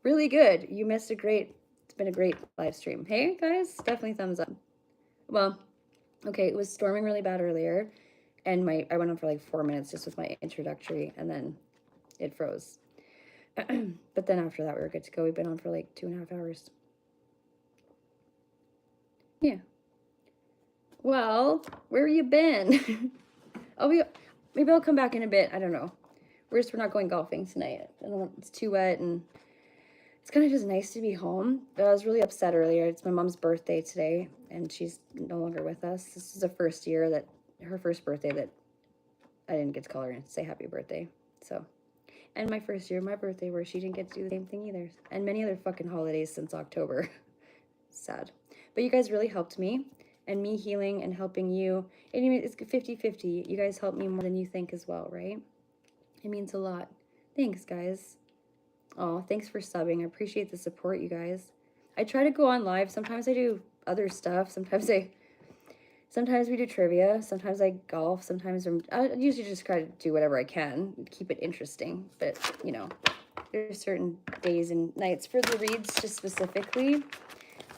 Really good. You missed it's been a great live stream. Hey guys, definitely thumbs up. Well, okay, it was storming really bad earlier, and I went on for like 4 minutes just with my introductory, and then it froze. But then after that, we were good to go. We've been on for like 2.5 hours. Yeah. Well, where you been? Maybe I'll come back in a bit. I don't know. We're not going golfing tonight. I don't want, it's too wet, and it's kind of just nice to be home. But I was really upset earlier. It's my mom's birthday today, and she's no longer with us. This is her first birthday that I didn't get to call her and say happy birthday. So, and my first year of my birthday where she didn't get to do the same thing either. And many other fucking holidays since October. Sad. But you guys really helped me, and me healing and helping you. Anyway, it's 50-50. You guys help me more than you think as well, right? It means a lot. Thanks, guys. Oh, thanks for subbing. I appreciate the support, you guys. I try to go on live. Sometimes I do other stuff. Sometimes we do trivia. Sometimes I golf. Sometimes I usually just try to do whatever I can, keep it interesting. But, you know, there's certain days and nights for the reads just specifically.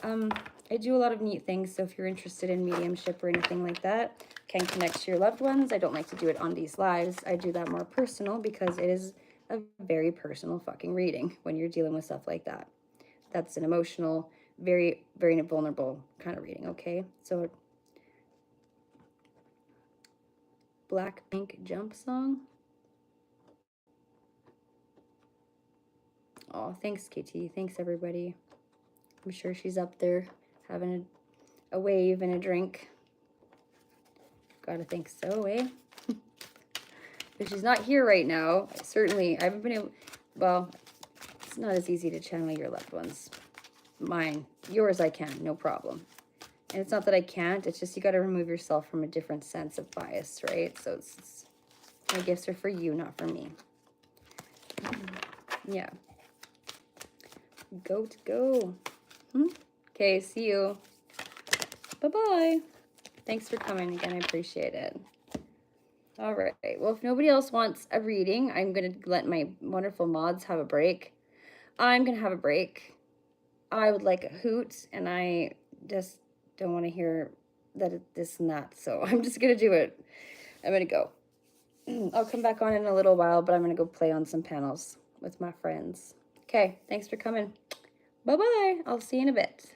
I do a lot of neat things. So if you're interested in mediumship or anything like that, can connect to your loved ones. I don't like to do it on these lives. I do that more personal because it is a very personal fucking reading when you're dealing with stuff like that. That's an emotional, very, very vulnerable kind of reading, okay? So, Blackpink Jump Song. Oh, thanks, KT. Thanks, everybody. I'm sure she's up there having a wave and a drink. Gotta think so, eh? But she's not here right now. I haven't been able, well, it's not as easy to channel your loved ones. Mine, yours I can, no problem. And it's not that I can't, it's just you gotta remove yourself from a different sense of bias, right? So it's my gifts are for you, not for me. Yeah. Go. Okay, see you. Bye-bye. Thanks for coming again. I appreciate it. All right. Well, if nobody else wants a reading, I'm going to let my wonderful mods have a break. I'm going to have a break. I would like a hoot, and I just don't want to hear that this and that. So I'm just going to do it. I'm going to go. I'll come back on in a little while, but I'm going to go play on some panels with my friends. Okay. Thanks for coming. Bye-bye. I'll see you in a bit.